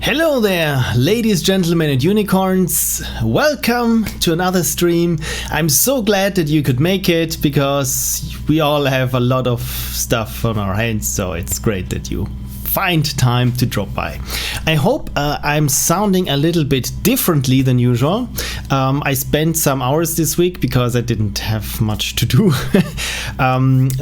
Hello there, ladies, gentlemen and unicorns. Welcome to another stream. I'm so glad that you could make it because we all have a lot of stuff on our hands, so it's great that you find time to drop by. I hope I'm sounding a little bit differently than usual. I spent some hours this week because I didn't have much to do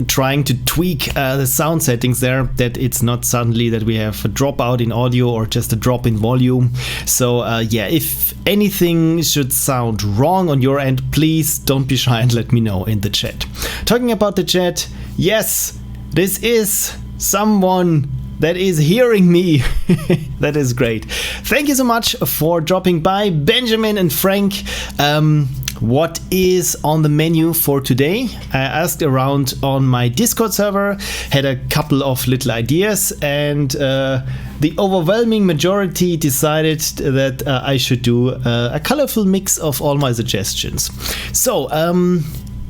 trying to tweak the sound settings there, that it's not suddenly that we have a dropout in audio or just a drop in volume. So yeah, if anything should sound wrong on your end, please don't be shy and let me know in the chat. Talking about the chat, yes, this is someone that is hearing me. That is great. Thank you so much for dropping by, Benjamin and Frank. What is on the menu for today? I asked around on my Discord server, had a couple of little ideas, and the overwhelming majority decided that I should do a colorful mix of all my suggestions. So,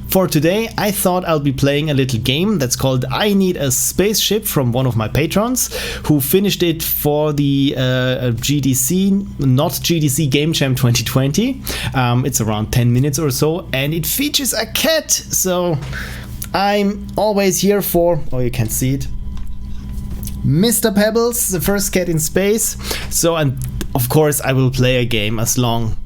for today, I thought I'll be playing a little game that's called I Need A Spaceship from one of my patrons who finished it for the GDC, not GDC Game Jam 2020. It's around 10 minutes or so, and it features a cat. So I'm always here for, oh, you can see it, Mr. Pebbles, the first cat in space. So, and of course, I will play a game as long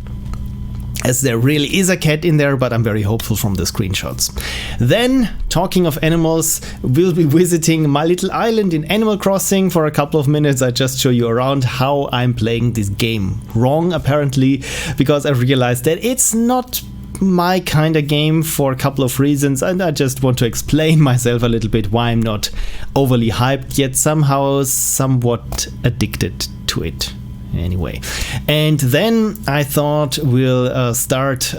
as there really is a cat in there, but I'm very hopeful from the screenshots. Then, talking of animals, we'll be visiting my little island in Animal Crossing for a couple of minutes. I just show you around how I'm playing this game wrong, apparently, because I realized that it's not my kind of game for a couple of reasons, and I just want to explain myself a little bit why I'm not overly hyped, yet somehow somewhat addicted to it. Anyway, and then I thought we'll start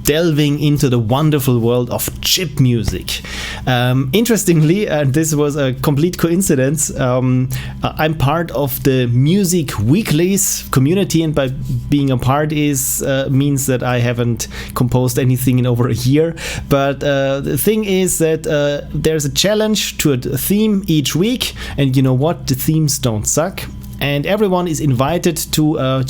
delving into the wonderful world of chip music. Interestingly, and this was a complete coincidence, I'm part of the Music Weeklies community, and by being a part means that I haven't composed anything in over a year. But the thing is that there's a challenge to a theme each week, and you know what? The themes don't suck. And everyone is invited to,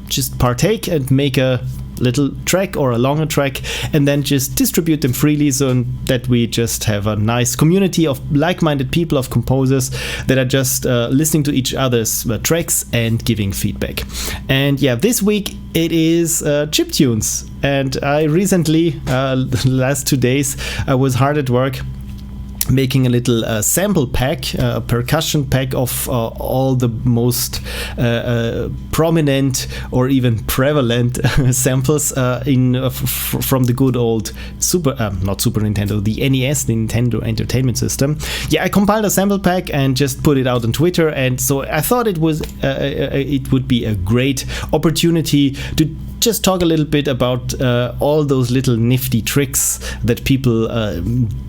just partake and make a little track or a longer track, and then just distribute them freely, so that we just have a nice community of like-minded people, of composers that are just listening to each other's tracks and giving feedback. And yeah, this week it is chiptunes, and I recently, the last 2 days, I was hard at work making a little sample pack, a percussion pack of all the most prominent or even prevalent samples from the good old not Super Nintendo, the NES, the Nintendo Entertainment System. Yeah, I compiled a sample pack and just put it out on Twitter, and so I thought it would be a great opportunity to just talk a little bit about all those little nifty tricks that people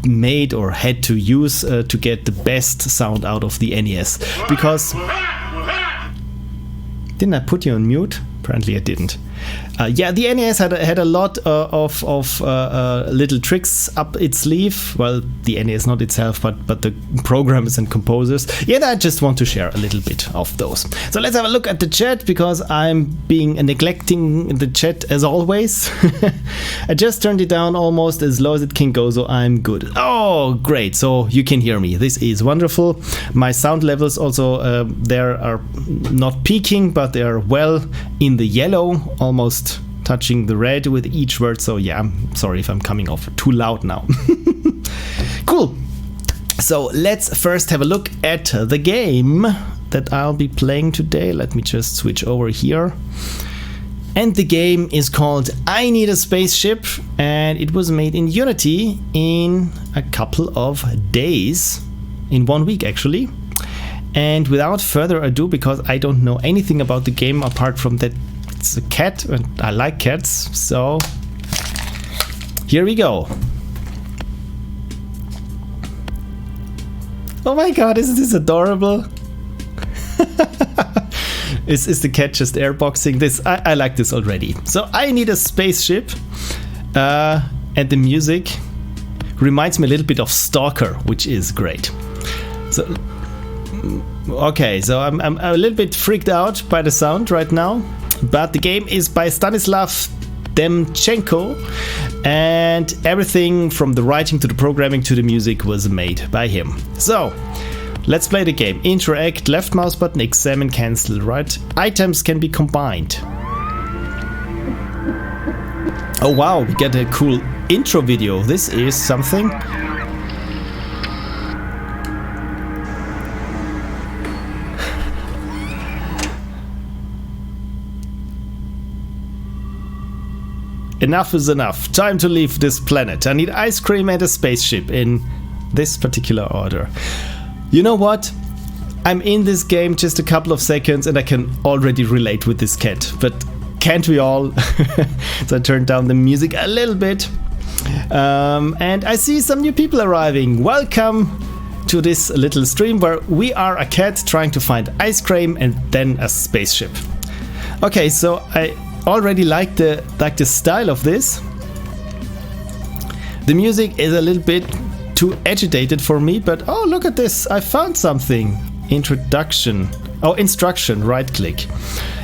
made or had to use to get the best sound out of the NES. Because didn't I put you on mute? Apparently I didn't. Yeah, the NES had a lot of little tricks up its sleeve. Well, the NES not itself, but the programmers and composers. Yeah, I just want to share a little bit of those. So let's have a look at the chat, because I'm neglecting the chat as always. I just turned it down almost as low as it can go, so I'm good. Oh, great! So you can hear me. This is wonderful. My sound levels also there are not peaking, but they are well in the yellow, almost touching the red with each word. So yeah, I'm sorry if I'm coming off too loud now. Cool. So let's first have a look at the game that I'll be playing today. Let me just switch over here. And the game is called I Need A Spaceship, and it was made in Unity in a couple of days, in 1 week actually. And without further ado, because I don't know anything about the game apart from that it's a cat, and I like cats, so here we go. Oh my god, isn't this adorable? Is the cat just airboxing this? I like this already. So I Need A Spaceship, and the music reminds me a little bit of Stalker, which is great. So Okay, so I'm a little bit freaked out by the sound right now, but the game is by Stanislav Demchenko, and everything from the writing to the programming to the music was made by him. So let's play the game. Interact, left mouse button, examine, cancel, right? Items can be combined. Oh wow, we get a cool intro video. This is something. Enough is enough. Time to leave this planet. I need ice cream and a spaceship in this particular order. You know what? I'm in this game just a couple of seconds and I can already relate with this cat. But can't we all? So I turned down the music a little bit. And I see some new people arriving. Welcome to this little stream where we are a cat trying to find ice cream and then a spaceship. Okay, so I already like the style of this. The music is a little bit too agitated for me, but oh, look at this, I found something. Introduction. Oh, instruction, right click.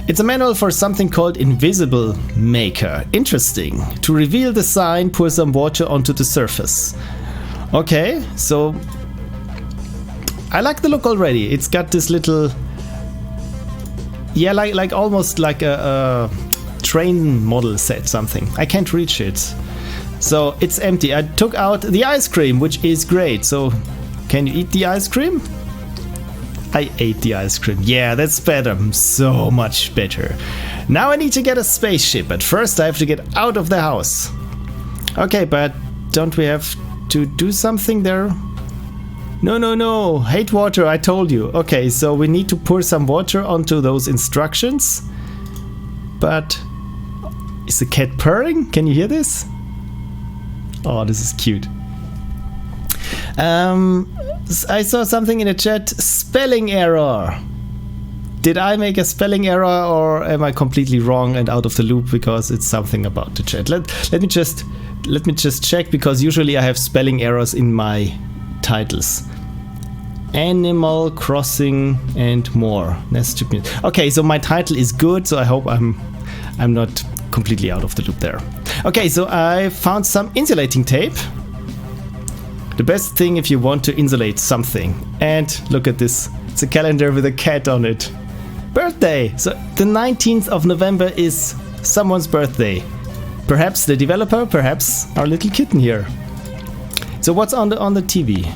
It's a manual for something called Invisible Maker. Interesting. To reveal the sign, pour some water onto the surface. Okay, so I like the look already. It's got this little, yeah, like almost like a train model set something. I can't reach it. So it's empty. I took out the ice cream, which is great. So can you eat the ice cream? I ate the ice cream. Yeah, that's better. So much better. Now I need to get a spaceship, but first I have to get out of the house. Okay, but don't we have to do something there? No. Hate water, I told you. Okay, so we need to pour some water onto those instructions. But is the cat purring? Can you hear this? Oh, this is cute. I saw something in the chat. Spelling error. Did I make a spelling error or am I completely wrong and out of the loop because it's something about the chat? Let me just check, because usually I have spelling errors in my titles. Animal Crossing and more. NES Chipmusic. Okay, so my title is good, so I hope I'm not completely out of the loop there. Okay, so I found some insulating tape. The best thing if you want to insulate something. And look at this. It's a calendar with a cat on it. Birthday! So the 19th of November is someone's birthday. Perhaps the developer, perhaps our little kitten here. So what's on the TV?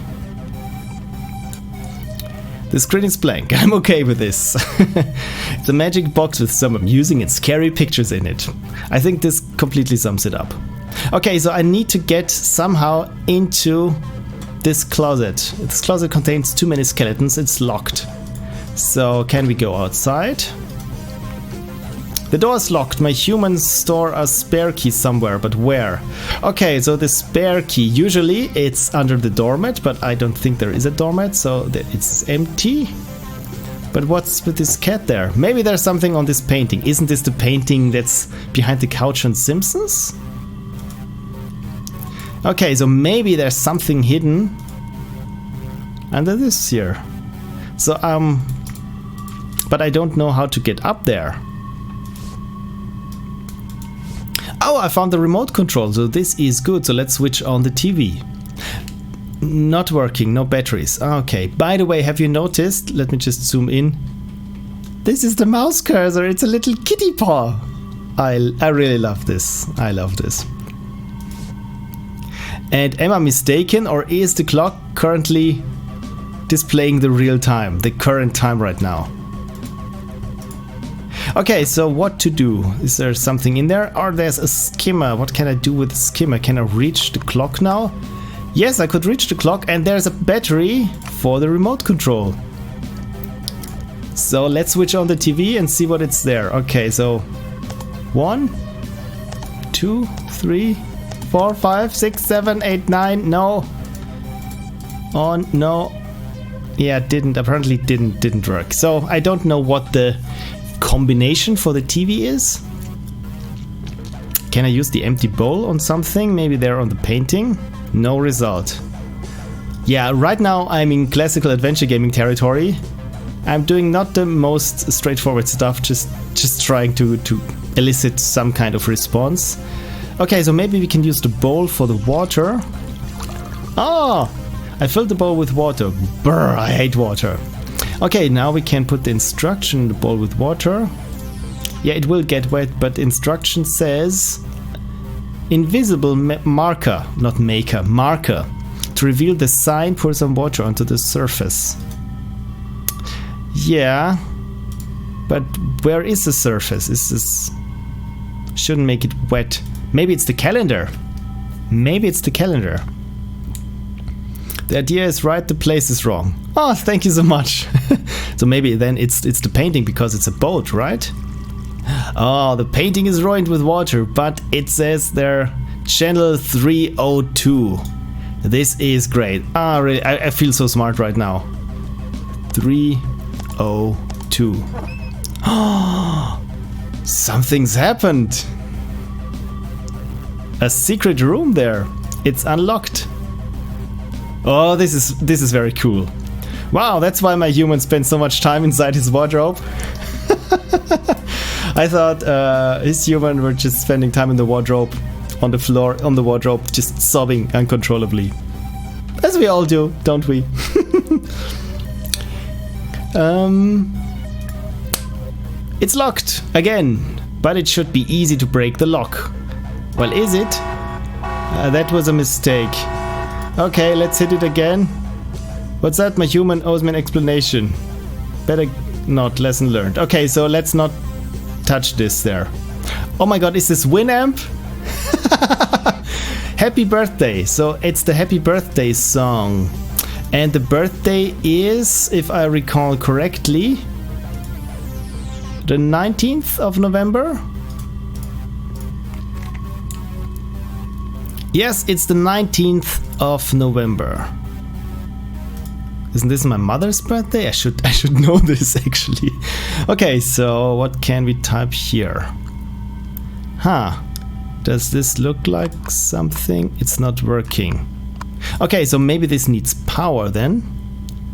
The screen is blank. I'm okay with this. It's a magic box with some amusing and scary pictures in it. I think this completely sums it up. Okay, so I need to get somehow into this closet. This closet contains too many skeletons. It's locked. So can we go outside? The door is locked. My humans store a spare key somewhere, but where? Okay, so the spare key, usually it's under the doormat, but I don't think there is a doormat, so it's empty. But what's with this cat there? Maybe there's something on this painting. Isn't this the painting that's behind the couch on Simpsons? Okay, so maybe there's something hidden under this here. So, but I don't know how to get up there. Oh, I found the remote control, so this is good. So let's switch on the TV. Not working, no batteries. Okay, by the way, have you noticed? Let me just zoom in. This is the mouse cursor, it's a little kitty paw. I really love this. I love this. And am I mistaken, or is the clock currently displaying the real time, the current time right now? Okay, so what to do? Is there something in there? Or there's a skimmer. What can I do with the skimmer? Can I reach the clock now? Yes, I could reach the clock, and there's a battery for the remote control. So let's switch on the TV and see what it's there. Okay, so 1, 2, 3, 4, 5, 6, 7, 8, 9. No. On, no. Yeah, apparently didn't work. So I don't know what the combination for the TV is. Can I use the empty bowl on something? Maybe there on the painting? No result. Yeah, right now I'm in classical adventure gaming territory. I'm doing not the most straightforward stuff, just trying to elicit some kind of response. Okay, so maybe we can use the bowl for the water. Oh, I filled the bowl with water. Brr, I hate water. Okay, now we can put the instruction in the bowl with water. Yeah, it will get wet, but instruction says invisible marker, not maker, marker. To reveal the sign, pour some water onto the surface. Yeah, but where is the surface? Is this... Shouldn't make it wet. Maybe it's the calendar. Maybe it's the calendar. The idea is right, the place is wrong. Oh, thank you so much. So maybe then it's the painting because it's a boat, right? Oh, the painting is ruined with water, but it says there channel 302. This is great. Ah, really, I feel so smart right now. 302. Oh, something's happened. A secret room there. It's unlocked. Oh, this is very cool. Wow, that's why my human spent so much time inside his wardrobe. I thought his human were just spending time in the wardrobe, on the floor, on the wardrobe, just sobbing uncontrollably. As we all do, don't we? It's locked again, but it should be easy to break the lock. Well, is it? That was a mistake. Okay, let's hit it again. What's that? My human owes me an explanation. Better not. Lesson learned. Okay, so let's not touch this there. Oh my god, is this Winamp? Happy birthday. So it's the happy birthday song. And the birthday is, if I recall correctly, the 19th of November? Yes, it's the 19th of November. Isn't this my mother's birthday? I should know this actually. Okay, so what can we type here? Huh. Does this look like something? It's not working. Okay, so maybe this needs power then.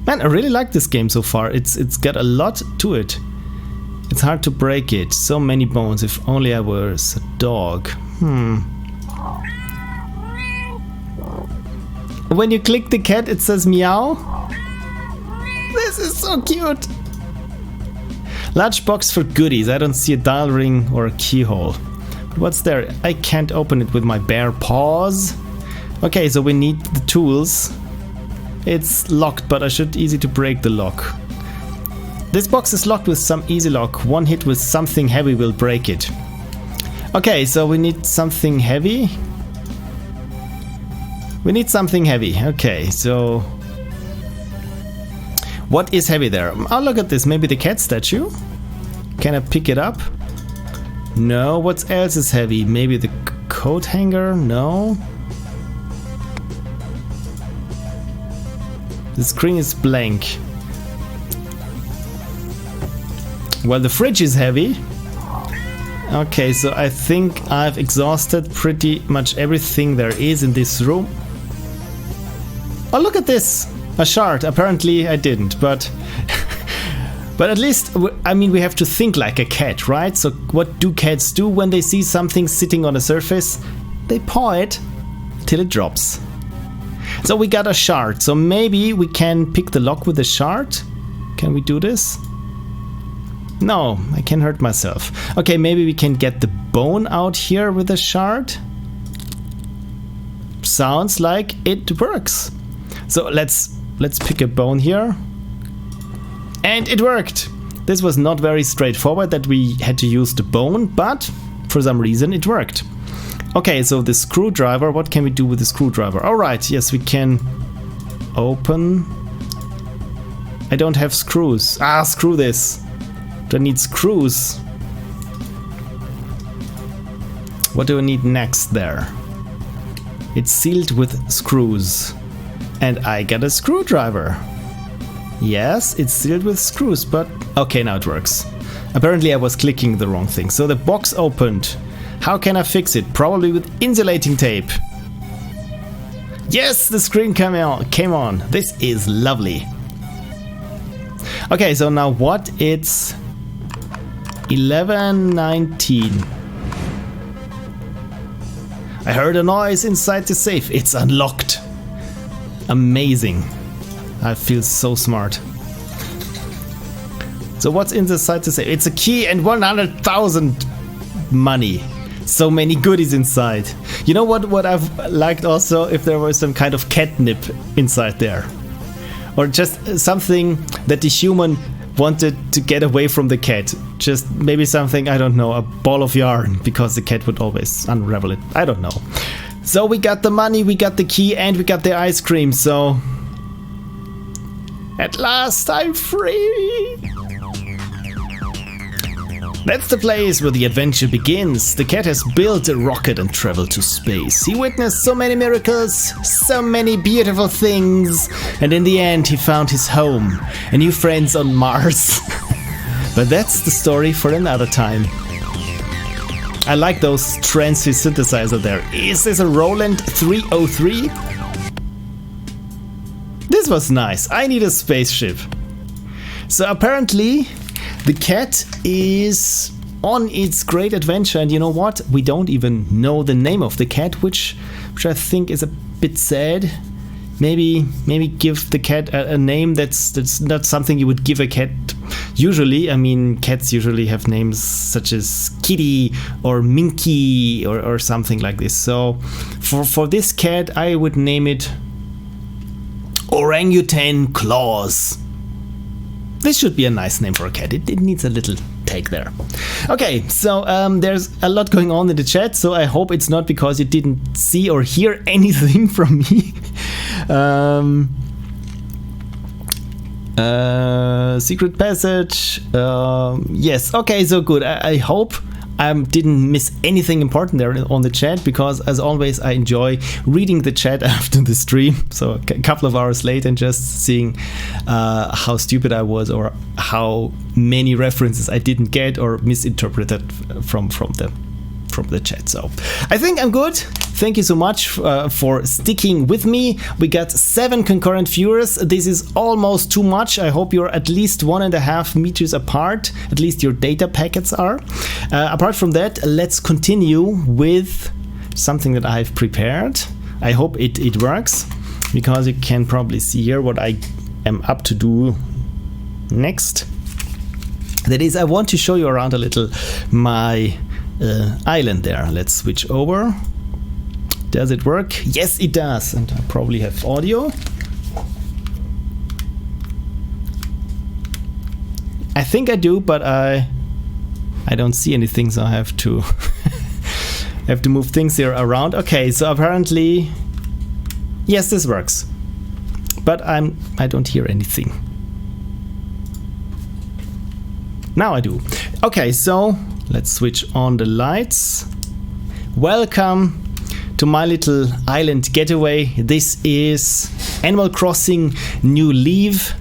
Man, I really like this game so far. It's got a lot to it. It's hard to break it. So many bones. If only I was a dog. When you click the cat, it says meow. This is so cute. Large box for goodies. I don't see a dial ring or a keyhole. But what's there? I can't open it with my bare paws. Okay, so we need the tools. It's locked, but I should easy to break the lock. This box is locked with some easy lock. One hit with something heavy will break it. Okay, so we need something heavy. We need something heavy. Okay, so what is heavy there? Oh, look at this. Maybe the cat statue? Can I pick it up? No. What else is heavy? Maybe the coat hanger? No. The screen is blank. Well, the fridge is heavy. Okay, so I think I've exhausted pretty much everything there is in this room. Oh, look at this! A shard. Apparently I didn't, but but at least, I mean, we have to think like a cat, right? So what do cats do when they see something sitting on a surface? They paw it till it drops. So we got a shard. So maybe we can pick the lock with a shard. Can we do this? No, I can hurt myself. Okay, maybe we can get the bone out here with a shard. Sounds like it works. So let's pick a bone here. And it worked. This was not very straightforward that we had to use the bone, but for some reason it worked. Okay, so the screwdriver, what can we do with the screwdriver? Alright, yes, we can open. I don't have screws. Ah, screw this. I need screws. What do I need next there? It's sealed with screws. And I got a screwdriver. Yes, it's sealed with screws, but okay, now it works. Apparently I was clicking the wrong thing. So the box opened. How can I fix it? Probably with insulating tape. Yes, the screen came on. This is lovely. Okay, so now what? It's 11:19. I heard a noise inside the safe. It's unlocked. Amazing. I feel so smart. So what's inside the safe? It's a key and 100,000 money. So many goodies inside. You know what I've liked also? If there was some kind of catnip inside there. Or just something that the human wanted to get away from the cat. Just maybe something, I don't know, a ball of yarn, because the cat would always unravel it. I don't know. So we got the money, we got the key, and we got the ice cream. So at last I'm free. That's the place where the adventure begins. The cat has built a rocket and traveled to space. He witnessed so many miracles, so many beautiful things, and in the end he found his home and new friends on Mars. But that's the story for another time. I like those transy synthesizer there. Is this a Roland 303? This was nice. I Need a Spaceship. So apparently the cat is on its great adventure, and you know what? We don't even know the name of the cat, which I think is a bit sad. Maybe give the cat a name that's not something you would give a cat usually. I mean, cats usually have names such as Kitty or Minky or something like this. So for this cat, I would name it Orangutan Claus. This should be a nice name for a cat. It needs a little take there. Okay, so there's a lot going on in the chat, so I hope it's not because you didn't see or hear anything from me. Secret passage. Yes, okay, so good. I hope I didn't miss anything important there on the chat, because as always I enjoy reading the chat after the stream, so a couple of hours late, and just seeing how stupid I was or how many references I didn't get or misinterpreted from the chat. So I think I'm good. Thank you so much for sticking with me. We got 7 concurrent viewers. This is almost too much. I hope you're at least 1.5 meters apart. At least your data packets are. Apart from that, let's continue with something that I've prepared. I hope it works, because you can probably see here what I am up to do next. That is, I want to show you around a little my island there. Let's switch over. Does it work? Yes, it does. And I probably have audio. I think I do, but I don't see anything, so I have to have to move things here around. Okay, so apparently, yes, this works, but I don't hear anything. Now I do. Okay, so let's switch on the lights. Welcome to my little island getaway. This is Animal Crossing New Leaf,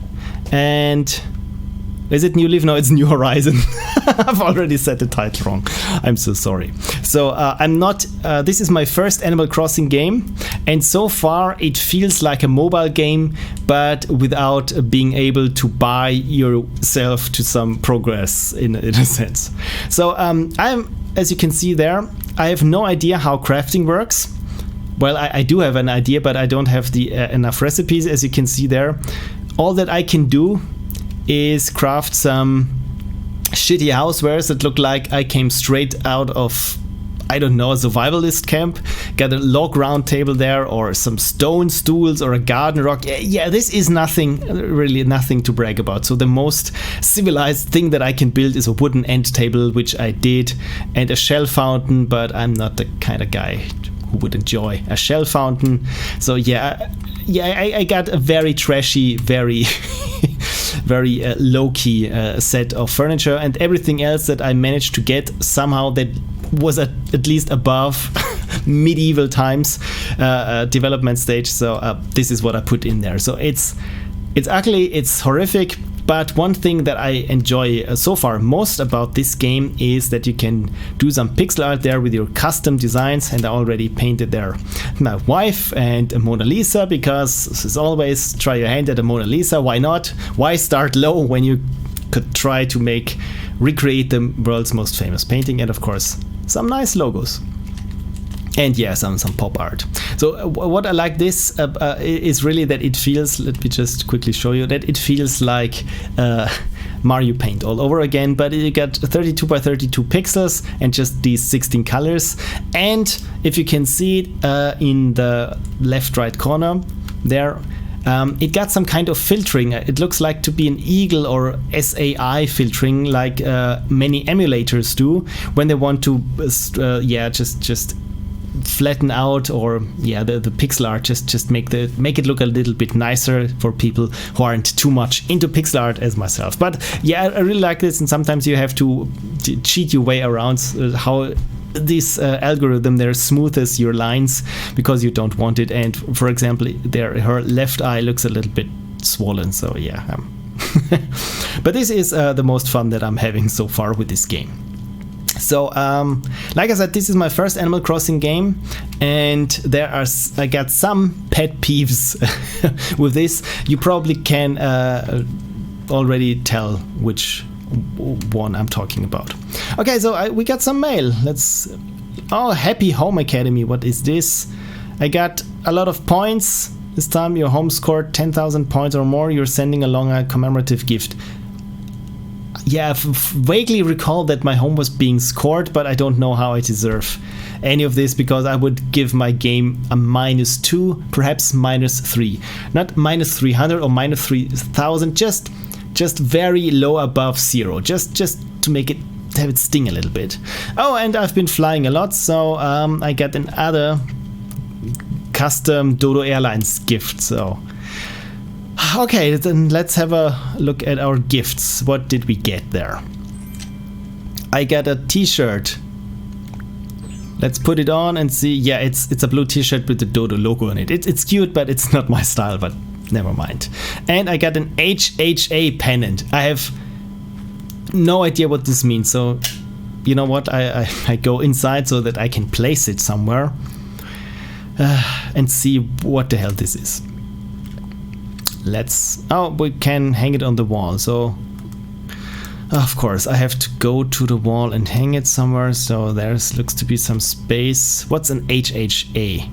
and is it New Leaf? No, it's New Horizon. I've already said the title wrong. I'm so sorry. So I'm not. This is my first Animal Crossing game, and so far it feels like a mobile game, but without being able to buy yourself to some progress in a sense. So as you can see there, I have no idea how crafting works. Well, I do have an idea, but I don't have the enough recipes, as you can see there. All that I can do is craft some shitty housewares that look like I came straight out of, I don't know, a survivalist camp. Got a log round table there, or some stone stools, or a garden rock. Yeah, this is nothing, really nothing to brag about. So the most civilized thing that I can build is a wooden end table, which I did, and a shell fountain, but I'm not the kind of guy who would enjoy a shell fountain. So yeah, I got a very trashy, very very low-key set of furniture, and everything else that I managed to get somehow that was at least above medieval times development stage. So this is what I put in there. So it's ugly, it's horrific, But one thing that I enjoy so far most about this game is that you can do some pixel art there with your custom designs, and I already painted there my wife and a Mona Lisa, because as always, try your hand at a Mona Lisa. Why not? Why start low when you could try to recreate the world's most famous painting? And of course, some nice logos. And yeah, some pop art. So what I like this is really that it feels, let me just quickly show you, that it feels like Mario Paint all over again, but you get 32 by 32 pixels and just these 16 colors. And if you can see it in the left right corner there, it got some kind of filtering. It looks like to be an eagle or SAI filtering, like many emulators do when they want to just flatten out, or the pixel art, just make it look a little bit nicer for people who aren't too much into pixel art as myself. But yeah, I really like this, and sometimes you have to cheat your way around how this algorithm there smoothes your lines because you don't want it. And for example, her left eye looks a little bit swollen, so yeah. But this is the most fun that I'm having so far with this game. So, like I said, this is my first Animal Crossing game, and I got some pet peeves with this. You probably can already tell which one I'm talking about. Okay, so we got some mail. Happy Home Academy. What is this? I got a lot of points. This time your home scored 10,000 points or more. You're sending along a commemorative gift. Yeah, I vaguely recall that my home was being scored, but I don't know how I deserve any of this, because I would give my game a -2, perhaps -3. Not -300 or -3,000, just very low above 0, just to have it sting a little bit. Oh, and I've been flying a lot, so I got another custom Dodo Airlines gift, so... Okay, then let's have a look at our gifts. What did we get there? I got a t-shirt. Let's put it on and see. Yeah, it's a blue t-shirt with the Dodo logo on it. It's cute, but it's not my style, but never mind. And I got an HHA pennant. I have no idea what this means, so you know what? I go inside so that I can place it somewhere and see what the hell this is. We can hang it on the wall, so of course I have to go to the wall and hang it somewhere, so looks to be some space. What's an HHA?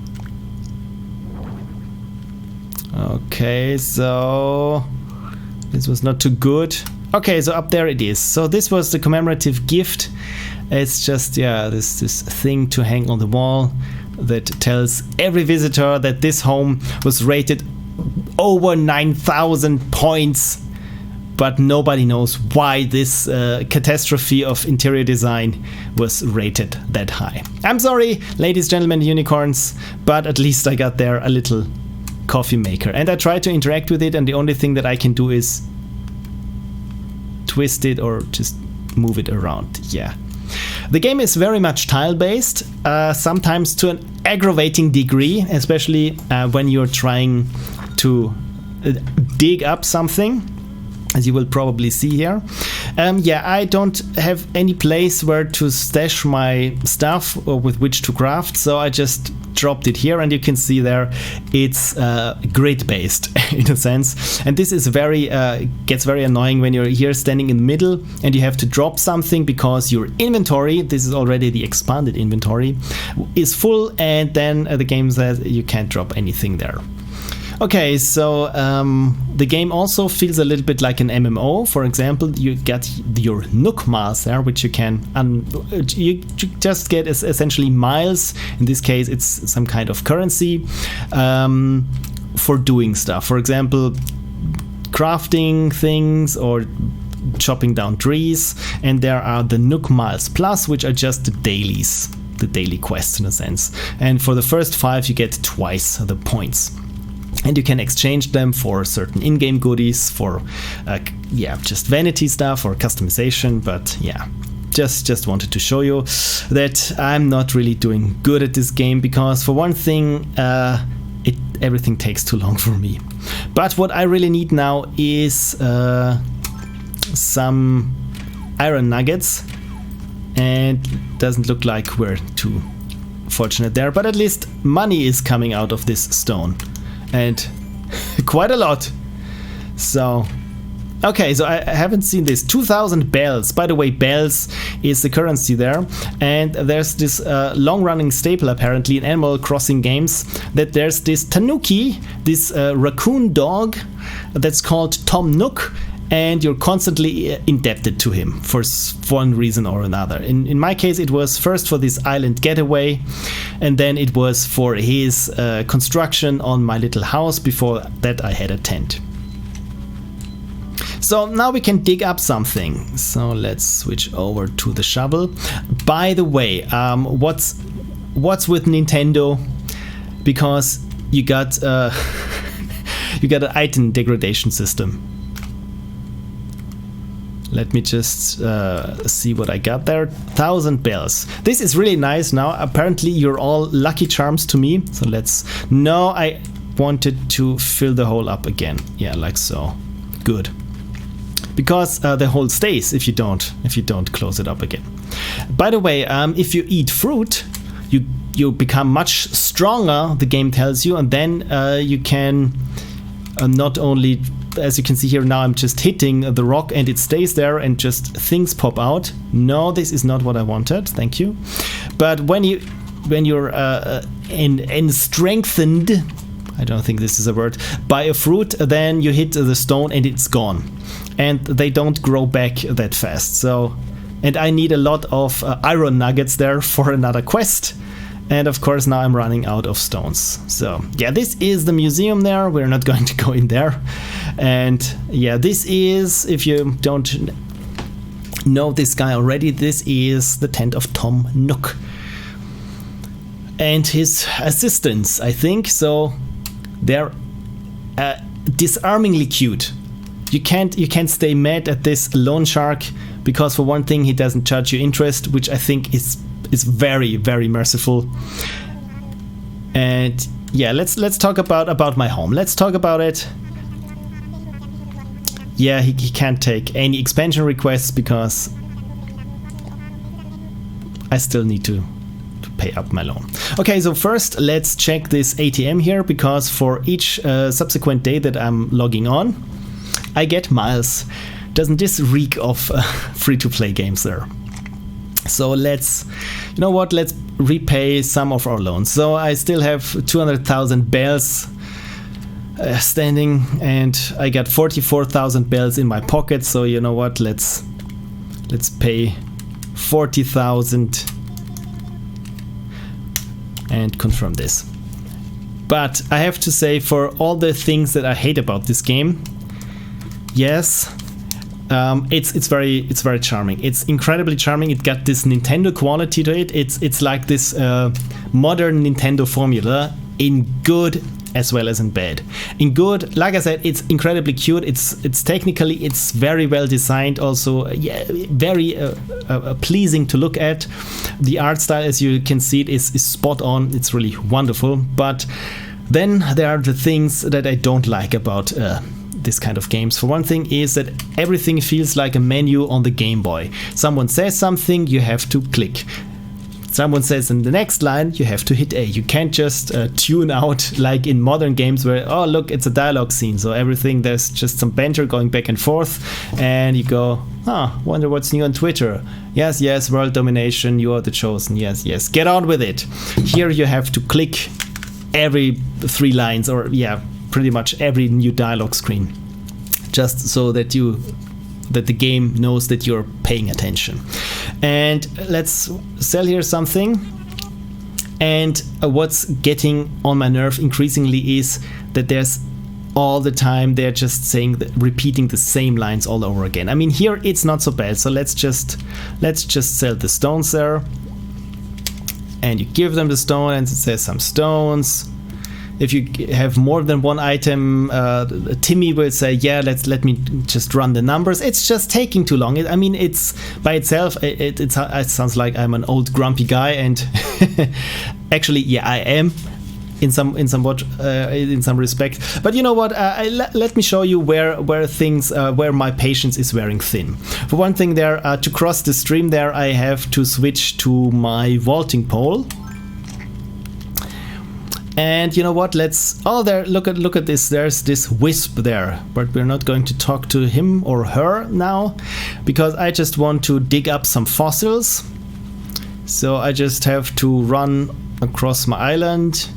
Okay, so this was not too good. Okay, so up there it is. So this was the commemorative gift. It's just, this thing to hang on the wall that tells every visitor that this home was rated over 9,000 points, but nobody knows why this catastrophe of interior design was rated that high. I'm sorry, ladies, gentlemen, unicorns, but at least I got there a little coffee maker, and I tried to interact with it, and the only thing that I can do is twist it or just move it around. Yeah. The game is very much tile-based, sometimes to an aggravating degree, especially when you're trying to dig up something, as you will probably see here. I don't have any place where to stash my stuff or with which to craft, so I just dropped it here, and you can see there it's grid-based in a sense. And this is gets very annoying when you're here standing in the middle and you have to drop something because your inventory, this is already the expanded inventory, is full, and then the game says you can't drop anything there. Okay, so the game also feels a little bit like an MMO. For example, you get your Nook miles there, which you can you just get essentially miles. In this case, it's some kind of currency for doing stuff. For example, crafting things or chopping down trees. And there are the Nook Miles Plus, which are just the dailies, the daily quests in a sense. And for the first 5, you get twice the points. And you can exchange them for certain in-game goodies, for just vanity stuff or customization. But yeah, just wanted to show you that I'm not really doing good at this game, because for one thing, everything takes too long for me. But what I really need now is some iron nuggets, and doesn't look like we're too fortunate there, but at least money is coming out of this stone, and quite a lot. So okay, so I haven't seen this. 2,000 bells. By the way, bells is the currency there. And there's this long-running staple, apparently, in Animal Crossing games, that there's this tanuki, this raccoon dog, that's called Tom Nook, and you're constantly indebted to him for one reason or another. In my case, it was first for this island getaway, and then it was for his construction on my little house. Before that, I had a tent. So now we can dig up something. So let's switch over to the shovel. By the way, what's with Nintendo? Because you got you got an item degradation system. Let me just see what I got there. 1,000 bells. This is really nice now. Apparently you're all Lucky Charms to me. So let's... No, I wanted to fill the hole up again. Yeah, like so. Good. Because the hole stays if you don't close it up again. By the way, if you eat fruit, you become much stronger, the game tells you, and then you can not only, as you can see here now, I'm just hitting the rock and it stays there and just things pop out. No, this is not what I wanted, thank you. But when you're strengthened, I don't think this is a word, by a fruit, then you hit the stone and it's gone. And they don't grow back that fast. So, and I need a lot of iron nuggets there for another quest. And of course now I'm running out of stones. So yeah, this is the museum there. We're not going to go in there. And yeah, this is, if you don't know this guy already, this is the tent of Tom Nook and his assistants, I think. So they're disarmingly cute. You can't stay mad at this loan shark, because for one thing he doesn't charge you interest, which I think is very, very merciful. And yeah, let's talk about my home. Let's talk about it. Yeah, he can't take any expansion requests because I still need to pay up my loan. Okay, so first let's check this ATM here, because for each subsequent day that I'm logging on, I get miles. Doesn't this reek of free-to-play games there? So let's, you know what, let's repay some of our loans. So I still have 200,000 bells standing, and I got 44,000 bells in my pocket. So you know what, let's pay 40,000 and confirm this. But I have to say, for all the things that I hate about this game, yes, it's very charming. It's incredibly charming. It got this Nintendo quality to it. It's like this modern Nintendo formula in good as well as in bad. In good, like I said, it's incredibly cute. It's technically, it's very well designed. Also, yeah, very pleasing to look at. The art style, as you can see, it is spot on. It's really wonderful. But then there are the things that I don't like about this kind of games. For one thing is that everything feels like a menu on the Game Boy. Someone says something, you have to click. Someone says in the next line, you have to hit A. You can't just tune out like in modern games where, oh look, it's a dialogue scene. So everything, there's just some banter going back and forth, and you go, wonder what's new on Twitter. Yes, yes, world domination, you are the chosen. Yes, yes, get on with it. Here you have to click every 3 lines, or yeah, pretty much every new dialogue screen, just so that the game knows that you're paying attention. And let's sell here something. And what's getting on my nerve increasingly is that there's all the time they're just saying repeating the same lines all over again. I mean, here it's not so bad. So let's just sell the stones there. And you give them the stone, and it says some stones. If you have more than one item, Timmy will say, yeah, let me just run the numbers. It's just taking too long. I mean, it's by itself, it sounds like I'm an old grumpy guy, and actually, yeah, I am. in some respect. But you know what? Let me show you where my patience is wearing thin. For one thing, there to cross the stream, there I have to switch to my vaulting pole. And you know what? There. Look at this. There's this wisp there, but we're not going to talk to him or her now, because I just want to dig up some fossils. So I just have to run across my island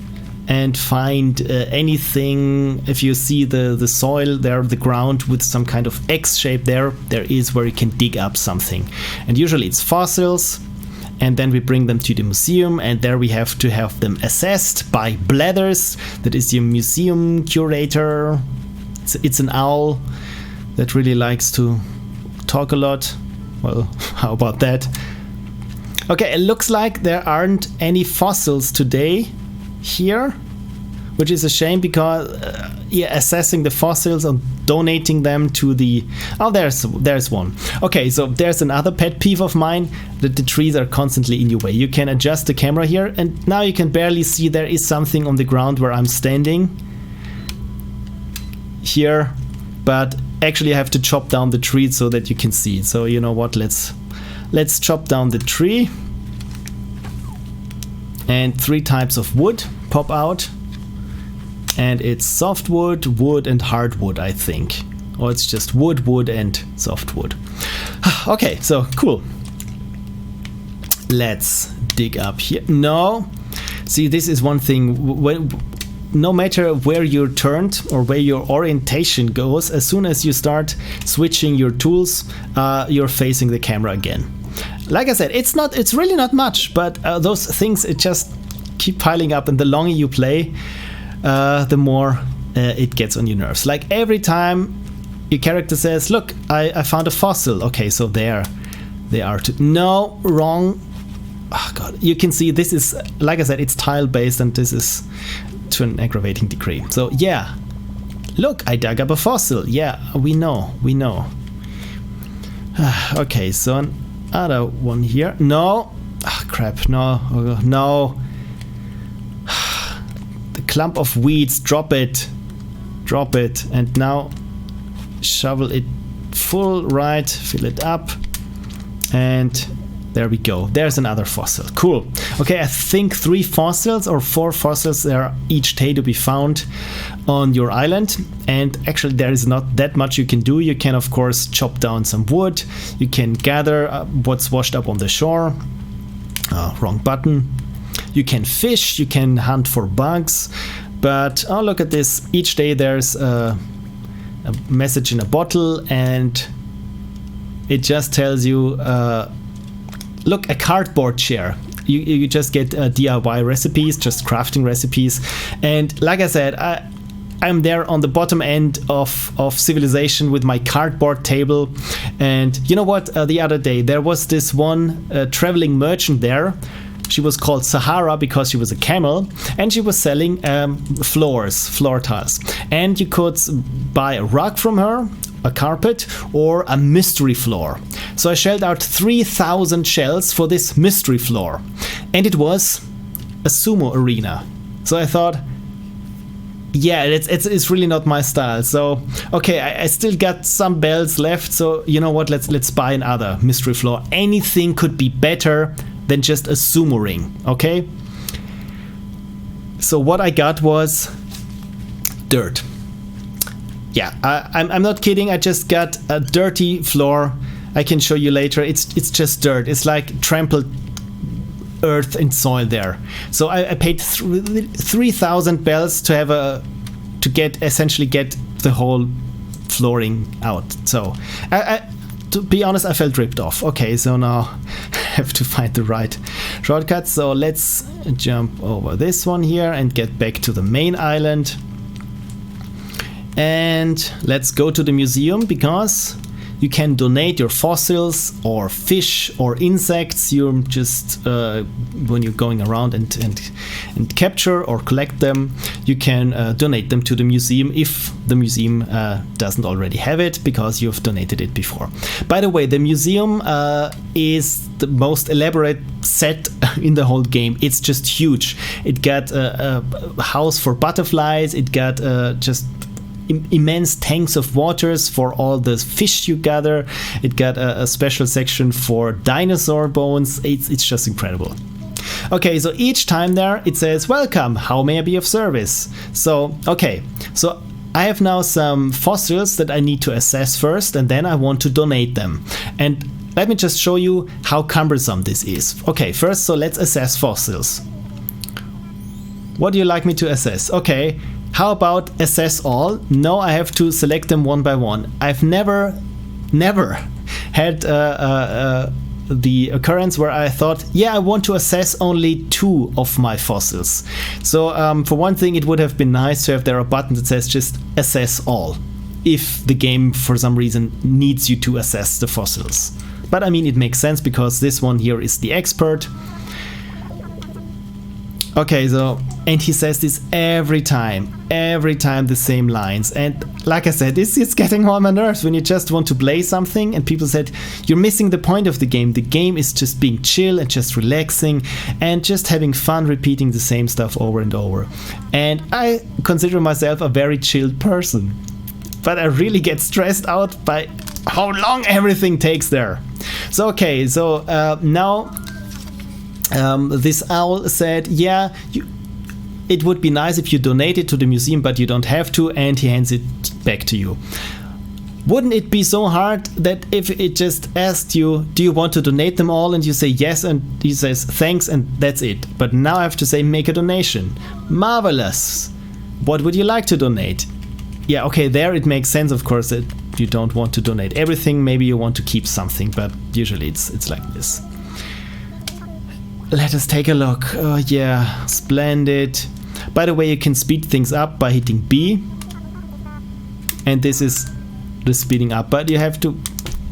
and find anything. If you see the soil there, the ground with some kind of X shape there is where you can dig up something. And usually it's fossils. And then we bring them to the museum, and there we have to have them assessed by Blathers. That is the museum curator. It's an owl that really likes to talk a lot. Well, how about that? Okay, it looks like there aren't any fossils today here, which is a shame, because assessing the fossils and donating them to the... Oh, there's one. Okay, so there's another pet peeve of mine, that the trees are constantly in your way. You can adjust the camera here, and now you can barely see there is something on the ground where I'm standing here, but actually I have to chop down the tree so that you can see. So you know what, let's chop down the tree, and 3 types of wood pop out. And it's softwood, wood, and hardwood, I think. Or it's just wood, and softwood. Okay, so cool. Let's dig up here. No. See, this is one thing. No matter where you're turned or where your orientation goes, as soon as you start switching your tools, you're facing the camera again. Like I said, it's really not much, but those things, it just keep piling up, and the longer you play, the more it gets on your nerves. Like every time your character says, look, I found a fossil. Okay, so there they are. No, wrong. Oh god, you can see this is, like I said, it's tile based, and this is to an aggravating degree. So yeah, look, I dug up a fossil. Yeah, we know. Okay, so another one here. No. Oh, crap, no. Clump of weeds, drop it, and now shovel it full, right, fill it up, and there we go. There's another fossil. Cool. Okay, I think 3 fossils or 4 fossils there each day to be found on your island, and actually there is not that much you can do. You can of course chop down some wood, you can gather what's washed up on the shore. Wrong button. You can fish, you can hunt for bugs, but oh, look at this. Each day there's a message in a bottle, and it just tells you, look, a cardboard chair. You just get DIY recipes, just crafting recipes. And like I said, I'm there on the bottom end of civilization with my cardboard table. And you know what? The other day there was this one traveling merchant there. She was called Sahara because she was a camel, and she was selling floor tiles. And you could buy a rug from her, a carpet, or a mystery floor. So I shelled out 3,000 shells for this mystery floor, and it was a sumo arena. So I thought, yeah, it's really not my style. So okay, I still got some bells left. So you know what? Let's buy another mystery floor. Anything could be better than just a sumo ring, okay? So what I got was dirt. Yeah, I'm not kidding. I just got a dirty floor. I can show you later. It's just dirt. It's like trampled earth and soil there. So I paid 3,000 bells to have essentially get the whole flooring out. So to be honest, I felt ripped off. Okay, so now I have to find the right shortcut. So let's jump over this one here and get back to the main island. And let's go to the museum, because you can donate your fossils or fish or insects you just when you're going around and capture or collect them. You can donate them to the museum if the museum doesn't already have it, because you've donated it before. By the way, the museum is the most elaborate set in the whole game. It's just huge. It got a house for butterflies. It got just immense tanks of waters for all the fish you gather. It got a special section for dinosaur bones. It's just incredible. Okay, so each time there it says, welcome, how may I be of service? So, okay, so I have now some fossils that I need to assess first, and then I want to donate them. And let me just show you how cumbersome this is. Okay, first, so let's assess fossils. What do you like me to assess? Okay, how about assess all? No, I have to select them one by one. I've never had the occurrence where I thought, yeah, I want to assess only 2 of my fossils. So for one thing, it would have been nice to have there a button that says just assess all, if the game for some reason needs you to assess the fossils. But I mean, it makes sense because this one here is the expert. Okay, so, and he says this every time the same lines. And like I said, this is getting on my nerves when you just want to play something and people said, you're missing the point of the game. The game is just being chill and just relaxing and just having fun repeating the same stuff over and over. And I consider myself a very chilled person, but I really get stressed out by how long everything takes there. So, okay, so now this owl said, yeah, it would be nice if you donate it to the museum, but you don't have to, and he hands it back to you. Wouldn't it be so hard that if it just asked you, do you want to donate them all, and you say yes, and he says thanks, and that's it. But now I have to say make a donation. Marvelous. What would you like to donate? Yeah, okay, there it makes sense, of course, that you don't want to donate everything. Maybe you want to keep something, but usually it's like this. Let us take a look. Oh yeah, splendid. By the way, you can speed things up by hitting B. And this is the speeding up, but you have to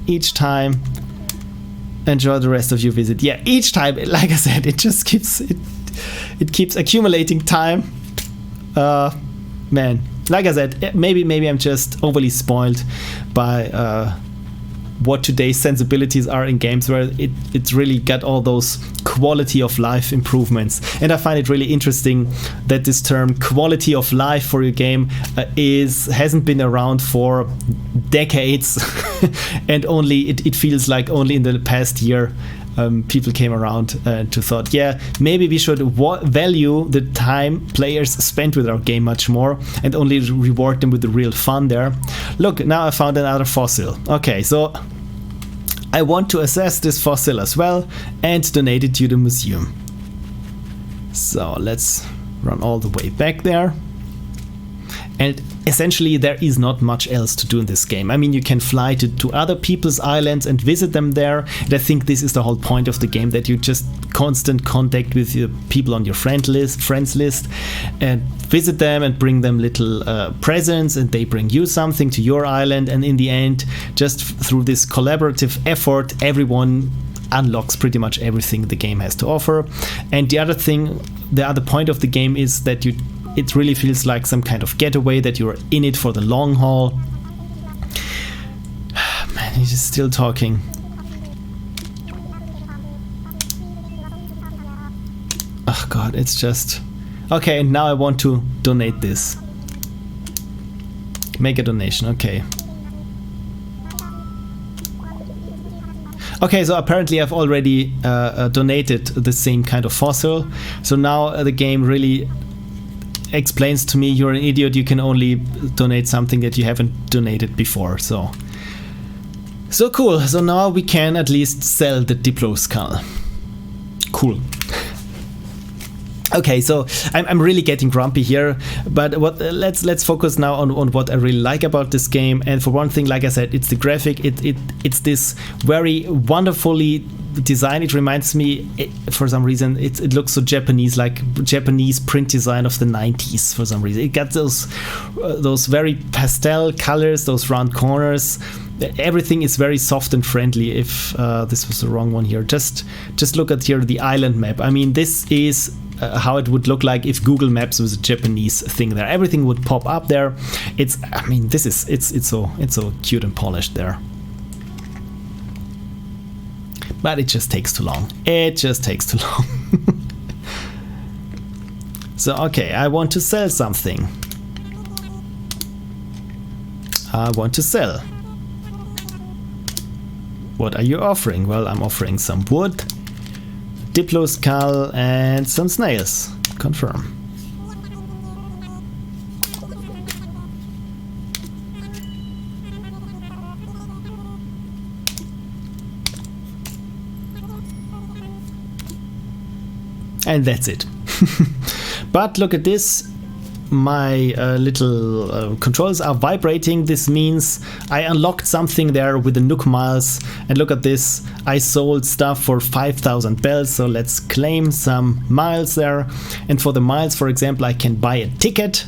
each time enjoy the rest of your visit. Yeah, each time, like I said, it just keeps it keeps accumulating time. Man, like I said, maybe I'm just overly spoiled by what today's sensibilities are in games, where it's really got all those quality of life improvements. And I find it really interesting that this term quality of life for your game hasn't been around for decades and only it feels like only in the past year people came around to thought, yeah, maybe we should value the time players spend with our game much more and only reward them with the real fun there. Look, now I found another fossil. Okay, so I want to assess this fossil as well and donate it to the museum. So let's run all the way back there. And essentially there is not much else to do in this game. I mean, you can fly to other people's islands and visit them there. And I think this is the whole point of the game, that you just constant contact with your people on your friends list and visit them and bring them little presents, and they bring you something to your island. And in the end, just through this collaborative effort, everyone unlocks pretty much everything the game has to offer. And the other point of the game is that it really feels like some kind of getaway, that you're in it for the long haul. Man, he's still talking. Oh god, it's just... Okay, and now I want to donate this. Make a donation, okay. Okay, so apparently I've already donated the same kind of fossil. So now the game really explains to me, you're an idiot, you can only donate something that you haven't donated before. So cool. So now we can at least sell the Diplo skull. Cool. Okay, so I'm really getting grumpy here, but let's focus now on what I really like about this game. And for one thing, like I said, it's the graphic. It's this very wonderfully designed. It reminds me, for some reason, it looks so Japanese, like Japanese print design of the 90s. For some reason, it got those very pastel colors, those round corners. everything is very soft and friendly. If this was the wrong one here, just look at here the island map. I mean, this is how it would look like if Google Maps was a Japanese thing there. Everything would pop up there. I mean, this is it's so cute and polished there. But it just takes too long. It just takes too long. So okay, I want to sell something. I want to sell. What are you offering? Well, I'm offering some wood, Diplo skull, and some snails. Confirm. And that's it. But look at this. My little controls are vibrating. This means I unlocked something there with the Nook miles. And look at this, I sold stuff for 5,000 bells, so let's claim some miles there. And for the miles, for example, I can buy a ticket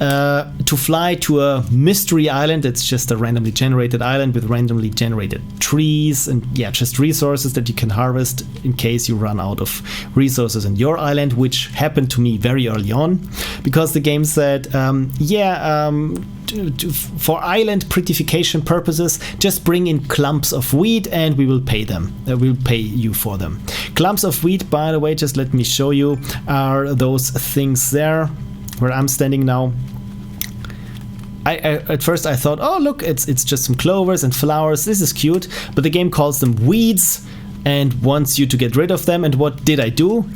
to fly to a mystery island. It's just a randomly generated island with randomly generated trees and yeah, just resources that you can harvest in case you run out of resources in your island, which happened to me very early on, because the game said, for island prettification purposes, just bring in clumps of wheat and we will pay them. We'll pay you for them. Clumps of wheat, by the way, just let me show you, are those things there where I'm standing now. I at first I thought, oh look, it's just some clovers and flowers. This is cute, but the game calls them weeds and wants you to get rid of them. And what did I do?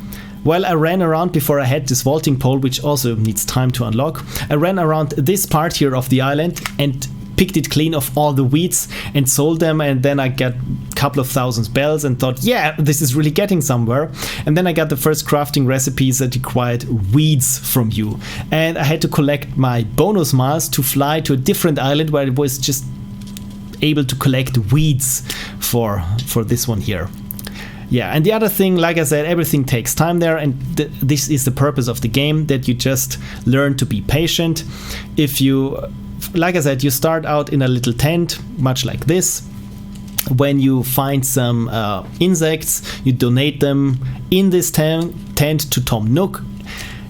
Well, I ran around before I had this vaulting pole, which also needs time to unlock. I ran around this part here of the island and picked it clean of all the weeds and sold them, and then I got a couple of thousand bells and thought, yeah, this is really getting somewhere. And then I got the first crafting recipes that required weeds from you, and I had to collect my bonus miles to fly to a different island where I was just able to collect weeds for this one here. Yeah, and the other thing, like I said, everything takes time there, and this is the purpose of the game, that you just learn to be patient. If you, like I said, you start out in a little tent, much like this. When you find some insects, you donate them in this tent to Tom Nook.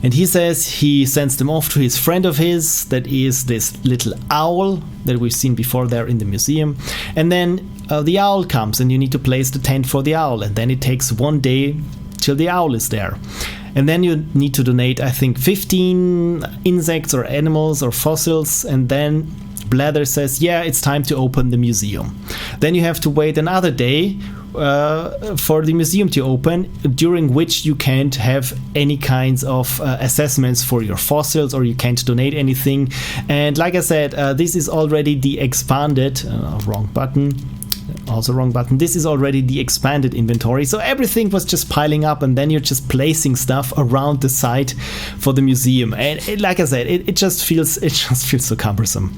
And he says he sends them off to his friend of his, that is this little owl that we've seen before there in the museum. And then the owl comes and you need to place the tent for the owl. And then it takes one day till the owl is there. And then you need to donate, I think, 15 insects or animals or fossils. And then Blather says, yeah, it's time to open the museum. Then you have to wait another day for the museum to open, during which you can't have any kinds of assessments for your fossils, or you can't donate anything. And like I said, this is already the expanded, wrong button. Also wrong button. This is already the expanded inventory, so everything was just piling up, and then you're just placing stuff around the site for the museum. And like I said, it just feels so cumbersome.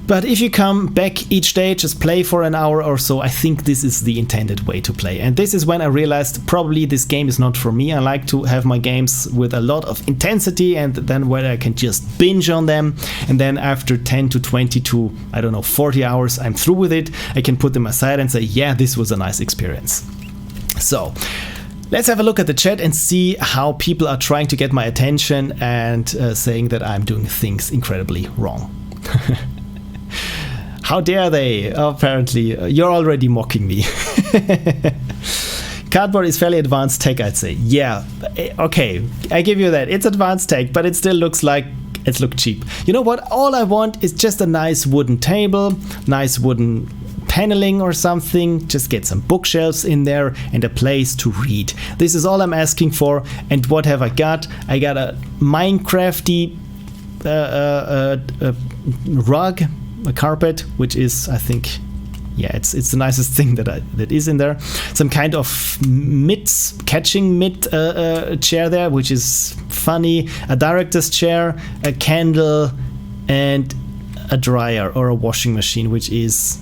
But if you come back each day, just play for an hour or so, I think this is the intended way to play. And this is when I realized probably this game is not for me. I like to have my games with a lot of intensity, and then where I can just binge on them. And then after 10 to 20 to, I don't know, 40 hours, I'm through with it. I can put them aside and say, yeah, this was a nice experience. So let's have a look at the chat and see how people are trying to get my attention and saying that I'm doing things incredibly wrong. How dare they? Apparently, you're already mocking me. Cardboard is fairly advanced tech, I'd say. Yeah, okay, I give you that. It's advanced tech, but it still looks like it looks cheap. You know what? All I want is just a nice wooden table, nice wooden paneling or something. Just get some bookshelves in there and a place to read. This is all I'm asking for. And what have I got? I got a Minecrafty rug, a carpet, which is, I think, yeah, it's the nicest thing that is in there. Some kind of catching mitt chair there, which is funny. A director's chair, a candle, and a dryer or a washing machine, which is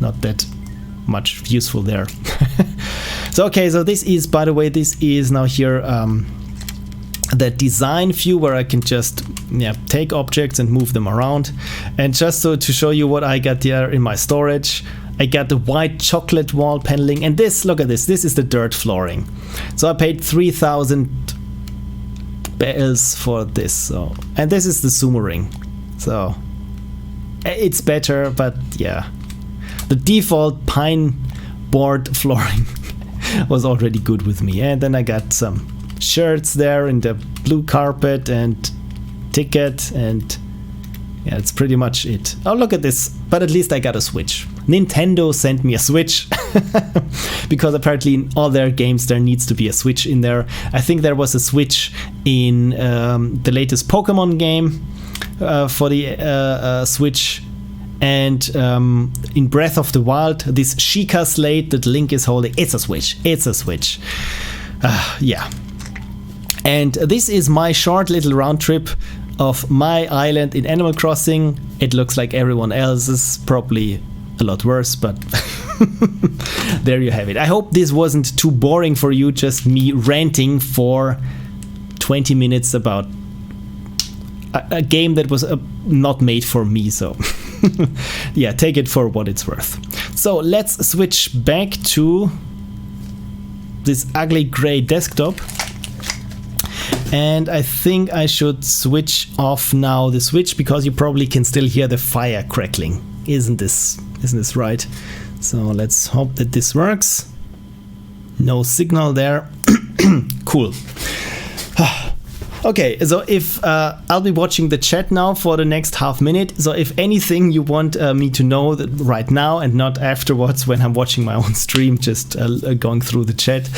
not that much useful there. So okay, so this is, by the way, this is now here the design view, where I can just take objects and move them around. And just so to show you what I got here in my storage, I got the white chocolate wall paneling, and this, look at this, this is the dirt flooring. So I paid 3,000 bells for this. So, and this is the sumo ring. So it's better, but yeah, the default pine board flooring was already good with me. And then I got some shirts there in the blue carpet and ticket, and yeah, it's pretty much it. Oh, look at this, but at least I got a Switch. Nintendo sent me a Switch because apparently in all their games there needs to be a Switch in there. I think there was a Switch in the latest Pokemon game for the Switch, and in Breath of the Wild, this Sheikah Slate that Link is holding, it's a Switch. It's a Switch. Yeah. And this is my short little round trip of my island in Animal Crossing. It looks like everyone else's, probably a lot worse, but there you have it. I hope this wasn't too boring for you, just me ranting for 20 minutes about a game that was not made for me, so yeah, take it for what it's worth. So let's switch back to this ugly gray desktop. And I think I should switch off now the switch, because you probably can still hear the fire crackling. Isn't this right? So let's hope that this works. No signal there. Cool. Okay, so if I'll be watching the chat now for the next half minute. So if anything you want me to know that right now and not afterwards when I'm watching my own stream, just going through the chat,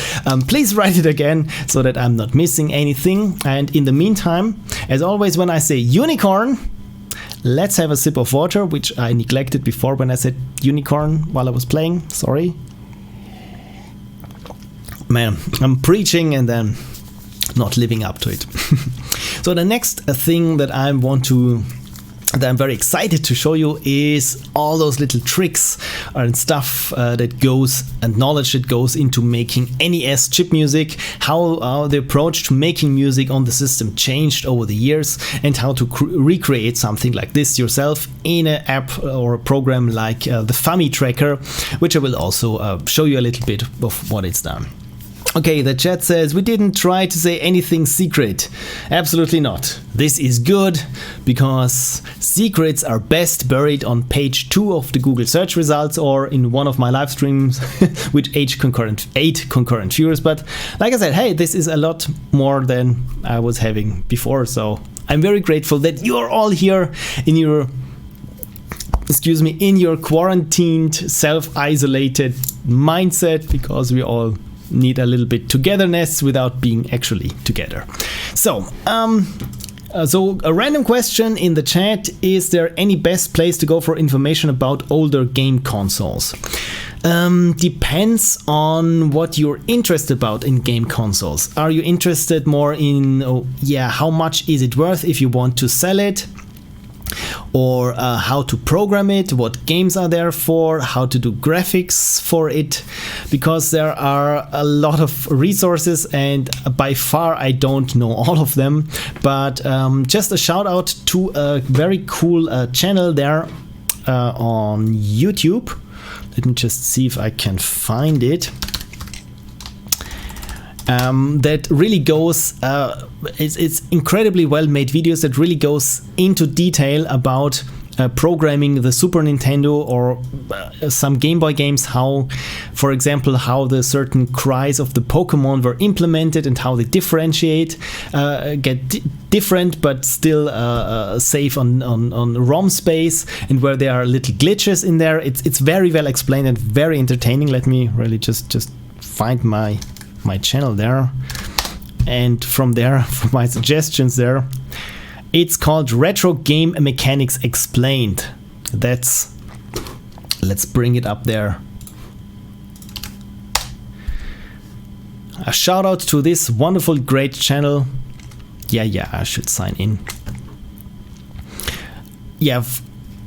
please write it again so that I'm not missing anything. And in the meantime, as always, when I say unicorn, let's have a sip of water, which I neglected before when I said unicorn while I was playing. Sorry. Man, I'm preaching and then not living up to it. So the next thing that I'm very excited to show you is all those little tricks and stuff that goes, and knowledge that goes into making NES chip music, how the approach to making music on the system changed over the years, and how to recreate something like this yourself in an app or a program like the FamiTracker, which I will also show you a little bit of what it's done. Okay, the chat says, we didn't try to say anything secret. Absolutely not. This is good, because secrets are best buried on page 2 of the Google search results, or in one of my live streams with 8 concurrent viewers. But like I said, hey, this is a lot more than I was having before. So I'm very grateful that you're all here in your quarantined, self-isolated mindset, because we all need a little bit togetherness without being actually together. So a random question in the chat: is there any best place to go for information about older game consoles? Depends on what you're interested about in game consoles. Are you interested more in how much is it worth if you want to sell it? Or how to program it, what games are there for, how to do graphics for it, because there are a lot of resources, and by far I don't know all of them. But just a shout out to a very cool channel there on YouTube. Let me just see if I can find it. That really goes, it's incredibly well made videos that really goes into detail about programming the Super Nintendo or some Game Boy games, how, for example, how the certain cries of the Pokemon were implemented and how they differentiate, get different but still safe on ROM space, and where there are little glitches in there. It's very well explained and very entertaining. Let me really just find my channel there, and from there, for my suggestions there, it's called Retro Game Mechanics Explained. Let's bring it up there. A shout out to this wonderful, great channel. Yeah, I should sign in. Yeah,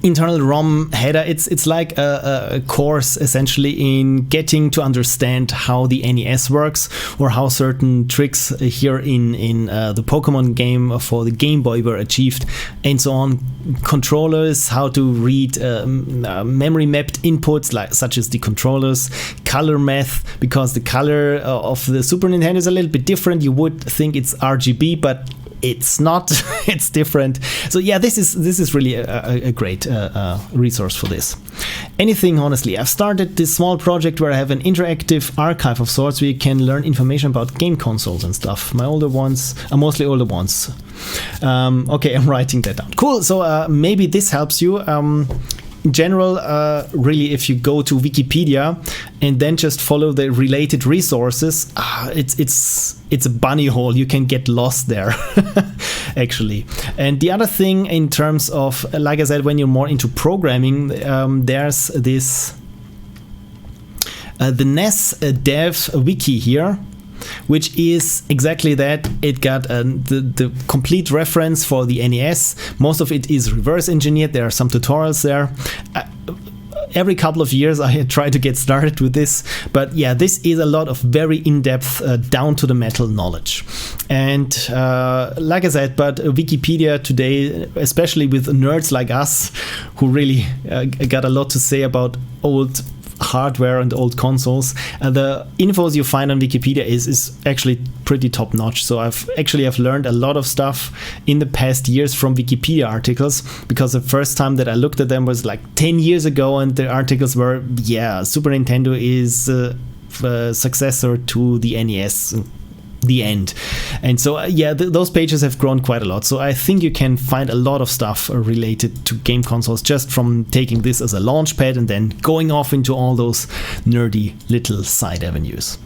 internal ROM header. It's like a course essentially in getting to understand how the NES works, or how certain tricks here in the Pokemon game for the Game Boy were achieved, and so on. Controllers, how to read memory mapped inputs, like such as the controllers, color math, because the color of the Super Nintendo is a little bit different. You would think it's RGB, but it's not. It's different. So yeah, this is really a great resource for this. Anything, honestly. I've started this small project where I have an interactive archive of sorts where you can learn information about game consoles and stuff. My older ones are mostly older ones. Okay, I'm writing that down. Cool. So maybe this helps you. In general, really, if you go to Wikipedia and then just follow the related resources, it's a bunny hole. You can get lost there, actually. And the other thing, in terms of, like I said, when you're more into programming, there's this the NES Dev Wiki here, which is exactly that. It got the complete reference for the NES. Most of it is reverse engineered. There are some tutorials there. Every couple of years I try to get started with this, but yeah, this is a lot of very in-depth, down-to-the-metal knowledge. And like I said, but Wikipedia today, especially with nerds like us, who really got a lot to say about old hardware and old consoles, the infos you find on Wikipedia is actually pretty top notch. So I've learned a lot of stuff in the past years from Wikipedia articles, because the first time that I looked at them was like 10 years ago, and the articles were, yeah, Super Nintendo is the successor to the NES, the end. And so yeah, those pages have grown quite a lot. So I think you can find a lot of stuff related to game consoles just from taking this as a launch pad and then going off into all those nerdy little side avenues.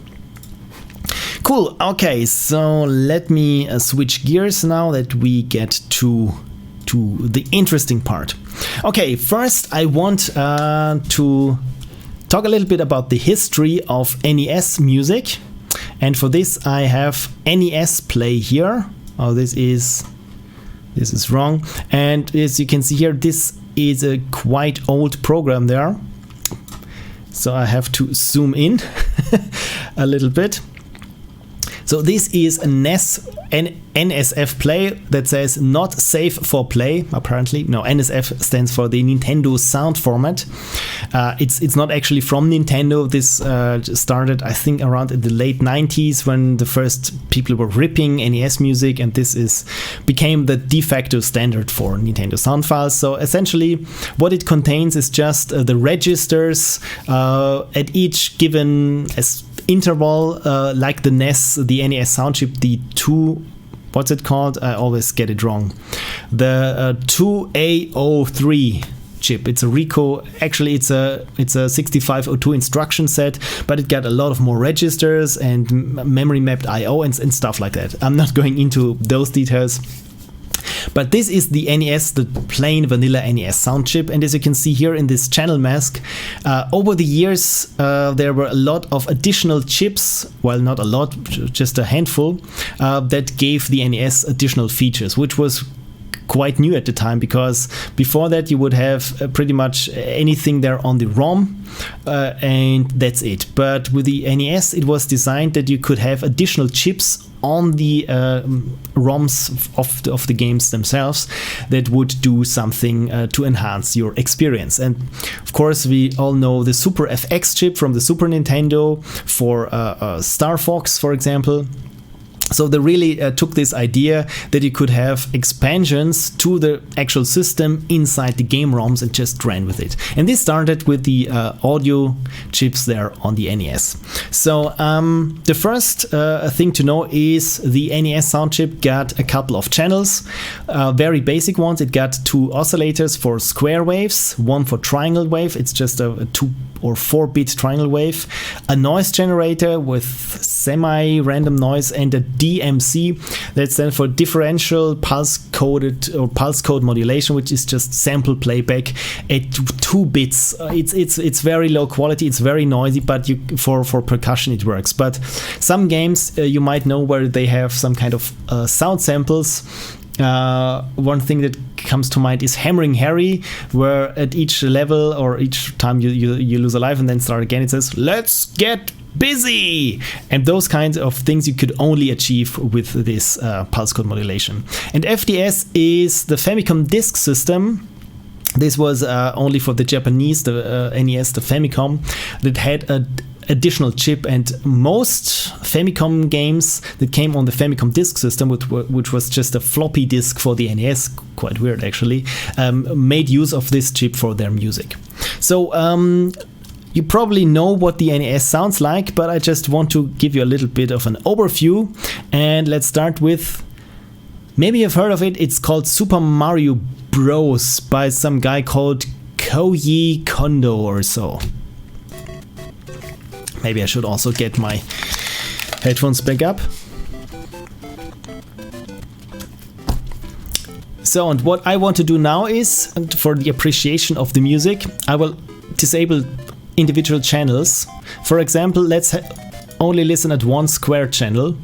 Cool. Okay, so let me switch gears now that we get to the interesting part. Okay, first I want to talk a little bit about the history of NES Music. And for this I have NSFPlay here. Oh, this is wrong. And as you can see here, this is a quite old program there. So I have to zoom in a little bit. So this is a NSFPlay that says not safe for play, apparently. No, NSF stands for the Nintendo Sound Format. It's not actually from Nintendo. This started, I think, around in the late 90s when the first people were ripping NES music, and this became the de facto standard for Nintendo sound files. So essentially what it contains is just the registers at each given interval, like the NES, the NES sound chip, the what's it called? I always get it wrong. The 2A03 chip. It's a Ricoh. Actually, it's a 6502 instruction set, but it got a lot of more registers and memory mapped I/O and stuff like that. I'm not going into those details. But this is the NES, the plain vanilla NES sound chip. And as you can see here in this channel mask, over the years, there were a lot of additional chips, well, not a lot, just a handful, that gave the NES additional features, which was quite new at the time, because before that you would have pretty much anything there on the ROM, and that's it. But with the NES, it was designed that you could have additional chips on the ROMs of the games themselves that would do something to enhance your experience. And of course, we all know the Super FX chip from the Super Nintendo for Star Fox, for example. So they really took this idea that you could have expansions to the actual system inside the game ROMs and just ran with it. And this started with the audio chips there on the NES. So the first thing to know is the NES sound chip got a couple of channels, very basic ones. It got 2 oscillators for square waves, 1 for triangle wave. It's just a 2 or 4-bit triangle wave, a noise generator with semi-random noise, and a DMC, that stands for differential pulse coded or pulse code modulation, which is just sample playback at 2 bits. It's very low quality, it's very noisy, but for percussion it works. But some games you might know where they have some kind of sound samples One thing that comes to mind is Hammering Harry, where at each level or each time you lose a life and then start again, it says, "Let's get busy!" And those kinds of things you could only achieve with this pulse code modulation. And FDS is the Famicom Disk System. This was only for the Japanese, the NES, the Famicom, that had an additional chip, and most Famicom games that came on the Famicom Disk System, which was just a floppy disk for the NES, quite weird actually, made use of this chip for their music. So you probably know what the NES sounds like, but I just want to give you a little bit of an overview, and let's start with, maybe you've heard of it, it's called Super Mario Bros. By some guy called Koji Kondo or so. Maybe I should also get my headphones back up. So, and what I want to do now is, for the appreciation of the music, I will disable individual channels. For example, let's only listen at one square channel.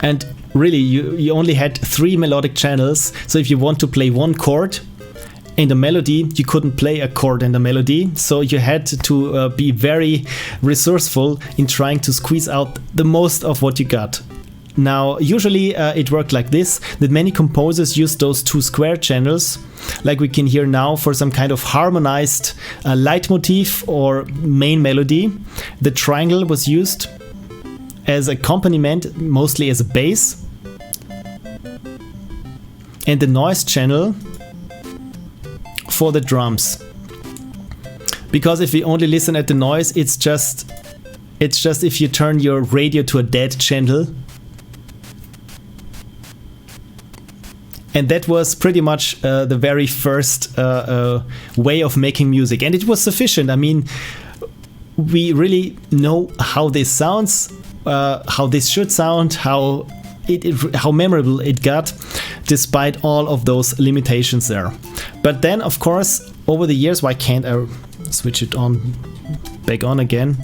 And really, you only had 3 melodic channels, so if you want to play one chord in the melody, you couldn't play a chord in the melody, so you had to be very resourceful in trying to squeeze out the most of what you got. Now, usually it worked like this, that many composers use those 2 square channels, like we can hear now, for some kind of harmonized leitmotif or main melody. The triangle was used as accompaniment, mostly as a bass, and the noise channel for the drums. Because if you only listen at the noise, it's just if you turn your radio to a dead channel. And that was pretty much the very first way of making music, and it was sufficient. I mean, we really know how this sounds, how this should sound, how memorable it got, despite all of those limitations there. But then, of course, over the years, why can't I switch it on, back on again?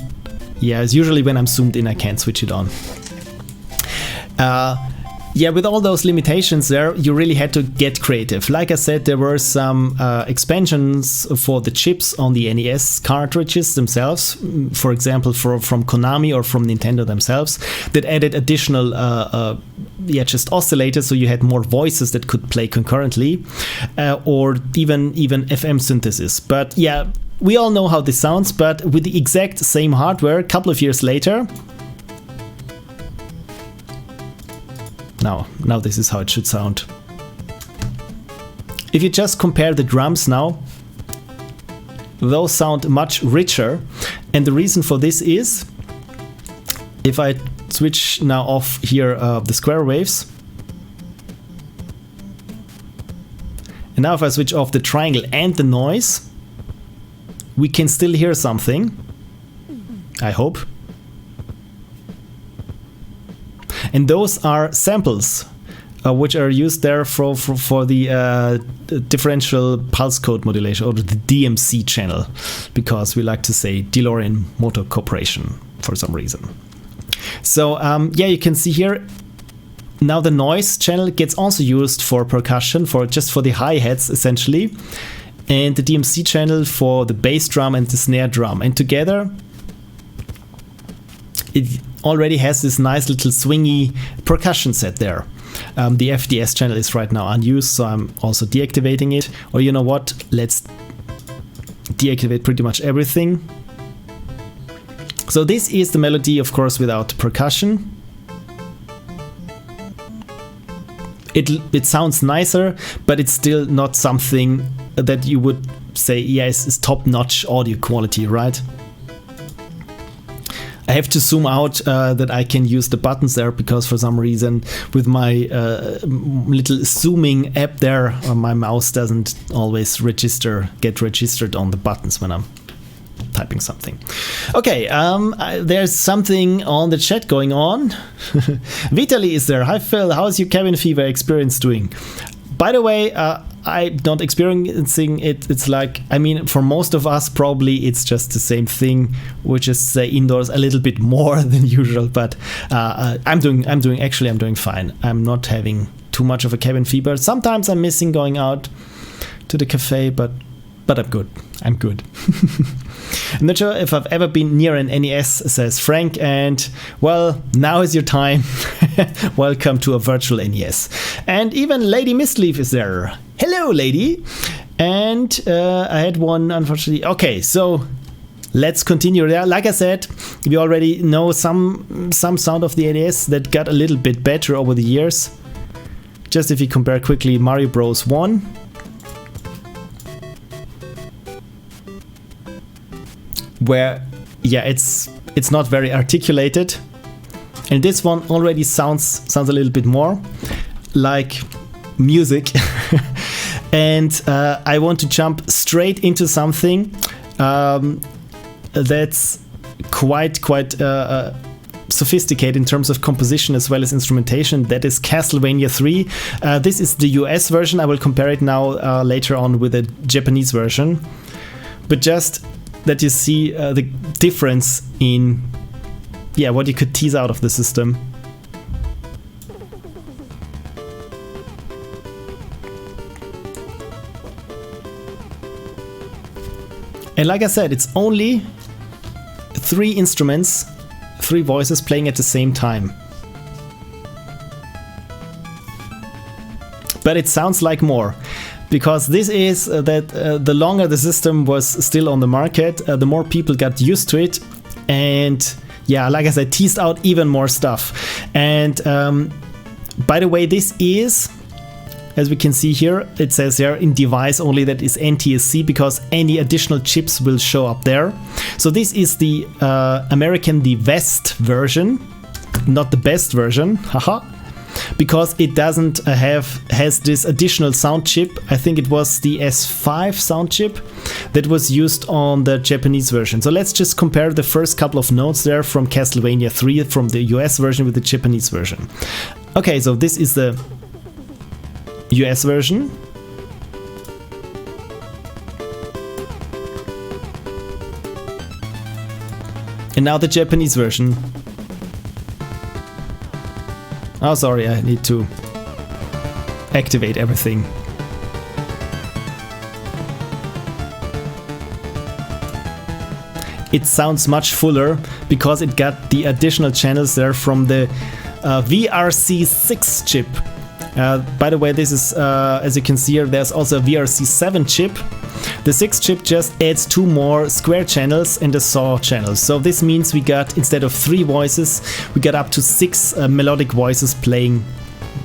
Yeah, it's usually when I'm zoomed in, I can't switch it on. Yeah, with all those limitations there, you really had to get creative. Like I said, there were some expansions for the chips on the NES cartridges themselves, for example, from Konami or from Nintendo themselves, that added additional just oscillators, so you had more voices that could play concurrently, or even FM synthesis. But yeah, we all know how this sounds, but with the exact same hardware, a couple of years later, Now this is how it should sound. If you just compare the drums now, those sound much richer, and the reason for this is, if I switch now off here the square waves, and now if I switch off the triangle and the noise, we can still hear something, I hope. And those are samples, which are used there for the differential pulse code modulation, or the DMC channel, because we like to say DeLorean Motor Corporation for some reason. So yeah, you can see here, now the noise channel gets also used for percussion, just for the hi-hats essentially, and the DMC channel for the bass drum and the snare drum, and together it already has this nice little swingy percussion set there. The FDS channel is right now unused, so I'm also deactivating it. Or you know what, let's deactivate pretty much everything. So this is the melody, of course, without percussion. It sounds nicer, but it's still not something that you would say, yeah, it's top-notch audio quality, right? I have to zoom out that I can use the buttons there, because for some reason with my little zooming app there, my mouse doesn't always get registered on the buttons when I'm typing something. Okay, there's something on the chat going on. Vitaly is there. Hi Phil, how's your cabin fever experience doing? By the way, I'm not experiencing it, it's like, I mean, for most of us, probably it's just the same thing, which is indoors a little bit more than usual. But I'm doing fine. I'm not having too much of a cabin fever. Sometimes I'm missing going out to the cafe, but I'm good. I'm good. I'm not sure if I've ever been near an NES, says Frank, and well, now is your time. Welcome to a virtual NES. And even Lady Mistleaf is there. Hello, lady. And I had one, unfortunately. Okay, so let's continue. Like I said, we already know some sound of the NES that got a little bit better over the years. Just if you compare quickly, Mario Bros. 1. Where, yeah, it's not very articulated, and this one already sounds a little bit more like music. And I want to jump straight into something that's quite sophisticated in terms of composition as well as instrumentation. That is Castlevania 3. This is the US version. I will compare it now later on with the Japanese version, but just that you see the difference in what you could tease out of the system. And like I said, it's only 3 instruments, 3 voices playing at the same time. But it sounds like more. Because this is that the longer the system was still on the market, the more people got used to it, and yeah, like I said, teased out even more stuff. And by the way, this is, as we can see here, it says here in device only, that is NTSC, because any additional chips will show up there. So this is the the West version, not the best version, haha. Because it doesn't has this additional sound chip. I think it was the S5 sound chip that was used on the Japanese version. So let's just compare the first couple of notes there from Castlevania 3 from the US version with the Japanese version. Okay, so this is the US version. And now the Japanese version. Oh, sorry, I need to activate everything. It sounds much fuller because it got the additional channels there from the VRC6 chip. By the way, this is, as you can see here, there's also a VRC7 chip. The 6 chip just adds 2 more square channels and a saw channel. So this means we got, instead of 3 voices, we got up to 6 melodic voices playing,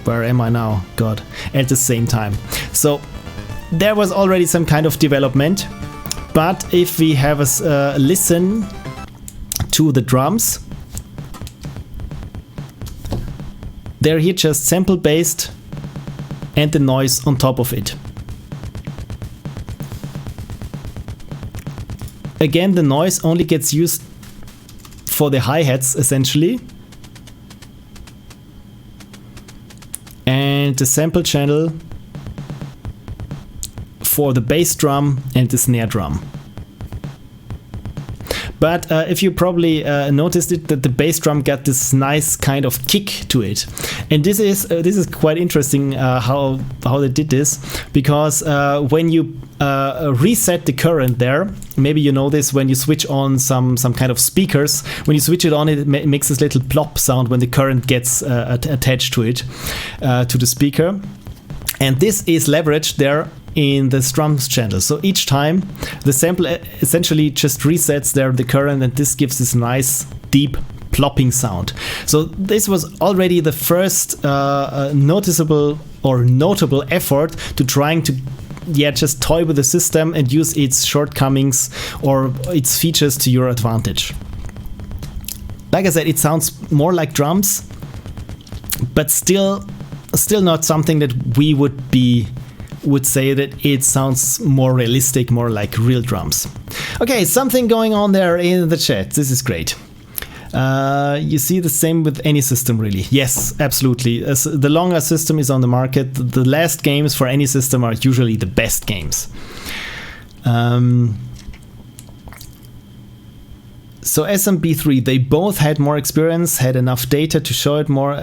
where am I now? God, at the same time. So there was already some kind of development. But if we have a listen to the drums, they're here just sample based and the noise on top of it. Again, the noise only gets used for the hi-hats essentially, and the sample channel for the bass drum and the snare drum. But if you probably noticed it, that the bass drum got this nice kind of kick to it, and this is quite interesting how they did this, because when you reset the current there, maybe you know this when you switch on some kind of speakers. When you switch it on, it makes this little plop sound when the current gets attached to it, to the speaker, and this is leveraged there in the drums channel. So each time the sample essentially just resets there the current, and this gives this nice deep plopping sound. So this was already the first noticeable or notable effort to trying to just toy with the system and use its shortcomings or its features to your advantage. Like I said, it sounds more like drums, but still not something that we would say that it sounds more realistic, more like real drums. Okay, something going on there in the chat. This is great. You see the same with any system, really. Yes, absolutely. As the longer a system is on the market, the last games for any system are usually the best games. So SMB3, they both had more experience, had enough data to show it more.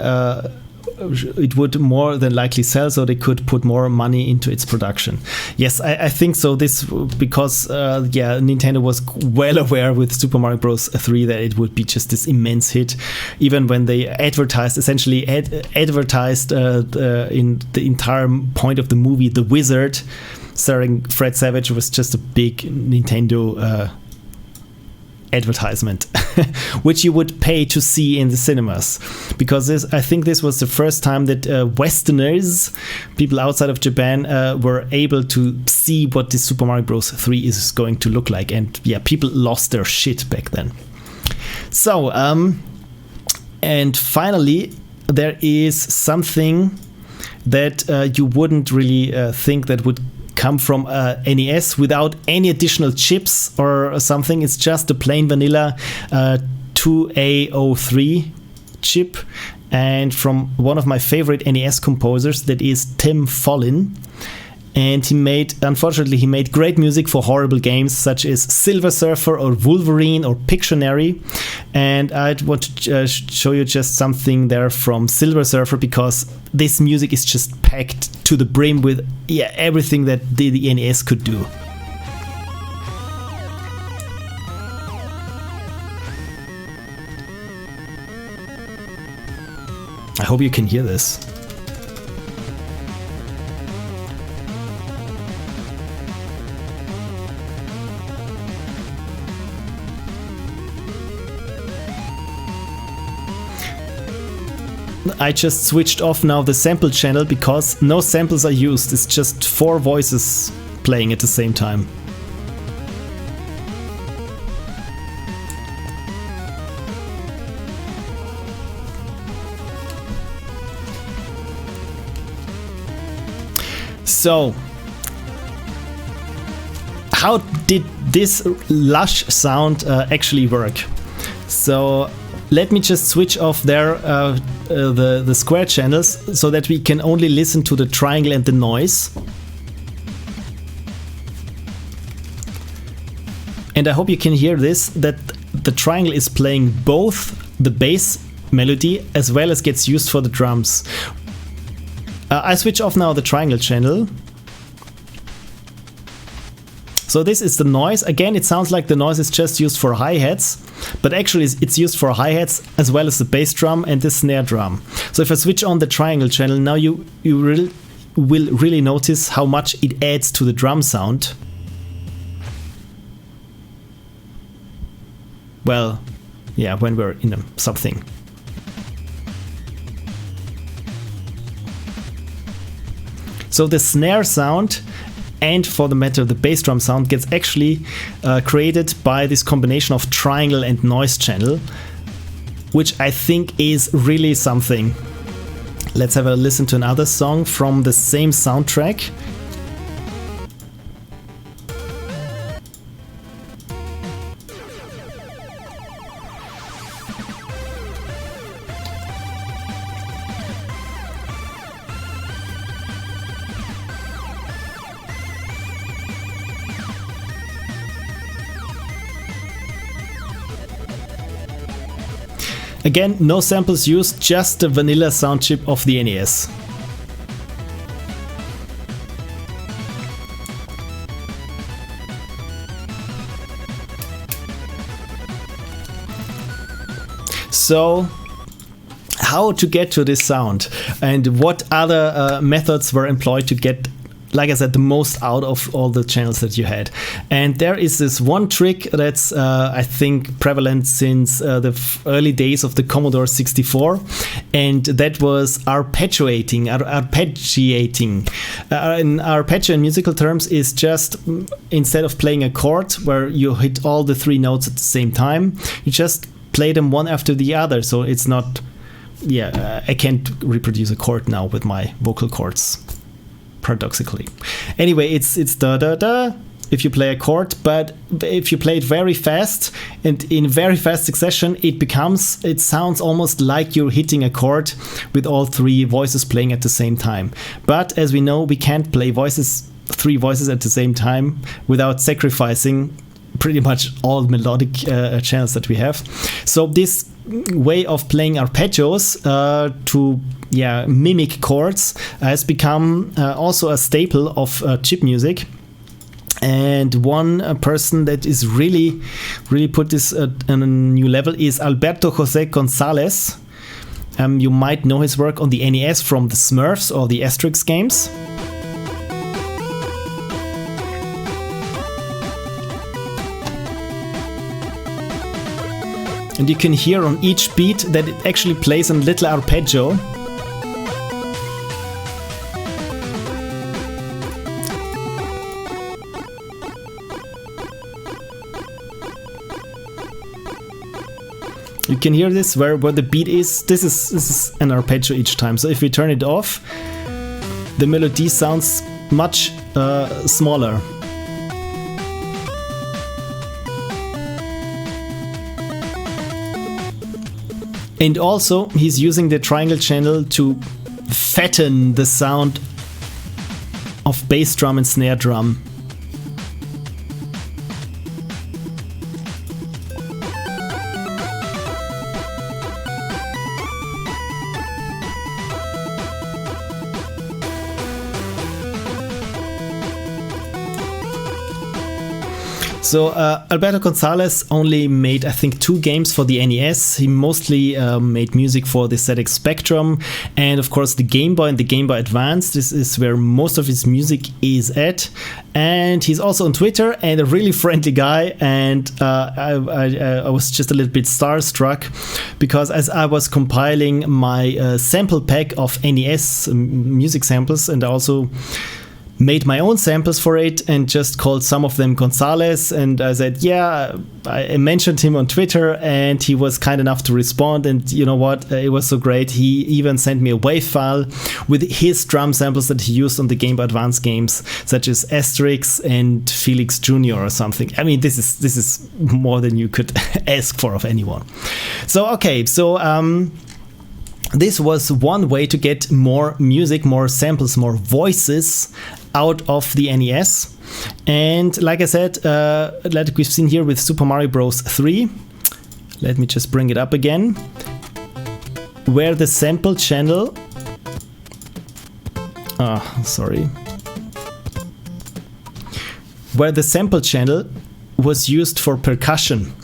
It would more than likely sell, so they could put more money into its production. Yes, I think so. This because Nintendo was well aware with Super Mario Bros. 3 that it would be just this immense hit. Even when they advertised, essentially advertised in the entire point of the movie, The Wizard, starring Fred Savage, was just a big Nintendo advertisement, which you would pay to see in the cinemas, because I think this was the first time that Westerners, people outside of Japan, were able to see what this Super Mario Bros. 3 is going to look like, and people lost their shit back then. So, and finally, there is something that you wouldn't really think that would come from NES without any additional chips or something. It's just a plain vanilla 2A03 chip, and from one of my favorite NES composers, that is Tim Follin. And unfortunately, he made great music for horrible games such as Silver Surfer or Wolverine or Pictionary. And I want to show you just something there from Silver Surfer, because this music is just packed to the brim with everything that the NES could do. I hope you can hear this. I just switched off now the sample channel because no samples are used. It's just 4 voices playing at the same time. So, how did this lush sound actually work? So, let me just switch off there the square channels so that we can only listen to the triangle and the noise. And I hope you can hear this, that the triangle is playing both the bass melody as well as gets used for the drums. I switch off now the triangle channel. So this is the noise. Again, it sounds like the noise is just used for hi-hats, but actually it's used for hi-hats as well as the bass drum and the snare drum. So if I switch on the triangle channel, now you will really notice how much it adds to the drum sound. Well, yeah, when we're in something. So the snare sound, and for the matter the bass drum sound, gets actually created by this combination of triangle and noise channel, which I think is really something. Let's have a listen to another song from the same soundtrack. Again, no samples used, just the vanilla sound chip of the NES. So, how to get to this sound, and what other methods were employed to get, like I said, the most out of all the channels that you had. And there is this one trick that's, I think, prevalent since the early days of the Commodore 64, and that was arpeggiating. An arpeggio in musical terms is just, instead of playing a chord where you hit all the 3 notes at the same time, you just play them one after the other. So it's not, I can't reproduce a chord now with my vocal cords, paradoxically. Anyway, it's da da da, if you play a chord, but if you play it very fast and in very fast succession, it sounds almost like you're hitting a chord with all three voices playing at the same time. But as we know, we can't play three voices at the same time without sacrificing pretty much all melodic channels that we have. So this way of playing arpeggios to mimic chords has become also a staple of chip music. And one person that is really put this on a new level is Alberto José González. You might know his work on the NES from the Smurfs or the Asterix games. And you can hear on each beat that it actually plays a little arpeggio. You can hear this where the beat is. This is an arpeggio each time. So if we turn it off, the melody sounds much smaller. And also, he's using the triangle channel to fatten the sound of bass drum and snare drum. So Alberto González only made, I think, 2 games for the NES. He mostly made music for the ZX Spectrum and, of course, the Game Boy and the Game Boy Advance. This is where most of his music is at. And he's also on Twitter and a really friendly guy. And I was just a little bit starstruck because as I was compiling my sample pack of NES music samples, and I also made my own samples for it and just called some of them González, and I said, yeah, I mentioned him on Twitter and he was kind enough to respond, and you know what, it was so great. He even sent me a WAV file with his drum samples that he used on the Game Boy Advance games such as Asterix and Felix Jr. or something. I mean, this is more than you could ask for of anyone. So okay, so this was one way to get more music, more samples, more voices out of the NES. And like I said, like we've seen here with Super Mario Bros. 3, let me just bring it up again, where the sample channel, where the sample channel was used for percussion.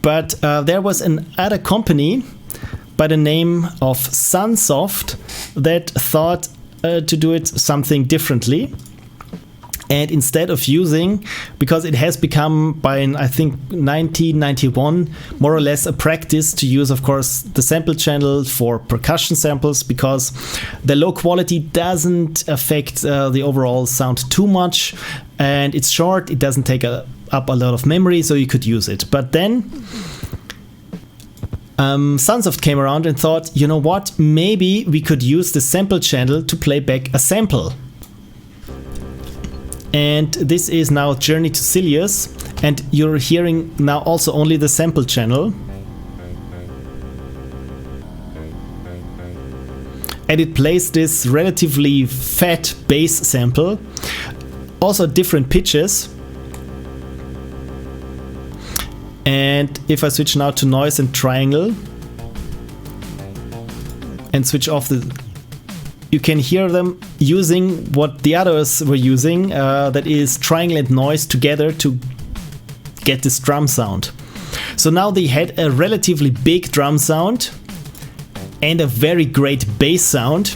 But there was another company by the name of Sunsoft that thought to do it something differently. And instead of using, because it has become by, I think, 1991, more or less a practice to use, of course, the sample channel for percussion samples, because the low quality doesn't affect the overall sound too much. And it's short, it doesn't take up a lot of memory, so you could use it. But then Sunsoft came around and thought, you know what, maybe we could use the sample channel to play back a sample. And this is now Journey to Silius, and you're hearing now also only the sample channel. And it plays this relatively fat bass sample, also different pitches. And if I switch now to noise and triangle and switch off you can hear them using what the others were using, that is triangle and noise together to get this drum sound. So now they had a relatively big drum sound and a very great bass sound.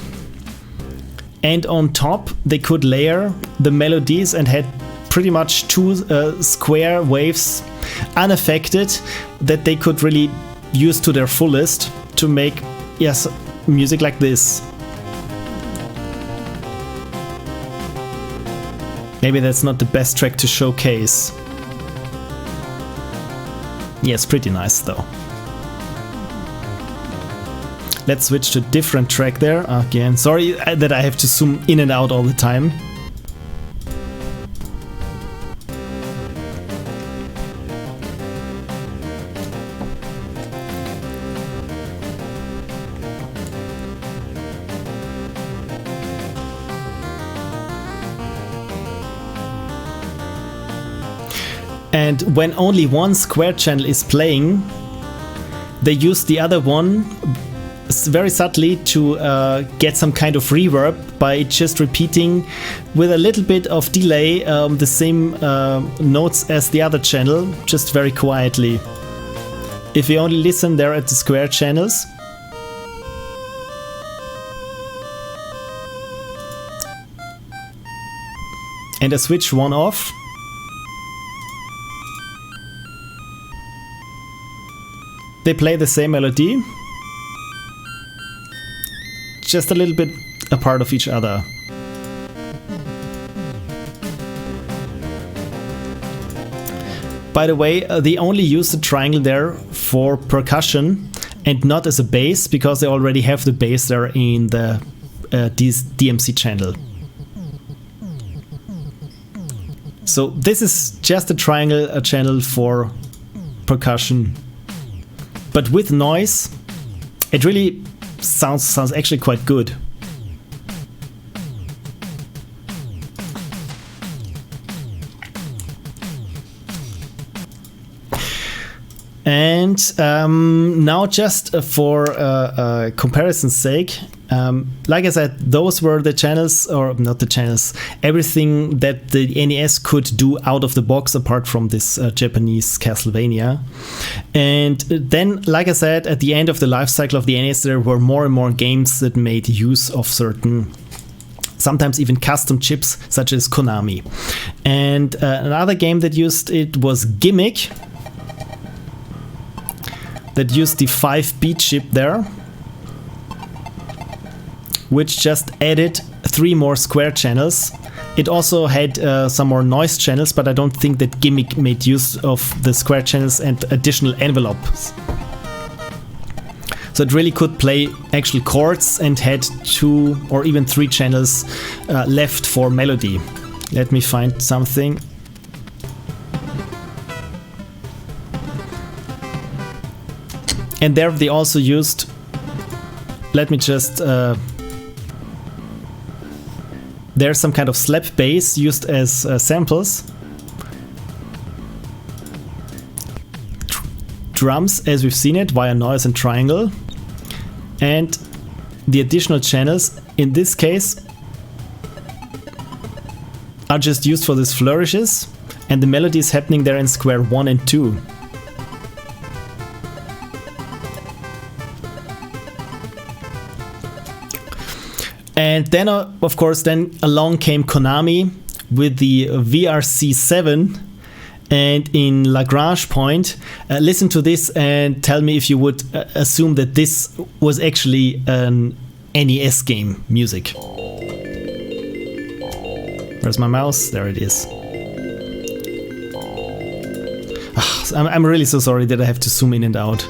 And on top they could layer the melodies and had pretty much 2 square waves unaffected that they could really use to their fullest to make, yes, music like this. Maybe that's not the best track to showcase. Yes, pretty nice though. Let's switch to a different track there. Again, sorry that I have to zoom in and out all the time. And when only one square channel is playing, they use the other one very subtly to get some kind of reverb by just repeating with a little bit of delay the same notes as the other channel, just very quietly. If you only listen there at the square channels, and I switch one off, they play the same melody, just a little bit apart of each other. By the way, they only use the triangle there for percussion and not as a bass, because they already have the bass there in the DMC channel. So this is just a triangle channel for percussion. But with noise, it really sounds actually quite good. And now, just for comparison's sake, like I said, those were the channels, or not the channels, everything that the NES could do out of the box apart from this Japanese Castlevania. And then, like I said, at the end of the life cycle of the NES, there were more and more games that made use of certain, sometimes even custom chips, such as Konami. And another game that used it was Gimmick, that used the 5-beat chip there, which just added 3 more square channels. It also had some more noise channels, but I don't think that Gimmick made use of the square channels and additional envelopes. So it really could play actual chords and had 2 or even 3 channels left for melody. Let me find something. And there they also used, let me just, there's some kind of slap bass used as samples. Drums, as we've seen it, via noise and triangle. And the additional channels, in this case, are just used for these flourishes. And the melody is happening there in square 1 and 2. And then, of course, then along came Konami with the VRC7, and in Lagrange point, listen to this and tell me if you would assume that this was actually an NES game music. Where's my mouse? There it is. I'm really so sorry that I have to zoom in and out.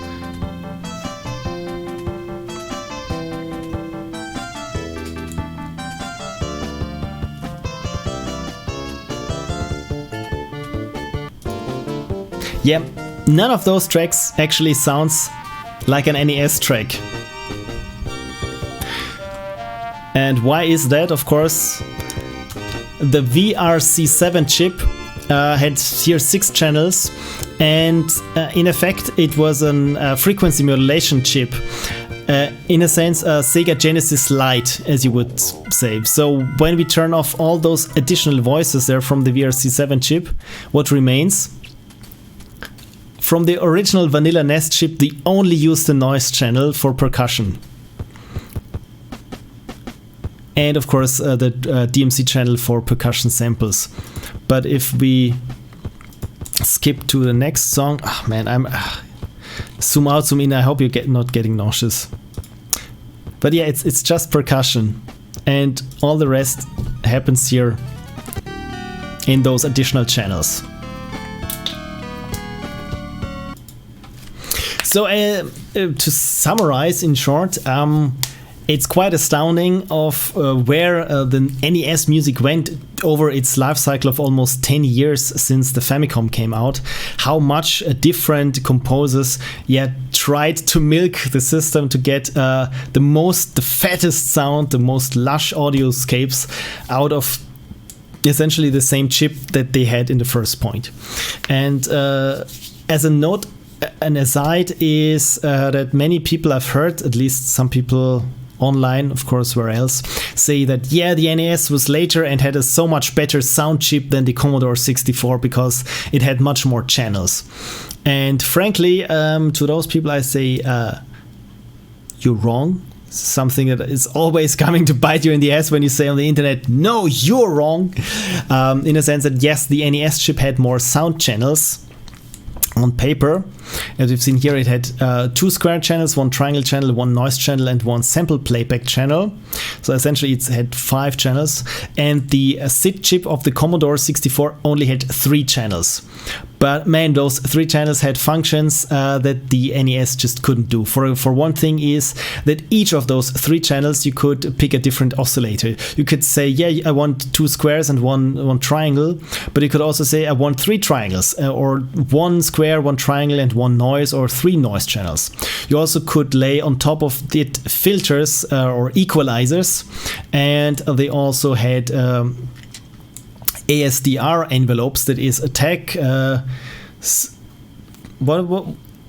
Yeah, none of those tracks actually sounds like an NES track. And why is that? Of course, the VRC7 chip had here 6 channels, and in effect it was a frequency modulation chip. In a sense, a Sega Genesis Lite, as you would say. So when we turn off all those additional voices there from the VRC7 chip, what remains? From the original vanilla NES chip, they only used the noise channel for percussion. And of course the DMC channel for percussion samples. But if we skip to the next song, oh man, I'm zoom out, zoom in, I hope you're not getting nauseous. But yeah, it's just percussion, and all the rest happens here in those additional channels. So to summarize in short, it's quite astounding of where the NES music went over its life cycle of almost 10 years since the Famicom came out. How much different composers tried to milk the system to get the fattest sound, the most lush audioscapes out of essentially the same chip that they had in the first point. And as a note, an aside is that many people I've heard, at least some people online, of course, where else, say that, yeah, the NES was later and had a so much better sound chip than the Commodore 64 because it had much more channels. And frankly, to those people I say, you're wrong. Something that is always coming to bite you in the ass when you say on the internet, no, you're wrong. In a sense that, yes, the NES chip had more sound channels on paper. As we've seen here, it had 2 square channels, 1 triangle channel, 1 noise channel, and 1 sample playback channel. So essentially it had 5 channels. And the SID chip of the Commodore 64 only had 3 channels. But man, those 3 channels had functions that the NES just couldn't do. For one thing is that each of those 3 channels you could pick a different oscillator. You could say, yeah, I want 2 squares and one triangle, but you could also say I want 3 triangles, or 1 square, 1 triangle, and 1 noise, or 3 noise channels. You also could lay on top of it filters or equalizers, and they also had ASDR envelopes, that is attack,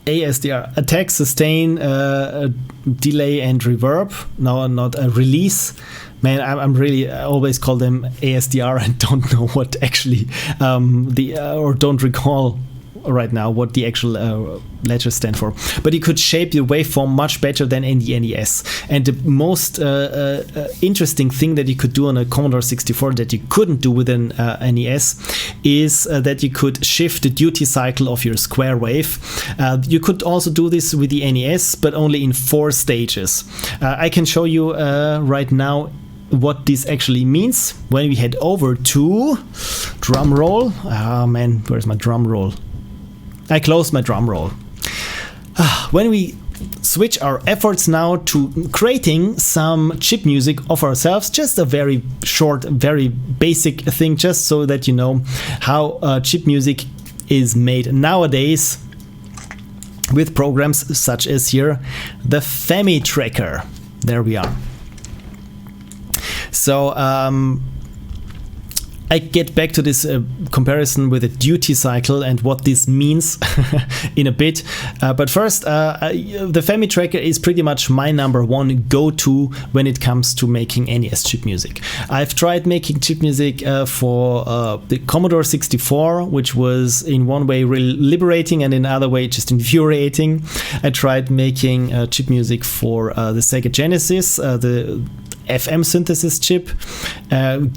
ASDR, attack, sustain, delay, and reverb. No, not a release. Man, I'm really, I always call them ASDR and don't know what actually or don't recall right now what the actual letters stand for. But you could shape the waveform much better than in the NES. And the most interesting thing that you could do on a Commodore 64 that you couldn't do with an NES is that you could shift the duty cycle of your square wave. You could also do this with the NES, but only in 4 stages. I can show you right now what this actually means. When we head over to drum roll, man, where's my drum roll? I closed my drum roll. When we switch our efforts now to creating some chip music of ourselves, just a very short, very basic thing, just so that you know how chip music is made nowadays with programs such as here, the FamiTracker. There we are. So I get back to this comparison with a duty cycle and what this means in a bit. But first, the FamiTracker is pretty much my #1 go-to when it comes to making NES chip music. I've tried making chip music for the Commodore 64, which was in one way really liberating and in another way just infuriating. I tried making chip music for the Sega Genesis, the FM synthesis chip,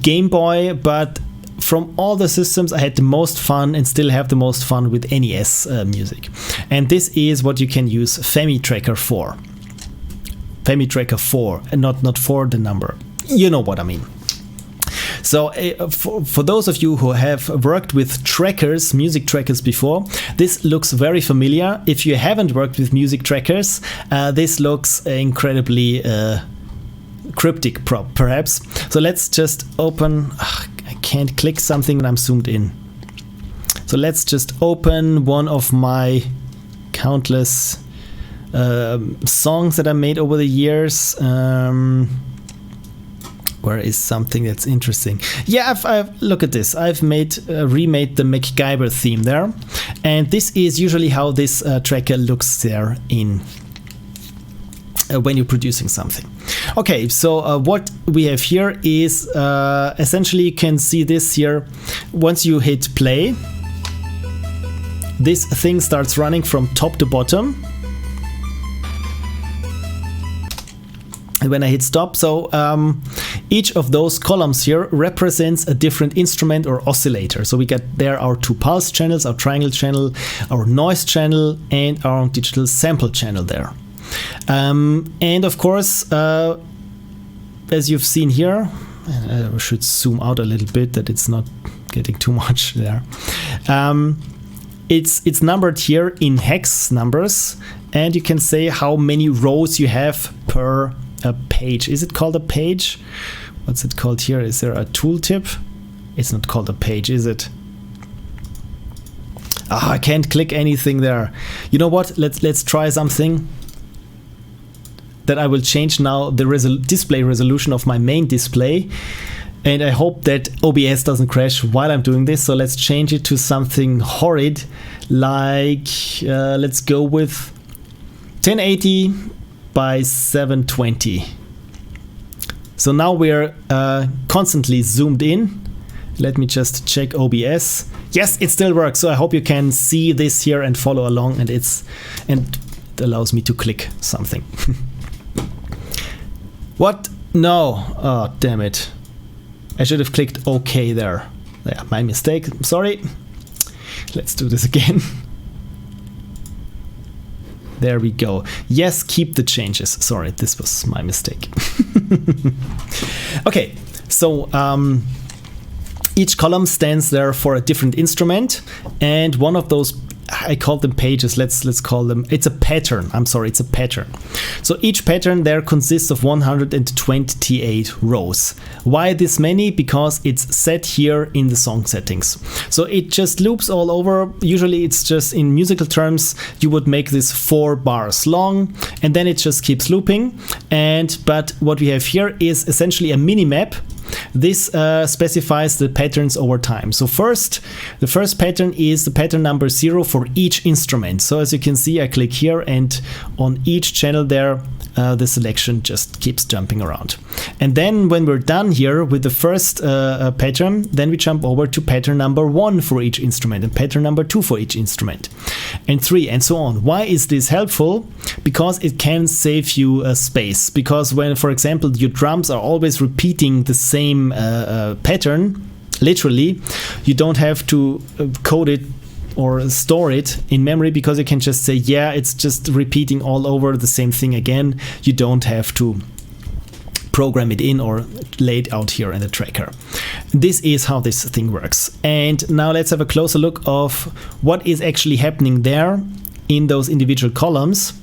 Game Boy, but from all the systems I had the most fun and still have the most fun with NES music. And this is what you can use FamiTracker for. FamiTracker 4, and not for the number. You know what I mean. So for those of you who have worked with trackers, music trackers before, this looks very familiar. If you haven't worked with music trackers, this looks incredibly cryptic, perhaps. So let's just open. I can't click something when I'm zoomed in. So let's just open one of my countless songs that I made over the years. Where is something that's interesting? Yeah, I've look at this. I've remade the MacGyver theme there, and this is usually how this tracker looks there in when you're producing something. Okay, so what we have here is essentially you can see this here. Once you hit play, this thing starts running from top to bottom. And when I hit stop, so each of those columns here represents a different instrument or oscillator. So we get there our 2 pulse channels, our triangle channel, our noise channel, and our digital sample channel there. And of course, as you've seen here, I should zoom out a little bit that it's not getting too much there. It's numbered here in hex numbers, and you can say how many rows you have per page. Is it called a page? What's it called here? Is there a tooltip? It's not called a page, is it? I can't click anything there. You know what? Let's try something. That I will change now the display resolution of my main display. And I hope that OBS doesn't crash while I'm doing this. So let's change it to something horrid, like let's go with 1080 by 720. So now we're constantly zoomed in. Let me just check OBS. Yes, it still works. So I hope you can see this here and follow along. And it allows me to click something. What? No. Oh, damn it. I should have clicked OK there. Yeah, my mistake. Sorry. Let's do this again. There we go. Yes, keep the changes. Sorry, this was my mistake. Okay, so each column stands there for a different instrument, and one of those, I call them pages, let's call them, it's a pattern. I'm sorry, it's a pattern. So each pattern there consists of 128 rows. Why this many? Because it's set here in the song settings. So it just loops all over. Usually it's just, in musical terms, you would make this 4 bars long, and then it just keeps looping. But what we have here is essentially a mini map. This specifies the patterns over time. So the first pattern is the pattern number 0 for each instrument. So as you can see, I click here, and on each channel there, the selection just keeps jumping around. And then when we're done here with the first pattern, then we jump over to pattern number 1 for each instrument, and pattern number 2 for each instrument, and 3, and so on. Why is this helpful? Because it can save you space. Because when, for example, your drums are always repeating the same pattern, literally, you don't have to code it or store it in memory, because you can just say, yeah, it's just repeating all over the same thing again. You don't have to program it in or lay it out here in the tracker. This is how this thing works. And now let's have a closer look of what is actually happening there in those individual columns.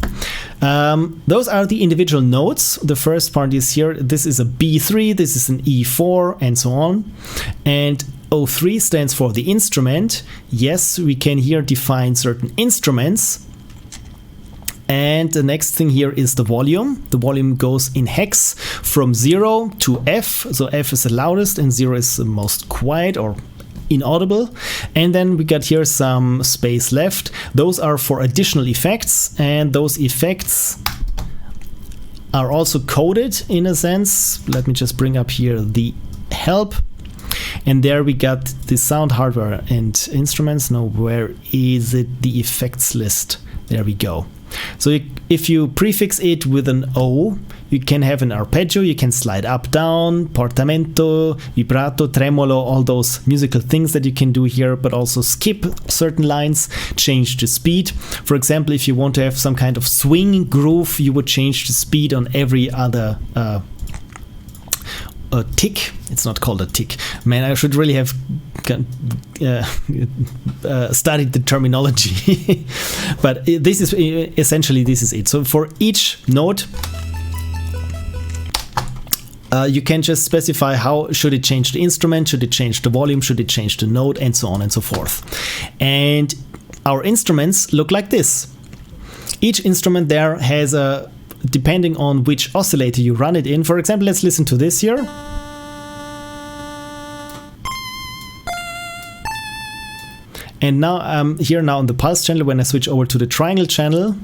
Those are the individual notes. The first part is here. This is a B3, this is an E4, and so on. And O3 stands for the instrument. Yes, we can here define certain instruments. And the next thing here is the volume. The volume goes in hex from 0 to F. So F is the loudest and 0 is the most quiet or inaudible. And then we got here some space left. Those are for additional effects, and those effects are also coded in a sense. Let me just bring up here the help. And there we got the sound hardware and instruments. Now, where is it? The effects list. There we go. So if you prefix it with an O, you can have an arpeggio, you can slide up, down, portamento, vibrato, tremolo, all those musical things that you can do here, but also skip certain lines, change the speed. For example, if you want to have some kind of swing groove, you would change the speed on every other a tick. It's not called a tick. Man, I should really have studied the terminology. But this is essentially, this is it. So for each note, you can just specify how should it change the instrument, should it change the volume, should it change the note, and so on and so forth. And our instruments look like this. Each instrument there has a, depending on which oscillator you run it in. For example, let's listen to this here. And now I'm here now on the pulse channel. When I switch over to the triangle channel,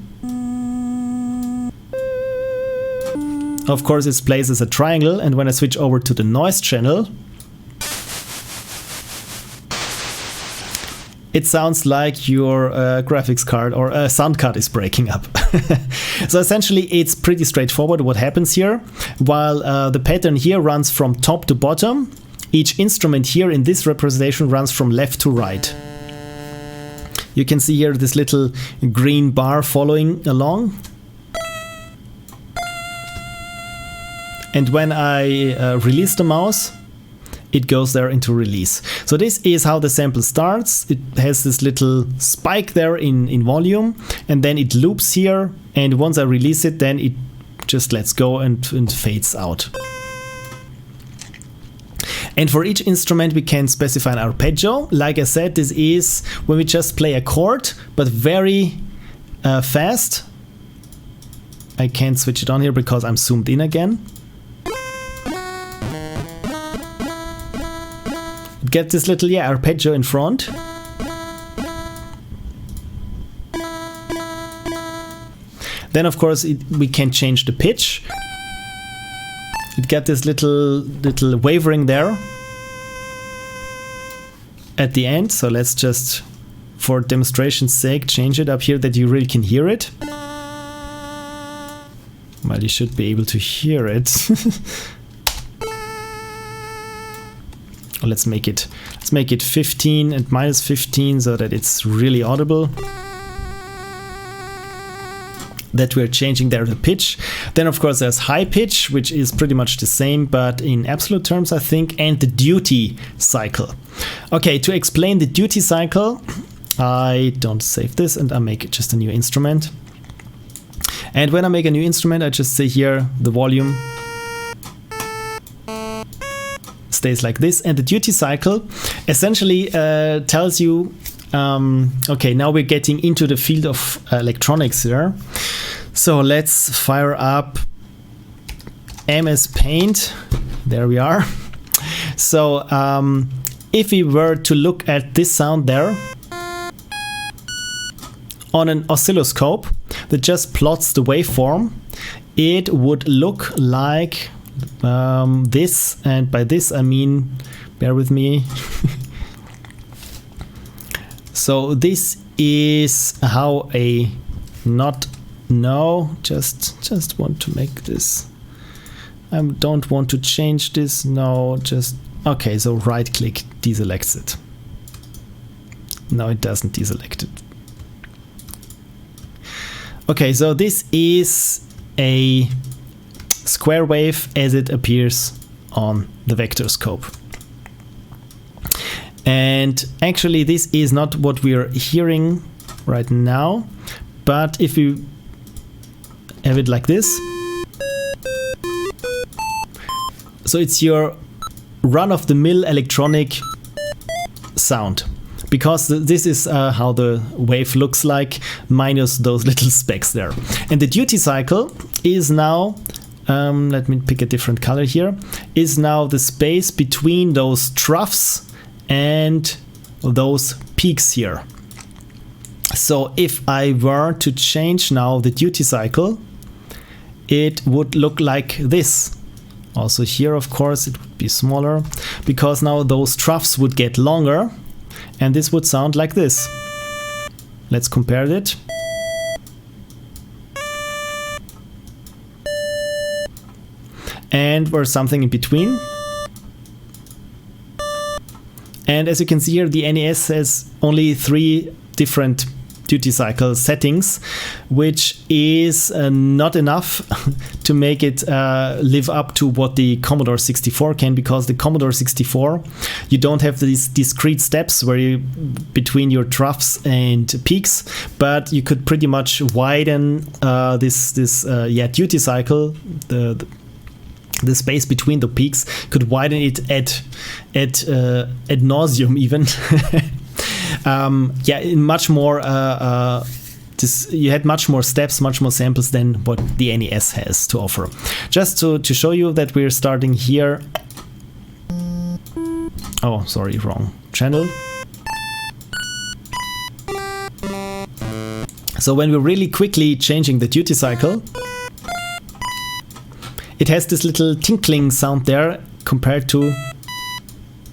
of course it plays as a triangle. And when I switch over to the noise channel, it sounds like your graphics card or sound card is breaking up. So essentially it's pretty straightforward what happens here. While the pattern here runs from top to bottom, each instrument here in this representation runs from left to right. You can see here this little green bar following along. And when I release the mouse, it goes there into release. So this is how the sample starts. It has this little spike there in volume, and then it loops here. And once I release it, then it just lets go and fades out. And for each instrument, we can specify an arpeggio. Like I said, this is when we just play a chord, but very fast. I can't switch it on here because I'm zoomed in again. get this little arpeggio in front. Then of course we can change the pitch. It got this little wavering there at the end. So let's just, for demonstration's sake, change it up here that you really can hear it. Well, you should be able to hear it. Let's make it 15 and -15 so that it's really audible. That we're changing there the pitch. Then of course there's high pitch, which is pretty much the same, but in absolute terms I think, and the duty cycle. Okay, to explain the duty cycle, I don't save this and I make just a new instrument. And when I make a new instrument, I just say here the volume stays like this, and the duty cycle essentially tells you, okay, now we're getting into the field of electronics here. So let's fire up MS Paint. There we are. So if we were to look at this sound there on an oscilloscope that just plots the waveform, it would look like this, and by this I mean, bear with me. So this is how a just want to make this. I don't want to change this. No, just okay. So right click deselects it. No, it doesn't deselect it. Okay, so this is a square wave as it appears on the vector scope. And actually this is not what we're hearing right now, but if you have it like this, so it's your run-of-the-mill electronic sound, because this is how the wave looks like, minus those little specks there. And the duty cycle is now, let me pick a different color here, is now the space between those troughs and those peaks here. So if I were to change now the duty cycle, it would look like this. Also here, of course, it would be smaller, because now those troughs would get longer, and this would sound like this. Let's compare it. And we're something in between. And as you can see here, the NES has only 3 different duty cycle settings, which is not enough to make it live up to what the Commodore 64 can, because the Commodore 64, you don't have these discrete steps where you between your troughs and peaks, but you could pretty much widen this duty cycle, the space between the peaks, could widen it ad nauseum even. Much more. You had much more steps, much more samples than what the NES has to offer. Just to show you that we're starting here. Oh, sorry, wrong channel. So when we're really quickly changing the duty cycle, it has this little tinkling sound there compared to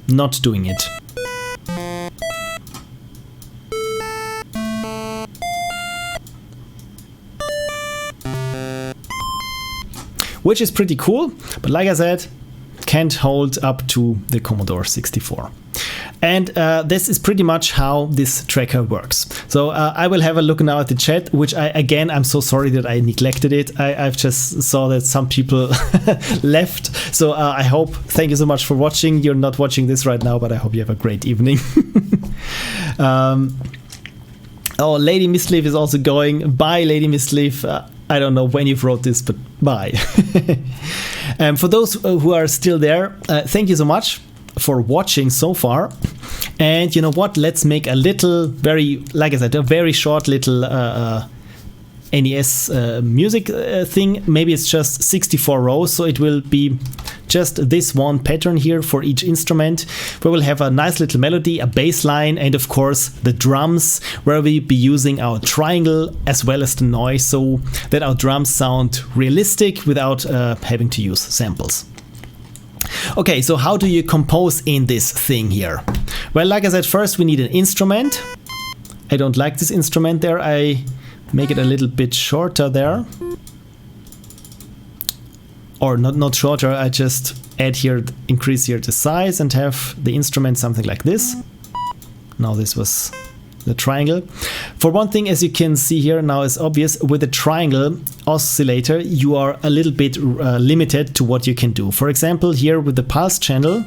not doing it. Which is pretty cool, but like I said, can't hold up to the Commodore 64. And this is pretty much how this tracker works. So I will have a look now at the chat, which I'm so sorry that I neglected it. I've just saw that some people left. So I hope, thank you so much for watching. You're not watching this right now, but I hope you have a great evening. Oh, Lady Mistleaf is also going. Bye, Lady Mistleaf. I don't know when you've wrote this, but bye. For those who are still there, thank you so much for watching so far. And you know what? Let's make a little, like I said, a very short little NES music thing. Maybe it's just 64 rows, so it will be just this one pattern here for each instrument, where we'll have a nice little melody, a bass line, and of course the drums, where we'll be using our triangle as well as the noise, so that our drums sound realistic without having to use samples. Okay, so how do you compose in this thing here? Well, like I said, first we need an instrument. I don't like this instrument there. I make it a little bit shorter there. Or not shorter, I just add here, increase here the size and have the instrument something like this. Now this was the triangle. For one thing, as you can see here, now it's obvious, with the triangle oscillator you are a little bit limited to what you can do. For example, here with the pulse channel,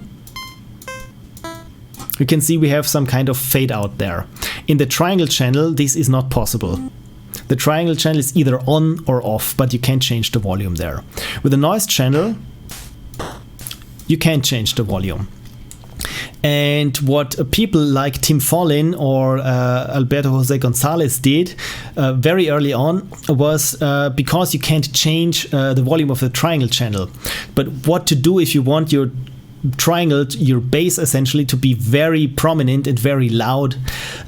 you can see we have some kind of fade out there. In the triangle channel this is not possible. The triangle channel is either on or off, but you can't change the volume there. With the noise channel you can change the volume. And what people like Tim Follin or Alberto Jose Gonzalez did very early on was because you can't change the volume of the triangle channel. But what to do if you want your triangle, your bass essentially, to be very prominent and very loud,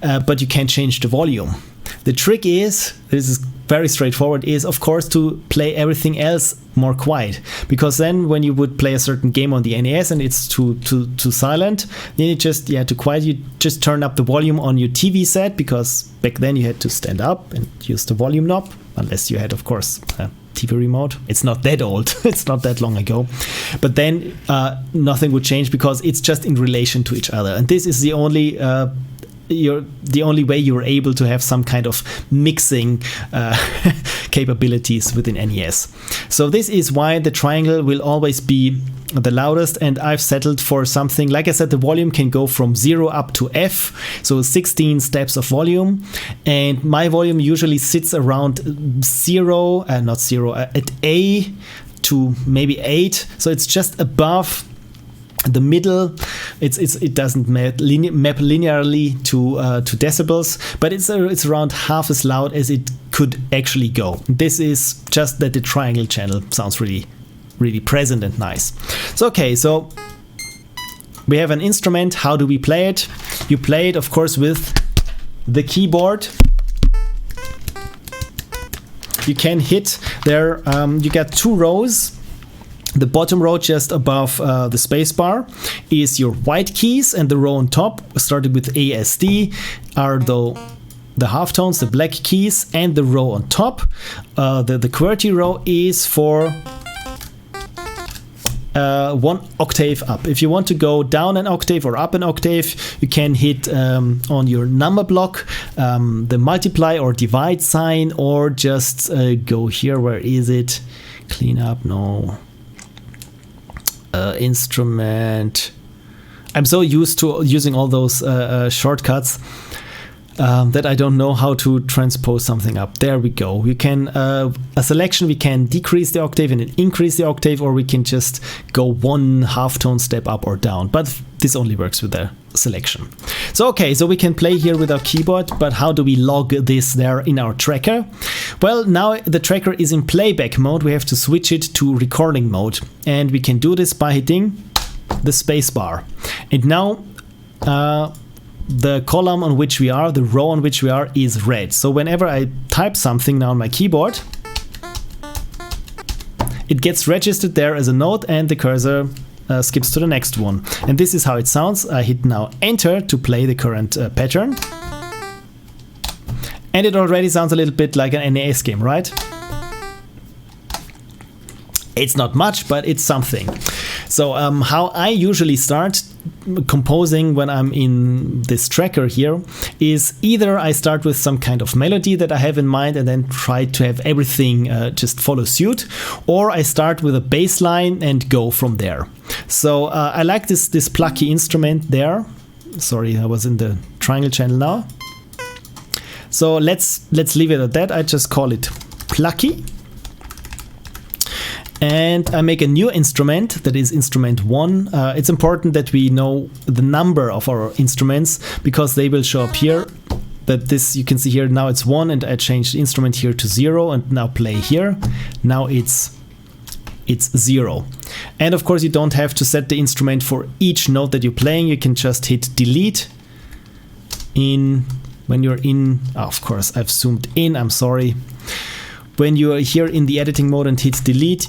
but you can't change the volume. The trick is, this is very straightforward, is of course to play everything else more quiet, because then when you would play a certain game on the NES and it's too silent, then you just, to quiet, you just turn up the volume on your TV set, because back then you had to stand up and use the volume knob, unless you had of course a TV remote. It's not that old, it's not that long ago, but then nothing would change because it's just in relation to each other, and this is the only way you're able to have some kind of mixing capabilities within NES. So this is why the triangle will always be the loudest, and I've settled for something, like I said, the volume can go from 0 up to F, so 16 steps of volume, and my volume usually sits around at A to maybe 8, so it's just above the middle. It doesn't map linearly to decibels, but it's around half as loud as it could actually go. This is just that the triangle channel sounds really present and nice. So okay, so we have an instrument. How do we play it? You play it of course with the keyboard. You can hit there, you get 2 rows. The bottom row just above the spacebar is your white keys, and the row on top, starting with A, S, D, are the halftones, the black keys, and the row on top, the QWERTY row, is for 1 octave up. If you want to go down an octave or up an octave, you can hit on your number block the multiply or divide sign, or just go here. Where is it? Clean up, no. Instrument. I'm so used to using all those shortcuts that I don't know how to transpose something up. There we go. We can a selection, we can decrease the octave and then increase the octave, or we can just go 1 halftone step up or down, but this only works with the selection. So okay, so we can play here with our keyboard, but how do we log this there in our tracker? Well, now the tracker is in playback mode. We have to switch it to recording mode, and we can do this by hitting the space bar. And now the column on which we are, the row on which we are, is red. So whenever I type something now on my keyboard, it gets registered there as a note, and the cursor skips to the next one. And this is how it sounds. I hit now enter to play the current pattern. And it already sounds a little bit like an NES game, right? It's not much, but it's something. So how I usually start composing when I'm in this tracker here is either I start with some kind of melody that I have in mind and then try to have everything just follow suit, or I start with a bass line and go from there. So I like this plucky instrument there. Sorry, I was in the triangle channel now. So let's leave it at that. I just call it plucky. And I make a new instrument, that is instrument 1. It's important that we know the number of our instruments, because they will show up here. That this, you can see here, now it's 1, and I changed the instrument here to 0, and now play here. Now it's it's 0. And of course you don't have to set the instrument for each note that you're playing. You can just hit delete when you're in, of course I've zoomed in, I'm sorry. When you are here in the editing mode and hit delete,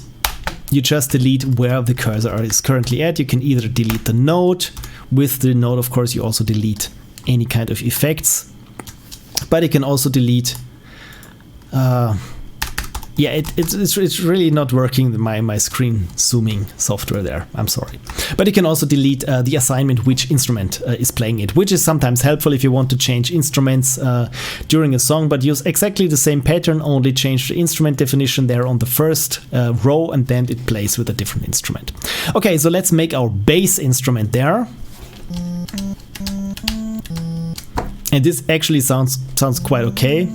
you just delete where the cursor is currently at. You can either delete the note. With the note, of course, you also delete any kind of effects. But you can also delete... it's really not working, my screen zooming software there. I'm sorry. But you can also delete the assignment which instrument is playing it, which is sometimes helpful if you want to change instruments during a song, but use exactly the same pattern, only change the instrument definition there on the first row, and then it plays with a different instrument. Okay, so let's make our bass instrument there. And this actually sounds quite okay.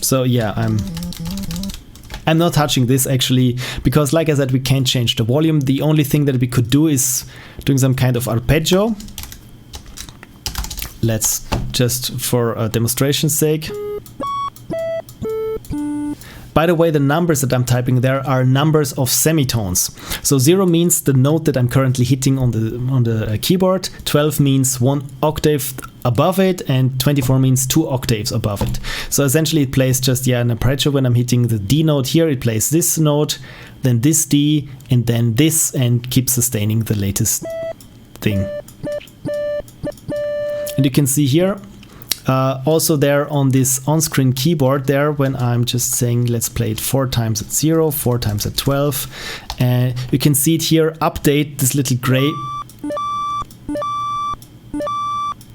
So yeah, I'm not touching this actually, because like I said, we can't change the volume. The only thing that we could do is doing some kind of arpeggio. Let's just, for a demonstration's sake. By the way, the numbers that I'm typing there are numbers of semitones. So 0 means the note that I'm currently hitting on the keyboard, 12 means 1 octave above it, and 24 means 2 octaves above it. So essentially it plays just an arpeggio. When I'm hitting the D note here, it plays this note, then this D, and then this, and keeps sustaining the latest thing. And you can see here, also there on this on-screen keyboard there, when I'm just saying let's play it 4 times at 0, 4 times at 12, and you can see it here update this little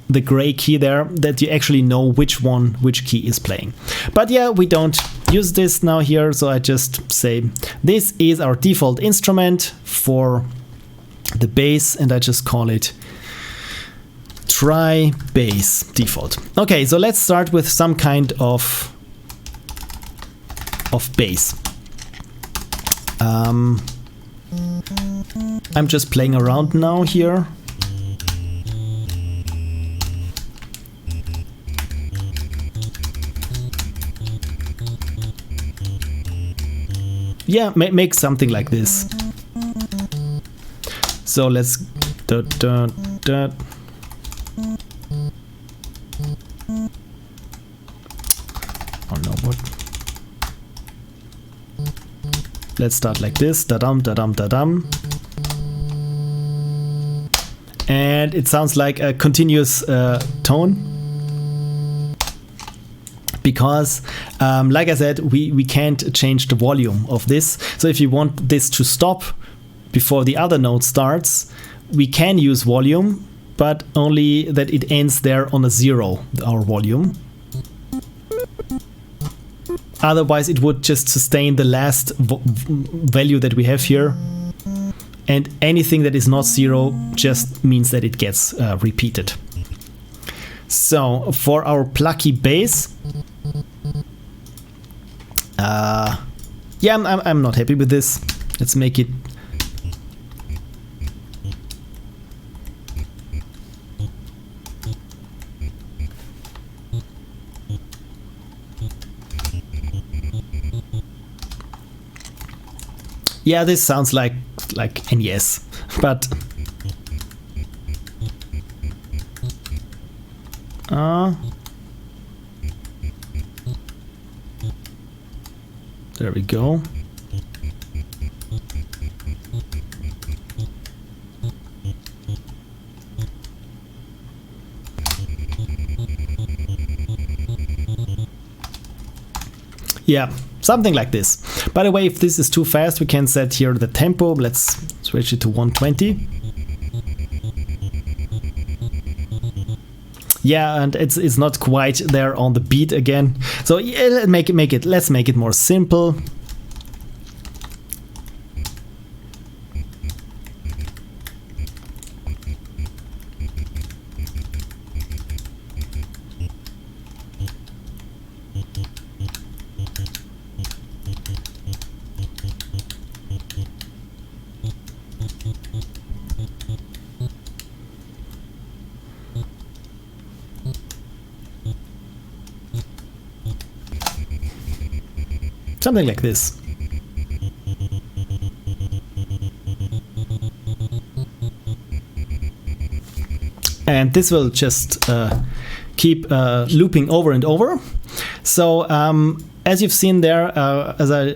the gray key there, that you actually know which key is playing. But yeah, we don't use this now here, so I just say this is our default instrument for the bass, and I just call it try bass default. Okay, so let's start with some kind of bass. I'm just playing around now here. Yeah, make something like this. So let's oh no, what? Let's start like this, da-dum, da-dum, da-dum. And it sounds like a continuous tone. Because, like I said, we can't change the volume of this. So if you want this to stop before the other note starts, we can use volume, but only that it ends there on a 0, our volume. Otherwise it would just sustain the last value that we have here, and anything that is not 0 just means that it gets repeated. So for our plucky bass, yeah, I'm not happy with this. Let's make it yeah, this sounds like NES, but there we go. Yeah, something like this. By the way, if this is too fast, we can set here the tempo. Let's switch it to 120. Yeah, and it's not quite there on the beat again. So yeah, let's make it more simple. Something like this. And this will just keep looping over and over. So as you've seen there, as I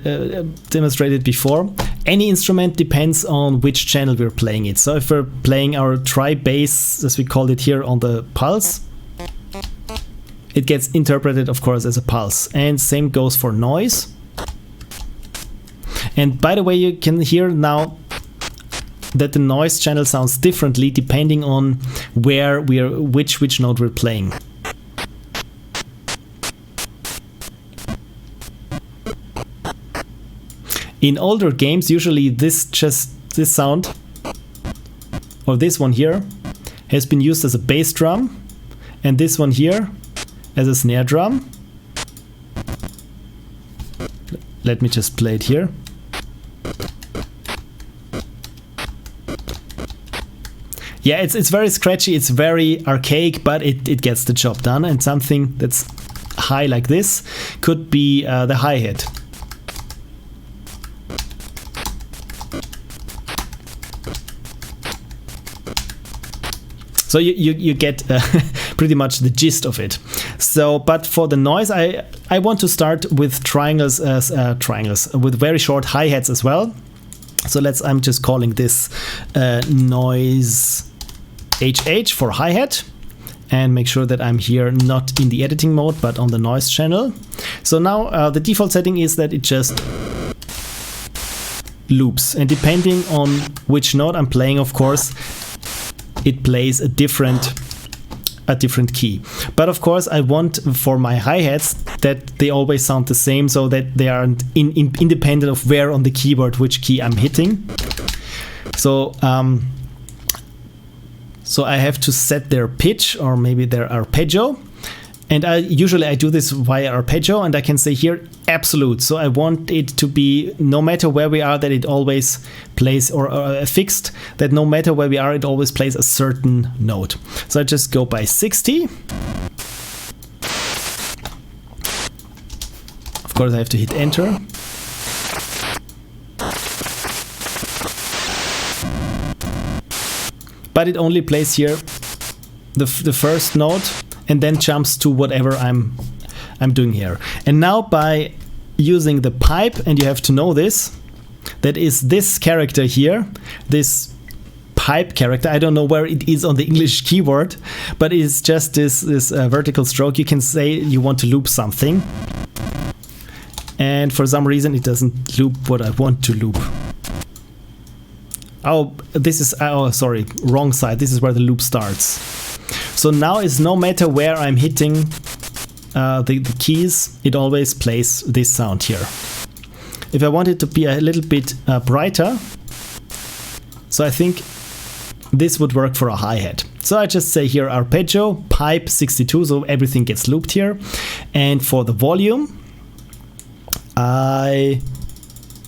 demonstrated before, any instrument depends on which channel we're playing it. So if we're playing our tri-bass, as we call it here, on the pulse, it gets interpreted, of course, as a pulse. And same goes for noise. And by the way, you can hear now that the noise channel sounds differently depending on where which note we're playing. In older games, usually this sound, or this one here, has been used as a bass drum, and this one here as a snare drum. Let me just play it here. Yeah, it's very scratchy, it's very archaic, but it gets the job done. And something that's high like this could be the hi-hat. So you get pretty much the gist of it. So, but for the noise, I want to start with triangles as with very short hi-hats as well. So I'm just calling this noise HH for hi-hat, and make sure that I'm here not in the editing mode but on the noise channel. So now the default setting is that it just loops, and depending on which note I'm playing, of course, it plays a different key. But of course I want for my hi-hats that they always sound the same, so that they aren't independent of where on the keyboard which key I'm hitting. So so I have to set their pitch, or maybe their arpeggio, and usually I do this via arpeggio, and I can say here absolute. So I want it to be, no matter where we are, that it always plays, or fixed, that no matter where we are, it always plays a certain note. So I just go by 60. Of course I have to hit enter. But it only plays here the first note, and then jumps to whatever I'm doing here. And now by using the pipe, and you have to know this, that is this character here, this pipe character. I don't know where it is on the English keyboard, but it's just this vertical stroke. You can say you want to loop something, and for some reason it doesn't loop what I want to loop. Oh, this is, oh, sorry, wrong side. This is where the loop starts. So now it's no matter where I'm hitting the keys, it always plays this sound here. If I want it to be a little bit brighter, so I think this would work for a hi-hat. So I just say here arpeggio, pipe 62, so everything gets looped here. And for the volume, I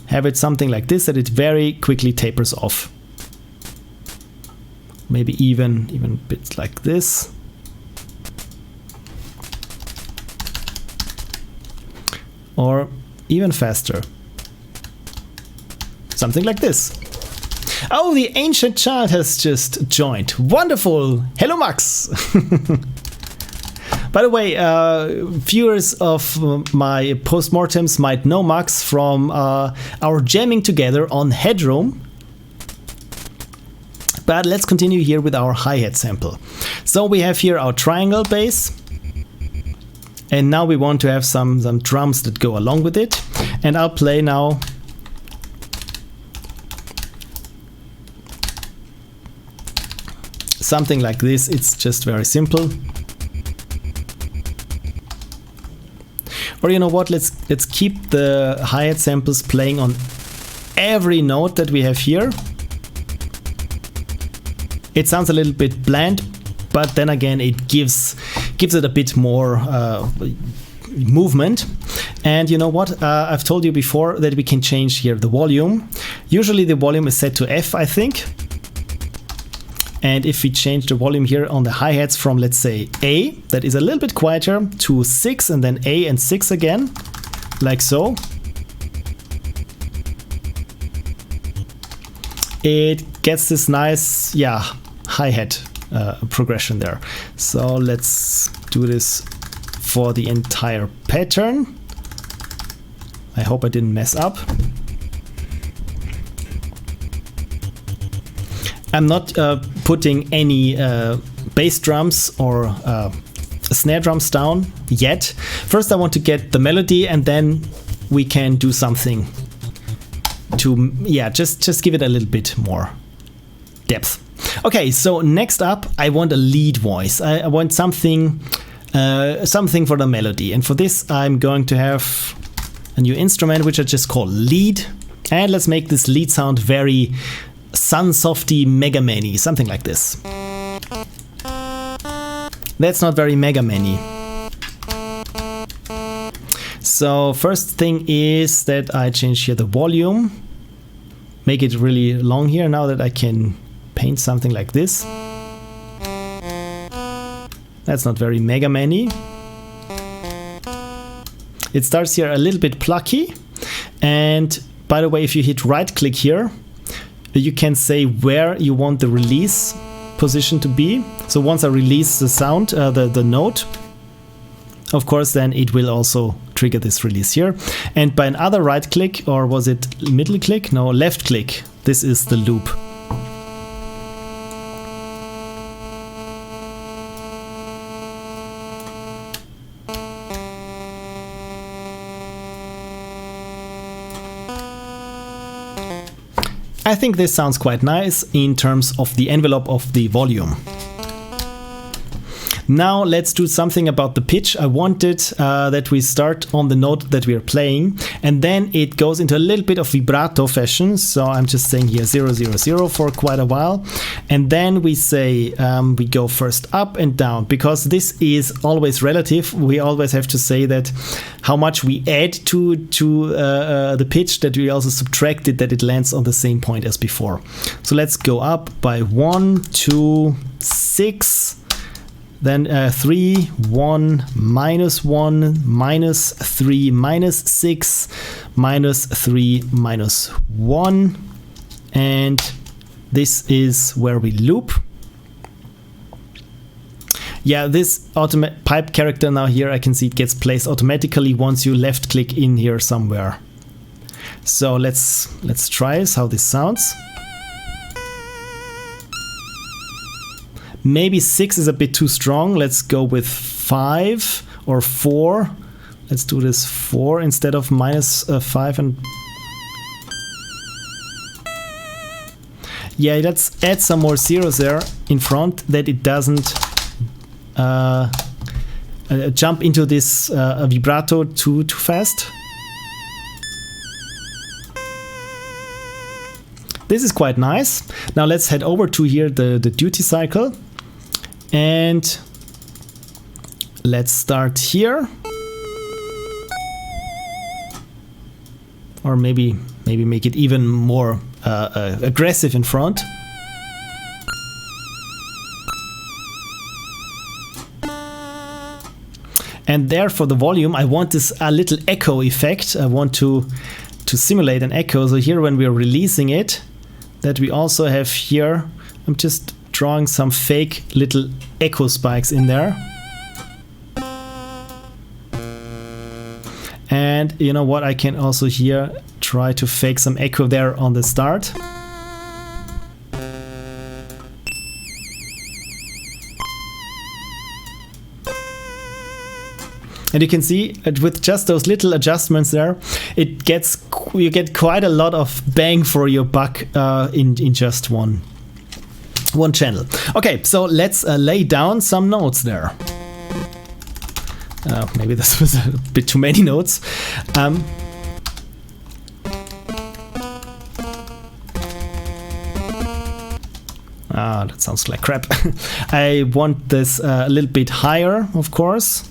have it something like this, that it very quickly tapers off. Maybe even a bit like this. Or even faster. Something like this. Oh, the ancient child has just joined. Wonderful! Hello, Max! By the way, viewers of my postmortems might know Max from our jamming together on Headroom. But let's continue here with our hi-hat sample. So we have here our triangle bass, and now we want to have some drums that go along with it. And I'll play now something like this. It's just very simple. Or you know what, let's keep the hi-hat samples playing on every note that we have here. It sounds a little bit bland, but then again it gives it a bit more movement. And you know what, I've told you before that we can change here the volume. Usually the volume is set to F, I think. And if we change the volume here on the hi-hats from, let's say, A, that is a little bit quieter, to 6, and then A and 6 again, like so. it gets this nice, yeah, hi-hat progression there. So let's do this for the entire pattern. I hope I didn't mess up. I'm not putting any bass drums or snare drums down yet. First I want to get the melody, and then we can do something to, yeah, just give it a little bit more depth. Okay, so next up I want a lead voice. I want something for the melody, and for this I'm going to have a new instrument which I just call lead, and let's make this lead sound very Sunsofty, Mega Man-y, something like this. That's not very Mega Man-y. So first thing is that I change here the volume, make it really long here, now that I can paint something like this. That's not very Mega Man-y. It starts here a little bit plucky, and by the way, if you hit right click here, you can say where you want the release position to be. So once I release the sound, the note, of course, then it will also trigger this release here. And by another right click, or was it middle click? No, left click. This is the loop. I think this sounds quite nice in terms of the envelope of the volume. Now let's do something about the pitch. I wanted that we start on the note that we are playing, and then it goes into a little bit of vibrato fashion. So I'm just saying here 0, 0, 0 for quite a while, and then we say we go first up and down, because this is always relative. We always have to say that how much we add to the pitch, that we also subtract it, that it lands on the same point as before. So let's go up by 1, 2, 6. Then 3, 1, minus 1, minus 3, minus 6, minus 3, minus 1. And this is where we loop. Yeah, this pipe character now here, I can see it gets placed automatically once you left click in here somewhere. So let's try this, how this sounds. Maybe 6 is a bit too strong. Let's go with 5 or 4. Let's do this 4 instead of minus 5. And yeah, let's add some more zeros there in front, that it doesn't jump into this vibrato too fast. This is quite nice. Now let's head over to here the duty cycle. And let's start here, or maybe make it even more aggressive in front. And there for the volume, I want this a little echo effect. I want to simulate an echo. So here when we're releasing it, that we also have here, I'm just drawing some fake little echo spikes in there. And you know what, I can also here try to fake some echo there on the start. And you can see with just those little adjustments there, you get quite a lot of bang for your buck in just one channel. Okay, so let's lay down some notes there. Maybe this was a bit too many notes. That sounds like crap. I want this a little bit higher, of course.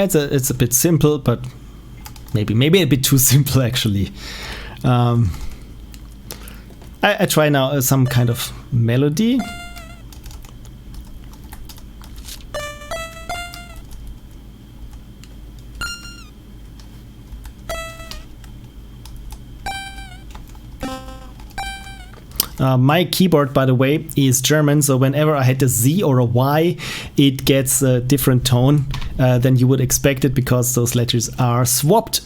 It's a bit simple, but maybe a bit too simple actually. I try now some kind of melody. My keyboard, by the way, is German, so whenever I hit a Z or a Y, it gets a different tone than you would expect it, because those letters are swapped.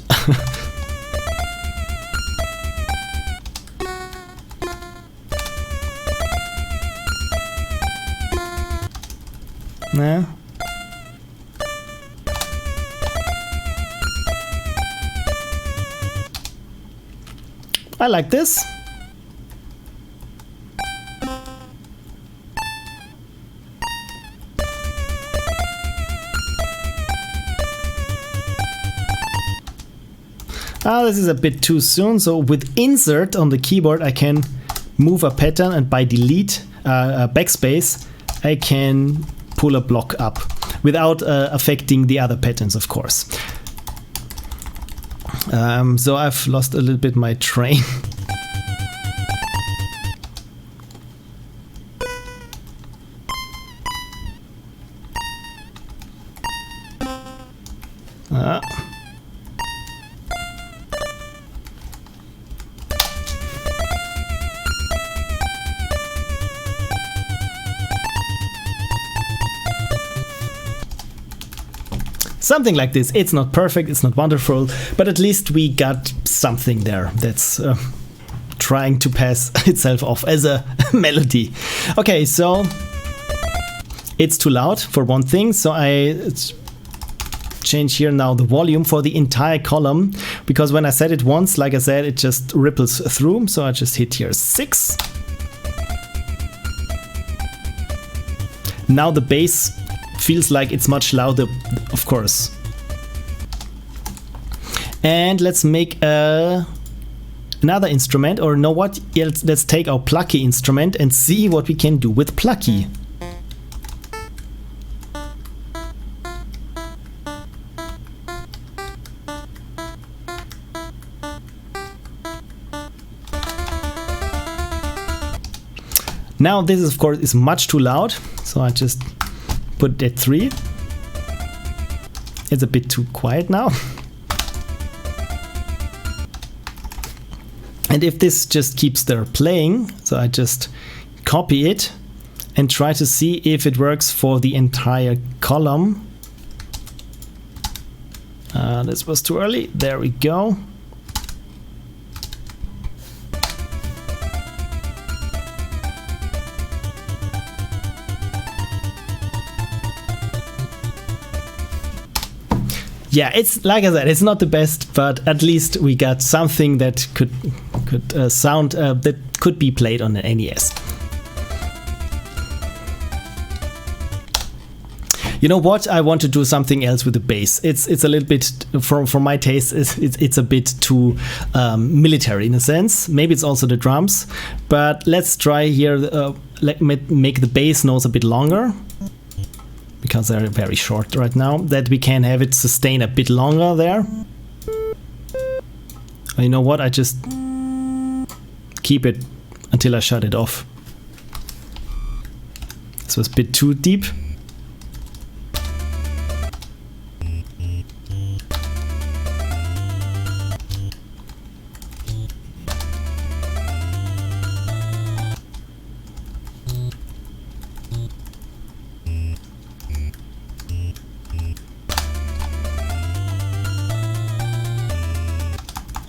Nah. I like this. This is a bit too soon, so with insert on the keyboard I can move a pattern, and by delete backspace I can pull a block up without affecting the other patterns, of course. So I've lost a little bit my train. Something like this. It's not perfect, it's not wonderful, but at least we got something there that's trying to pass itself off as a melody. Okay, so it's too loud for one thing, so I change here now the volume for the entire column, because when I set it once, like I said, it just ripples through, so I just hit here 6. Now the bass feels like it's much louder, of course. And let's make another instrument, or know what? Yeah, let's take our plucky instrument and see what we can do with plucky. Now this of course is much too loud, so I just put it at 3. It's a bit too quiet now. And if this just keeps there playing, so I just copy it and try to see if it works for the entire column. This was too early. There we go. Yeah, it's like I said, it's not the best, but at least we got something that could sound that could be played on an NES. You know what? I want to do something else with the bass. It's a little bit, for my taste, it's a bit too military in a sense. Maybe it's also the drums, but let's try here. Make the bass notes a bit longer, because they're very short right now, that we can have it sustain a bit longer there. You know what? I just keep it until I shut it off. This was a bit too deep.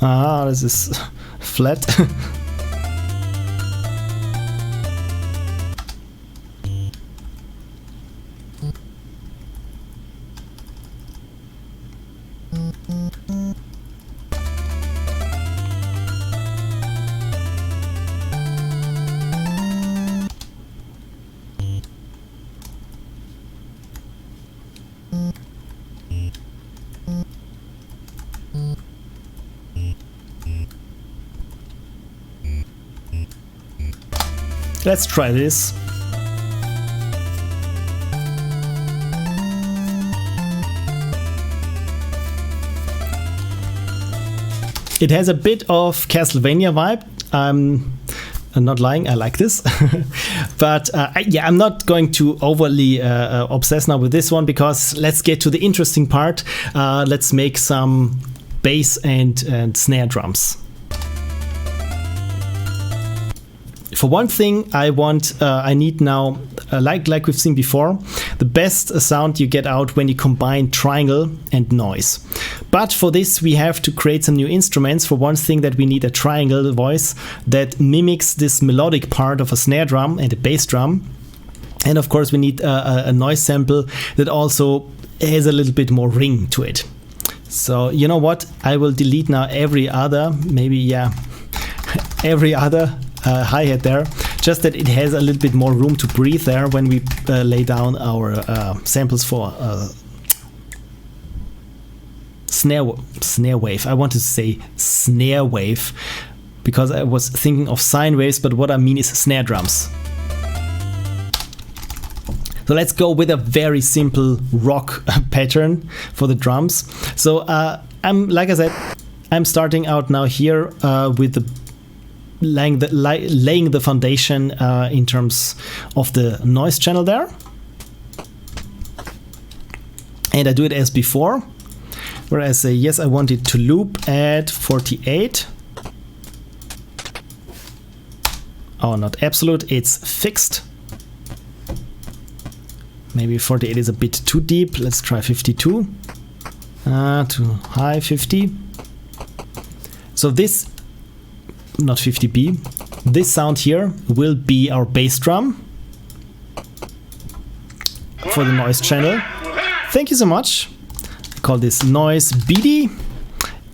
Ah, this is flat. Let's try this. It has a bit of Castlevania vibe. I'm not lying, I like this. But yeah, I'm not going to overly obsess now with this one, because let's get to the interesting part. Let's make some bass and snare drums. For one thing, I need now, like we've seen before, the best sound you get out when you combine triangle and noise. But for this, we have to create some new instruments. For one thing, that we need a triangle voice that mimics this melodic part of a snare drum and a bass drum. And of course, we need a noise sample that also has a little bit more ring to it. So you know what? I will delete now every other, every other hi-hat there, just that it has a little bit more room to breathe there when we lay down our samples for snare wave. I want to say snare wave because I was thinking of sine waves, but what I mean is snare drums. So let's go with a very simple rock pattern for the drums. So like I said, I'm starting out now here with the laying the foundation in terms of the noise channel there. And I do it as before, where I say, yes, I want it to loop at 48. Oh, not absolute, it's fixed. Maybe 48 is a bit too deep. Let's try 52. To high 50. So this, not 50B, this sound here will be our bass drum for the noise channel. Thank you so much. I call this noise BD,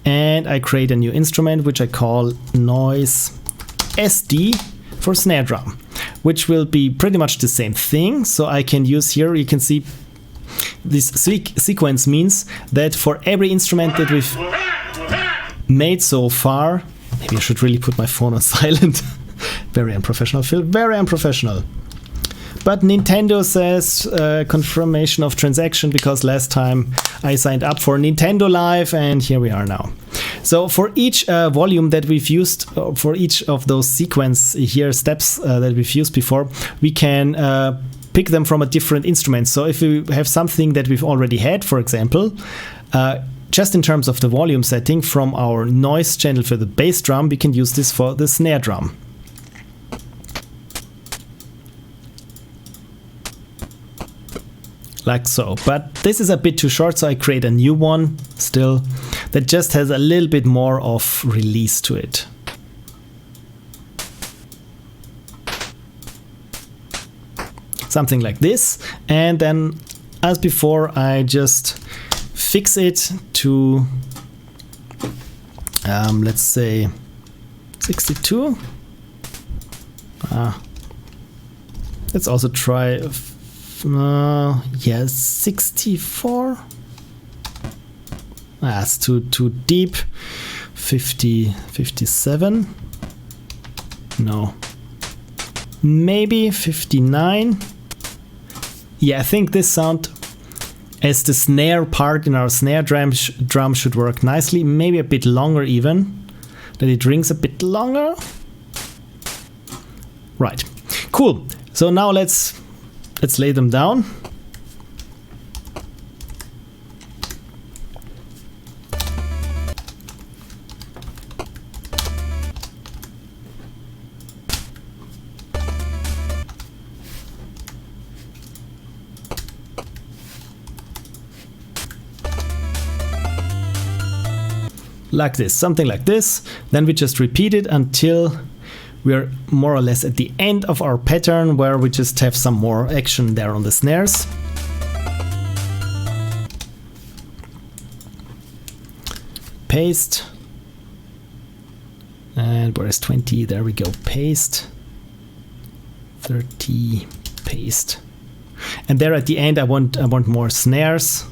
and I create a new instrument which I call noise SD for snare drum, which will be pretty much the same thing. So I can use here, you can see this sequence means that for every instrument that we've made so far, maybe I should really put my phone on silent. Very unprofessional, Phil, very unprofessional. But Nintendo says confirmation of transaction, because last time I signed up for Nintendo Live and here we are now. So for each volume that we've used, for each of those sequence here steps that we've used before, we can pick them from a different instrument. So if we have something that we've already had, for example, just in terms of the volume setting from our noise channel for the bass drum, we can use this for the snare drum. Like so, but this is a bit too short, so I create a new one still that just has a little bit more of release to it. Something like this, and then as before I just fix it to let's say 62. Let's also try yeah, 64. That's too deep. 57. No, maybe 59. Yeah, I think this sound as the snare part in our snare drum should work nicely. Maybe a bit longer even, that it rings a bit longer. Right, cool. So now let's lay them down. Like this, something like this. Then we just repeat it until we're more or less at the end of our pattern, where we just have some more action there on the snares. Paste. And where is 20? There we go. Paste. 30. Paste. And there at the end I want more snares.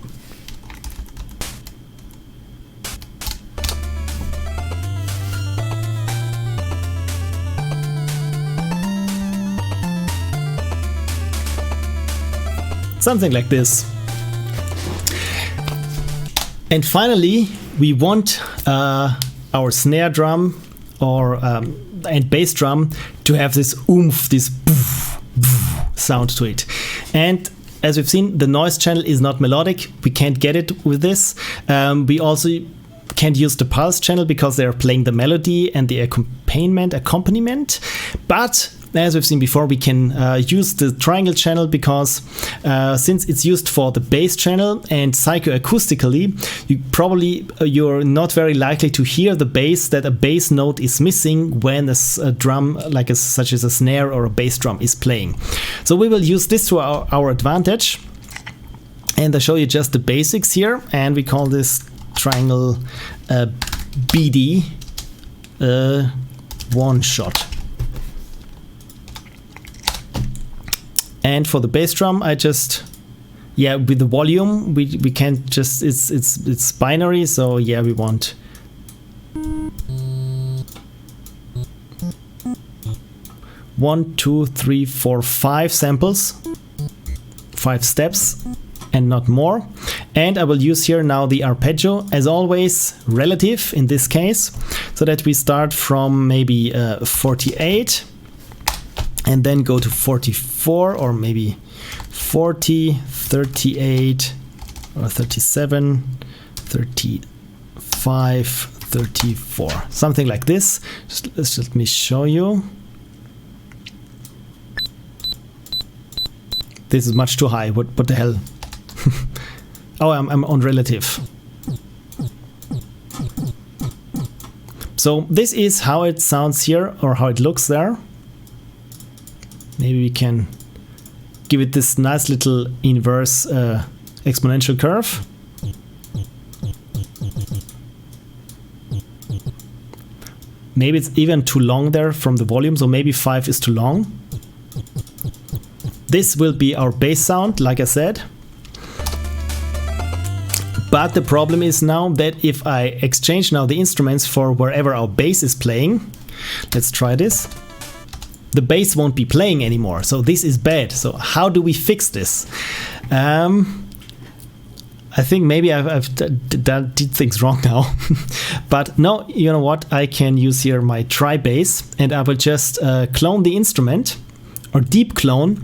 Something like this. And finally, we want our snare drum or and bass drum to have this oomph, this boof, boof sound to it. And as we've seen, the noise channel is not melodic. We can't get it with this. We also can't use the pulse channel because they're playing the melody and the accompaniment. But as we've seen before, we can use the triangle channel because since it's used for the bass channel and psychoacoustically, you're not very likely to hear the bass, that a bass note is missing when a drum such as a snare or a bass drum is playing. So we will use this to our advantage, and I show you just the basics here, and we call this triangle BD one shot. And for the bass drum, I just, with the volume, we can't just, it's binary, so we want 1, 2, 3, 4, 5 samples, 5 steps, and not more. And I will use here now the arpeggio, as always, relative in this case, so that we start from maybe 48. And then go to 44 or maybe 40, 38 or 37, 35, 34, something like this. Just let me show you. This is much too high. What the hell? Oh, I'm on relative. So this is how it sounds here, or how it looks there. Maybe we can give it this nice little inverse exponential curve. Maybe it's even too long there from the volume, so maybe 5 is too long. This will be our bass sound, like I said. But the problem is now that if I exchange now the instruments for wherever our bass is playing, let's try this. The bass won't be playing anymore, so this is bad. So how do we fix this? I think maybe I've did things wrong now. But no, you know what? I can use here my try bass, and I will just clone the instrument, or deep clone.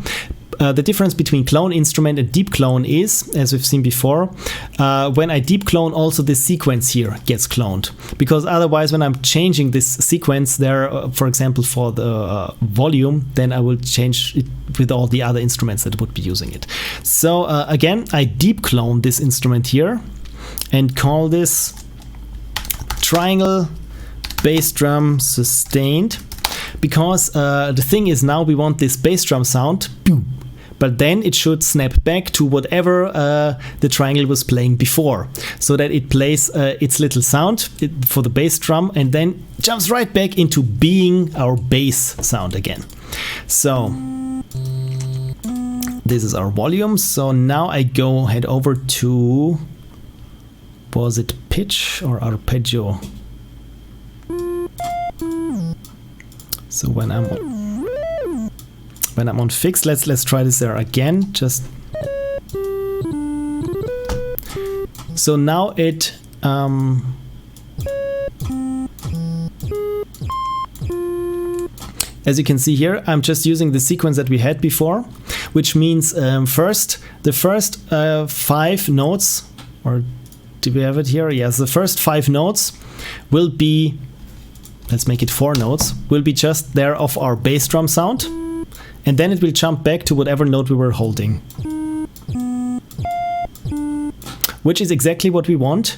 The difference between clone instrument and deep clone is, as we've seen before, when I deep clone, also the sequence here gets cloned. Because otherwise, when I'm changing this sequence there, for example, for the volume, then I will change it with all the other instruments that would be using it. So again, I deep clone this instrument here and call this triangle bass drum sustained. Because the thing is, now we want this bass drum sound, but then it should snap back to whatever the triangle was playing before, so that it plays its little sound for the bass drum and then jumps right back into being our bass sound again. So this is our volume. So now I head over to, was it pitch or arpeggio? So when I'm on fixed, let's try this there again. Just so now it as you can see here, I'm just using the sequence that we had before, which means the first 5 notes, or do we have it here? Yes, the first 5 notes will be, let's make it 4 notes, will be just there of our bass drum sound, and then it will jump back to whatever note we were holding, which is exactly what we want.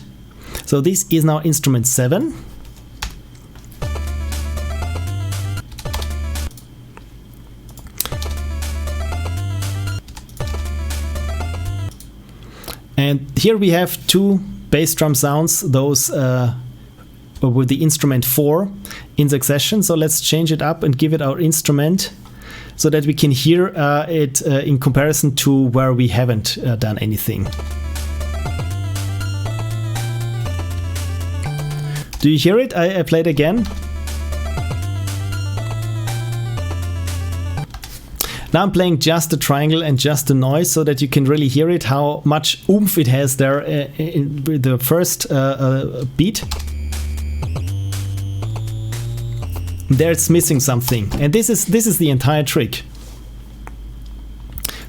So this is now instrument 7. And here we have 2 bass drum sounds, those with the instrument 4 in succession. So let's change it up and give it our instrument so that we can hear it in comparison to where we haven't done anything. Do you hear it? I play it again. Now I'm playing just the triangle and just the noise so that you can really hear it, how much oomph it has there in the first beat. there's missing something, and this is the entire trick.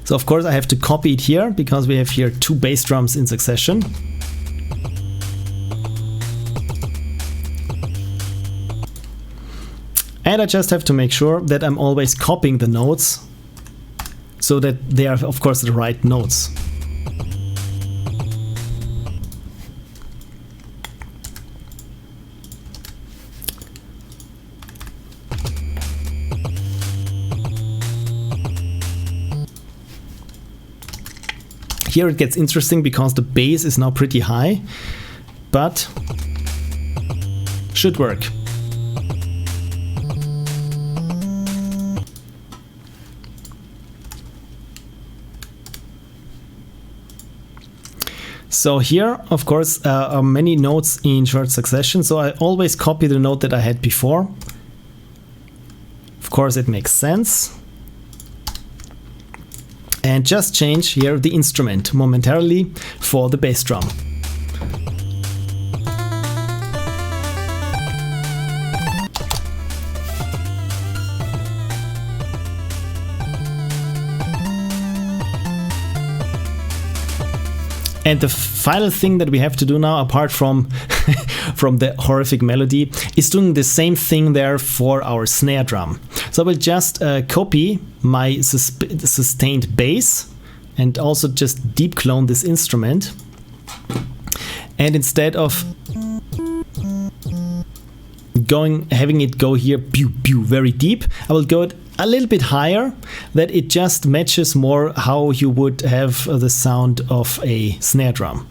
So of course I have to copy it here because we have here 2 bass drums in succession. And I just have to make sure that I'm always copying the notes so that they are of course the right notes. Here it gets interesting because the bass is now pretty high, but should work. So here, of course, are many notes in short succession, so I always copy the note that I had before. Of course, it makes sense. And just change here the instrument momentarily for the bass drum. And the final thing that we have to do now, apart from from the horrific melody, is doing the same thing there for our snare drum. So I will just copy my sustained bass and also just deep clone this instrument. And instead of having it go here pew, pew, very deep, I will go a little bit higher, that it just matches more how you would have the sound of a snare drum.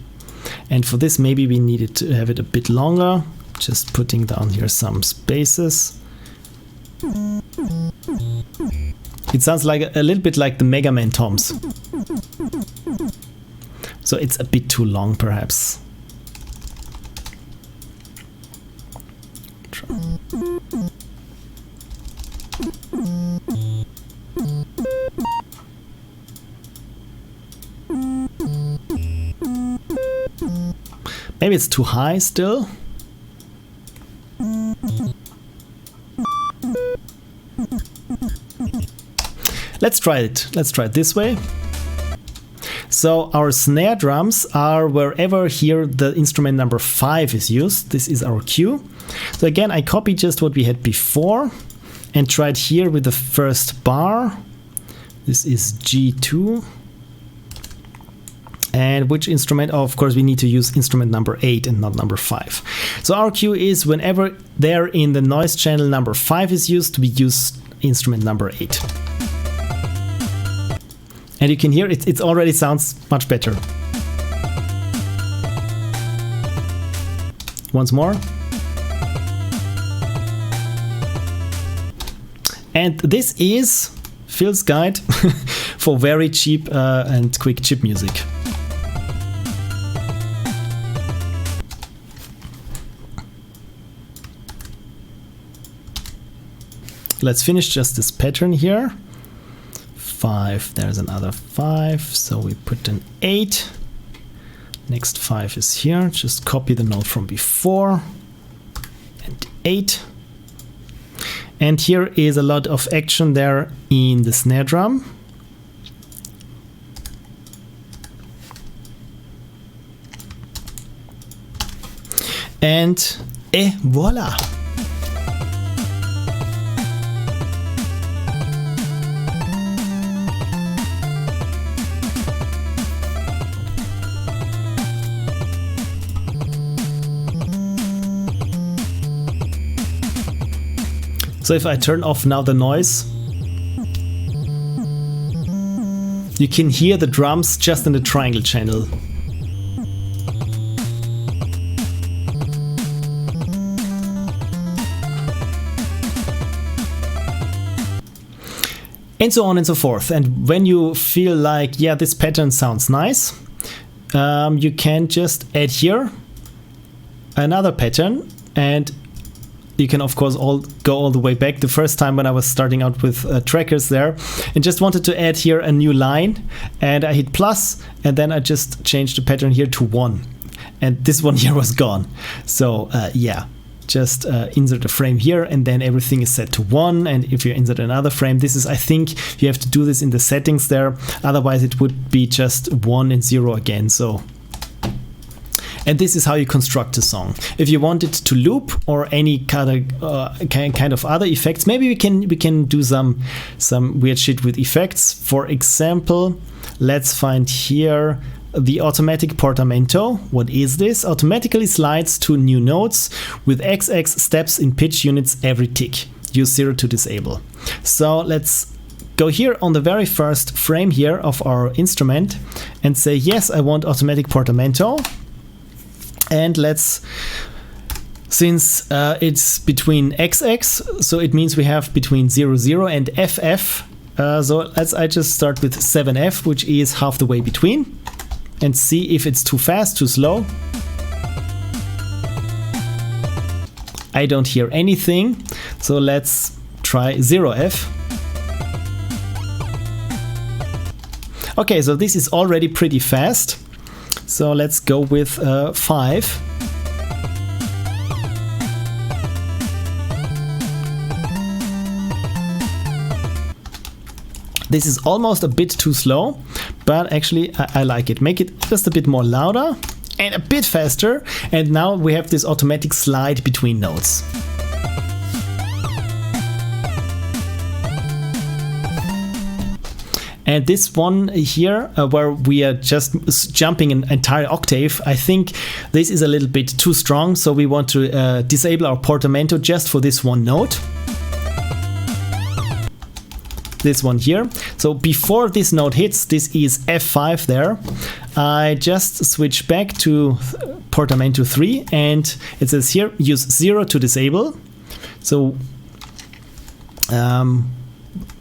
And for this maybe we needed to have it a bit longer, just putting down here some spaces. It sounds like a little bit like the Mega Man toms. So it's a bit too long perhaps. Maybe it's too high still. Let's try it. Let's try it this way. So our snare drums are wherever here the instrument number 5 is used. This is our cue. So again, I copied just what we had before and tried here with the first bar. This is G2. And which instrument? Oh, of course, we need to use instrument number 8 and not number 5. So our cue is whenever there in the noise channel number 5 is used, we use instrument number 8. And you can hear it already sounds much better. Once more. And this is Phil's guide for very cheap and quick chip music. Let's finish just this pattern here. 5, there's another 5, so we put an 8. Next 5 is here, just copy the note from before. And 8. And here is a lot of action there in the snare drum. And voila! So if I turn off now the noise, you can hear the drums just in the triangle channel. And so on and so forth. And when you feel like, yeah, this pattern sounds nice, you can just add here another pattern, and you can of course go all the way back. The first time when I was starting out with trackers there and just wanted to add here a new line, and I hit plus, and then I just changed the pattern here to 1, and this one here was gone. So yeah, just insert a frame here, and then everything is set to 1. And if you insert another frame, this is, I think you have to do this in the settings there, otherwise it would be just 1 and 0 again. So, and this is how you construct a song. If you want it to loop or any kind of other effects, maybe we can do some weird shit with effects. For example, let's find here the automatic portamento. What is this? Automatically slides to new notes with XX steps in pitch units every tick. Use 0 to disable. So let's go here on the very first frame here of our instrument and say, yes, I want automatic portamento. And let's, since it's between XX, so it means we have between 0, 0 and FF. So I just start with 7F, which is half the way between, and see if it's too fast, too slow. I don't hear anything, so let's try 0F. Okay, so this is already pretty fast. So let's go with 5. This is almost a bit too slow, but actually I like it. Make it just a bit more louder and a bit faster. And now we have this automatic slide between notes. And this one here, where we are just jumping an entire octave, I think this is a little bit too strong. So we want to disable our portamento just for this one note. This one here. So before this note hits, this is F5 there. I just switch back to portamento 3, and it says here, use 0 to disable. So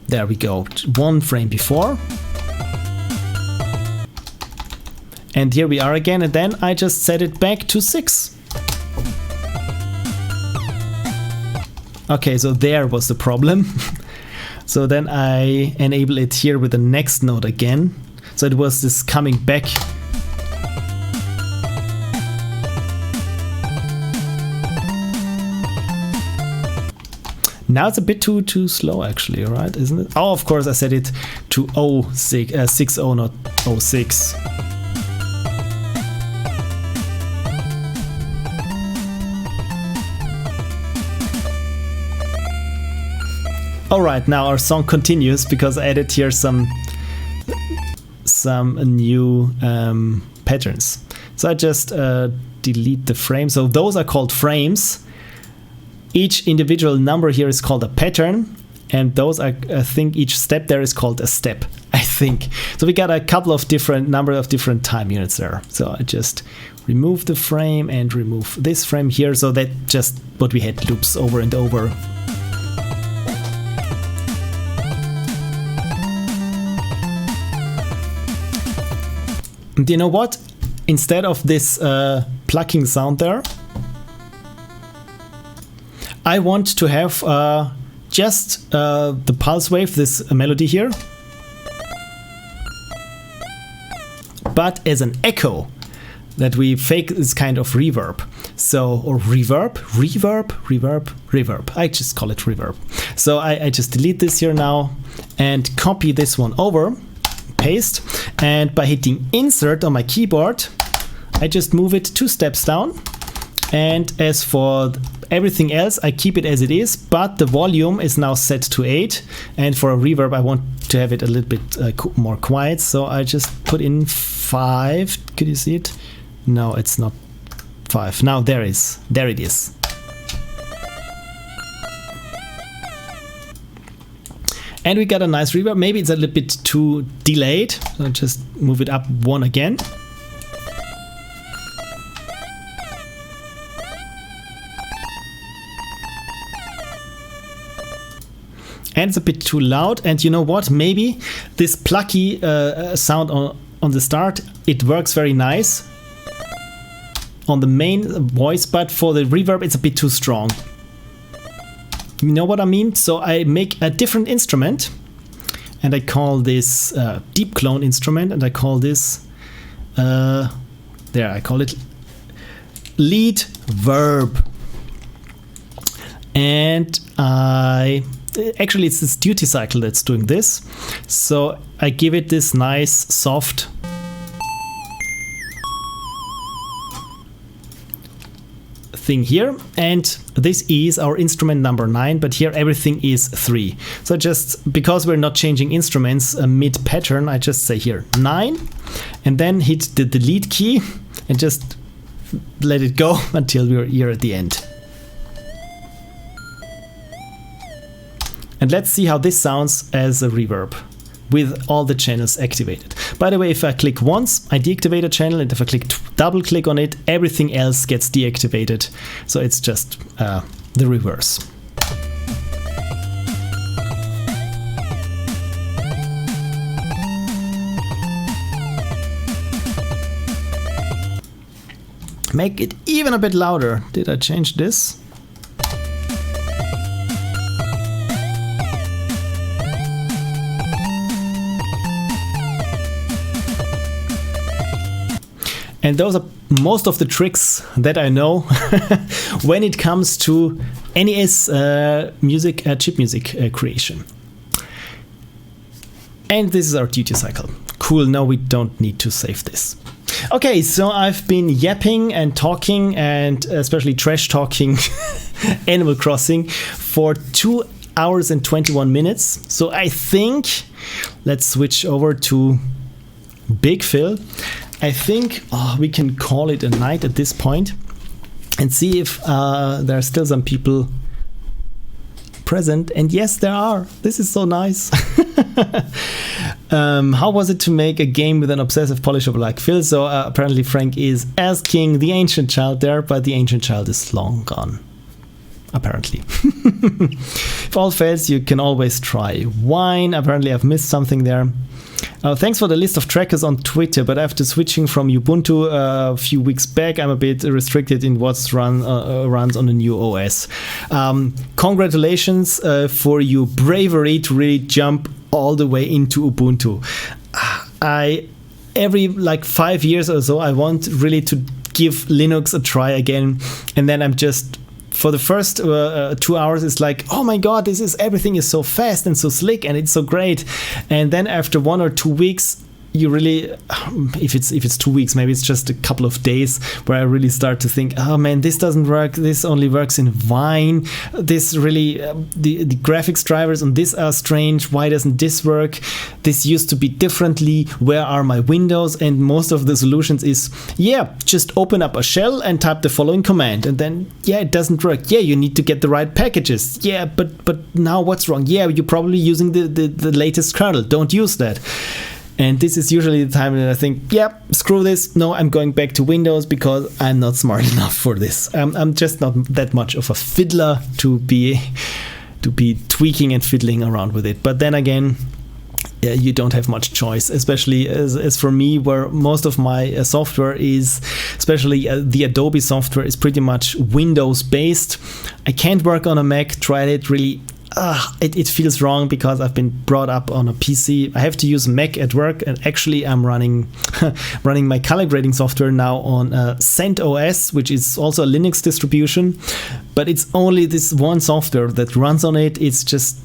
there we go, 1 frame before. And here we are again, and then I just set it back to 6. Okay, so there was the problem. So then I enable it here with the next note again. So it was this coming back. Now it's a bit too slow actually, right? Isn't it? Oh, of course I set it to 60, not 06. Alright, now our song continues because I added here some new patterns. So I just delete the frame. So those are called frames. Each individual number here is called a pattern, and those are, I think each step there is called a step, I think. So we got a couple of number of different time units there. So I just remove the frame and remove this frame here, so that just what we had loops over and over. And you know what? Instead of this plucking sound there, I want to have just the pulse wave, this melody here, but as an echo that we fake this kind of reverb. So, or reverb. I just call it reverb. So I just delete this here now and copy this one over, paste, and by hitting insert on my keyboard, I just move it 2 steps down. And as for everything else, I keep it as it is, but the volume is now set to 8. And for a reverb, I want to have it a little bit more quiet. So I just put in 5. Could you see it? No, it's not 5. Now there it is. And we got a nice reverb. Maybe it's a little bit too delayed. So I'll just move it up 1 again. And it's a bit too loud. And you know what? Maybe this plucky sound on the start, it works very nice on the main voice, but for the reverb, it's a bit too strong. You know what I mean? So I make a different instrument, and I call this deep clone instrument, and I call this I call it lead verb. and actually it's this duty cycle that's doing this. So I give it this nice soft thing here, and this is our instrument number 9, but here everything is 3. So just because we're not changing instruments mid pattern, I just say here 9 and then hit the delete key and just let it go until we're here at the end. And let's see how this sounds as a reverb with all the channels activated. By the way, if I click once, I deactivate a channel, and if I double click on it, everything else gets deactivated. So it's just the reverse. Make it even a bit louder. Did I change this? And those are most of the tricks that I know when it comes to NES music, chip music creation. And this is our duty cycle. Cool, now we don't need to save this. Okay, so I've been yapping and talking, and especially trash talking Animal Crossing for 2 hours and 21 minutes. So I think let's switch over to Big Phil. I think we can call it a night at this point and see if there are still some people present. And yes, there are. This is so nice. How was it to make a game with an obsessive polisher like Phil? So apparently Frank is asking the ancient child there, but the ancient child is long gone. Apparently. If all fails, you can always try wine. Apparently I've missed something there. Thanks for the list of trackers on Twitter, but after switching from Ubuntu a few weeks back, I'm a bit restricted in what's runs on the new OS. Congratulations for your bravery to really jump all the way into Ubuntu. Every like 5 years or so, I want really to give Linux a try again, and then I'm just for the first 2 hours, it's like, oh my god, everything is so fast and so slick and it's so great. And then after 1 or 2 weeks, you really, if it's 2 weeks, maybe it's just a couple of days where I really start to think, oh man, this doesn't work. This only works in Vine. This really, the graphics drivers on this are strange. Why doesn't this work? This used to be differently. Where are my windows? And most of the solutions is, yeah, just open up a shell and type the following command. And then, yeah, it doesn't work. Yeah, you need to get the right packages. Yeah, but now what's wrong? Yeah, you're probably using the latest kernel. Don't use that. And this is usually the time that I think, yeah, screw this. No, I'm going back to Windows because I'm not smart enough for this. I'm just not that much of a fiddler to be tweaking and fiddling around with it. But then again, you don't have much choice, especially as for me, where most of my software is, especially the Adobe software, is pretty much Windows based. I can't work on a Mac. Tried it, really. It feels wrong because I've been brought up on a PC. I have to use Mac at work, and actually I'm running my color grading software now on CentOS, which is also a Linux distribution, but it's only this one software that runs on it. It's just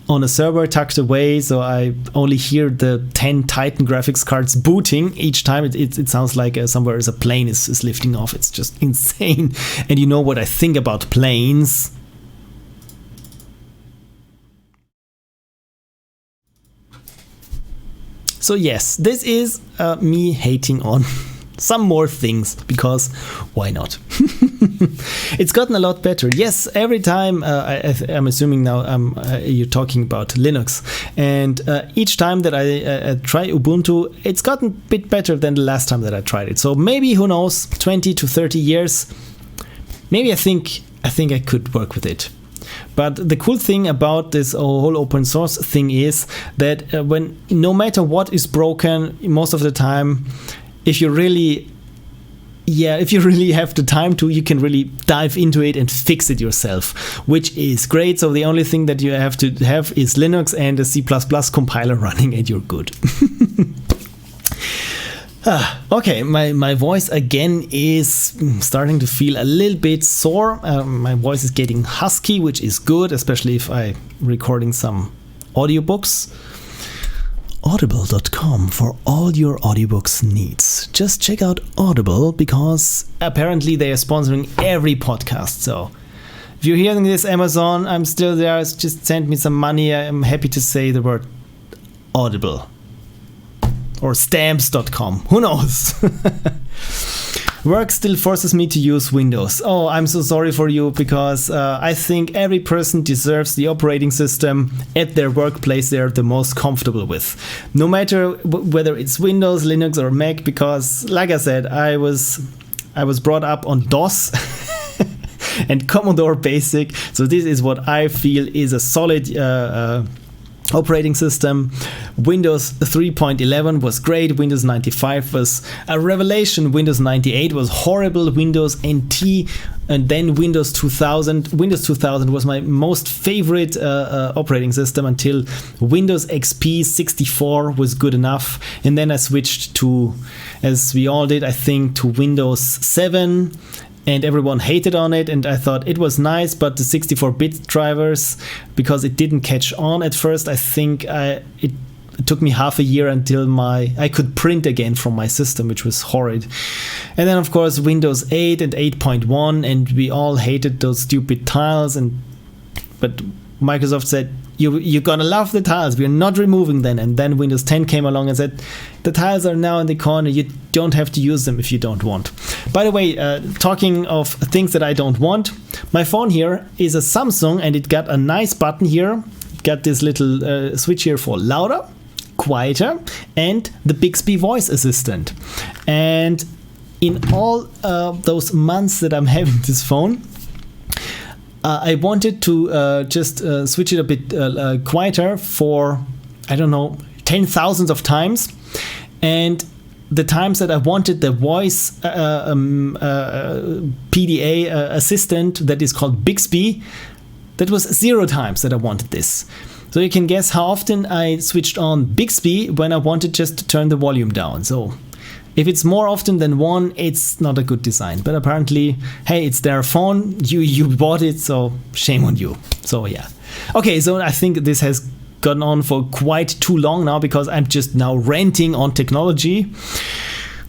on a server tucked away, so I only hear the 10 Titan graphics cards booting each time. It sounds like somewhere as a plane is lifting off. It's just insane. And you know what I think about planes. So yes, this is me hating on some more things, because why not? It's gotten a lot better. Yes, every time, I'm assuming now you're talking about Linux, and each time that I try Ubuntu, it's gotten a bit better than the last time that I tried it. So maybe, who knows, 20 to 30 years, maybe I think I could work with it. But the cool thing about this whole open source thing is that no matter what is broken, most of the time, if you really have the time to, you can really dive into it and fix it yourself, which is great. So the only thing that you have to have is Linux and a C++ compiler running, and you're good. Okay, my voice again is starting to feel a little bit sore. My voice is getting husky, which is good, especially if I'm recording some audiobooks. Audible.com for all your audiobooks needs. Just check out Audible because apparently they are sponsoring every podcast. So if you're hearing this, Amazon, I'm still there. Just send me some money. I'm happy to say the word Audible. Or stamps.com. Who knows? Work still forces me to use Windows. Oh, I'm so sorry for you because I think every person deserves the operating system at their workplace they're the most comfortable with. No matter whether it's Windows, Linux or Mac, because like I said, I was brought up on DOS and Commodore Basic. So this is what I feel is a solid operating system. Windows 3.11 was great. Windows 95 was a revelation. Windows 98 was horrible. Windows NT and then Windows 2000. Windows 2000 was my most favorite operating system until Windows XP 64 was good enough. And then I switched to, as we all did, I think, to Windows 7. And everyone hated on it, and I thought it was nice, but the 64-bit drivers, because it didn't catch on at first, I think it took me half a year until I could print again from my system, which was horrid. And then, of course, Windows 8 and 8.1, and we all hated those stupid tiles, but Microsoft said, you're gonna love the tiles, we're not removing them. And then Windows 10 came along and said, the tiles are now in the corner, you don't have to use them if you don't want. By the way, talking of things that I don't want, my phone here is a Samsung and it got a nice button here. It got this little switch here for louder, quieter, and the Bixby voice assistant. And in all those months that I'm having this phone, I wanted to just switch it a bit quieter for, I don't know, 10,000s of times. And the times that I wanted the voice PDA assistant that is called Bixby, that was 0 times that I wanted this. So you can guess how often I switched on Bixby when I wanted just to turn the volume down. So if it's more often than 1, it's not a good design. But apparently, hey, it's their phone, you bought it, so shame on you. So yeah. Okay, so I think this has gone on for quite too long now because I'm just now ranting on technology,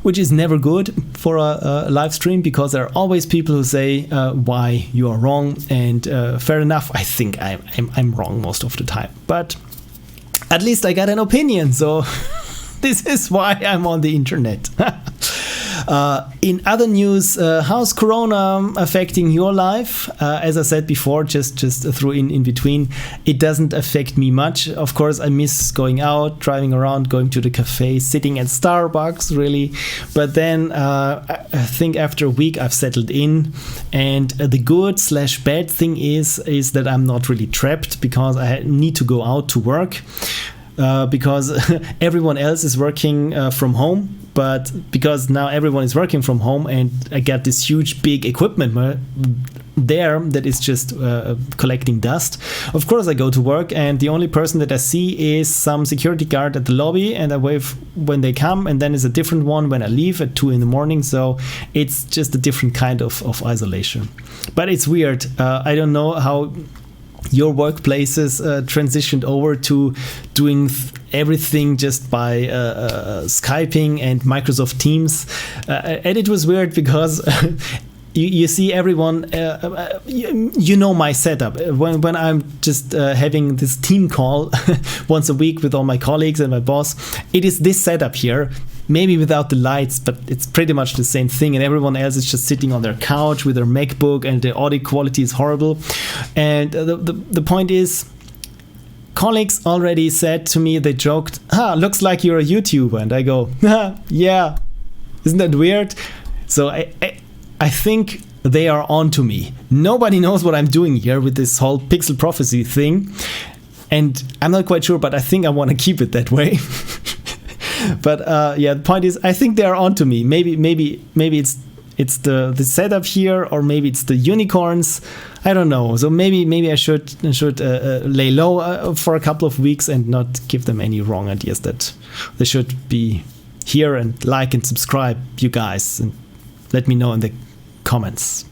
which is never good for a live stream because there are always people who say why you are wrong. And fair enough, I think I'm wrong most of the time. But at least I got an opinion, so this is why I'm on the internet. In other news, how's Corona affecting your life? As I said before, just throw in between, it doesn't affect me much. Of course, I miss going out, driving around, going to the cafe, sitting at Starbucks, really. But then I think after a week I've settled in, and the good/bad thing is that I'm not really trapped because I need to go out to work. Because everyone else is working from home, but because now everyone is working from home and I got this huge big equipment there that is just collecting dust, of course I go to work and the only person that I see is some security guard at the lobby, and I wave when they come, and then is a different one when I leave at 2 in the morning. So it's just a different kind of isolation. But it's weird. I don't know how your workplaces transitioned over to doing everything just by Skyping and Microsoft Teams. And it was weird because you see everyone, you know my setup. When I'm just having this team call once a week with all my colleagues and my boss, it is this setup here. Maybe without the lights, but it's pretty much the same thing, and everyone else is just sitting on their couch with their MacBook and the audio quality is horrible. And the point is, colleagues already said to me, they joked, looks like you're a YouTuber. And I go, yeah, isn't that weird? So I think they are on to me. Nobody knows what I'm doing here with this whole Pixel Prophecy thing, and I'm not quite sure, but I think I want to keep it that way. But yeah, the point is, I think they are onto me. Maybe it's the setup here, or maybe it's the unicorns. I don't know. So maybe I should lay low for a couple of weeks and not give them any wrong ideas that they should be here and like and subscribe, you guys, and let me know in the comments.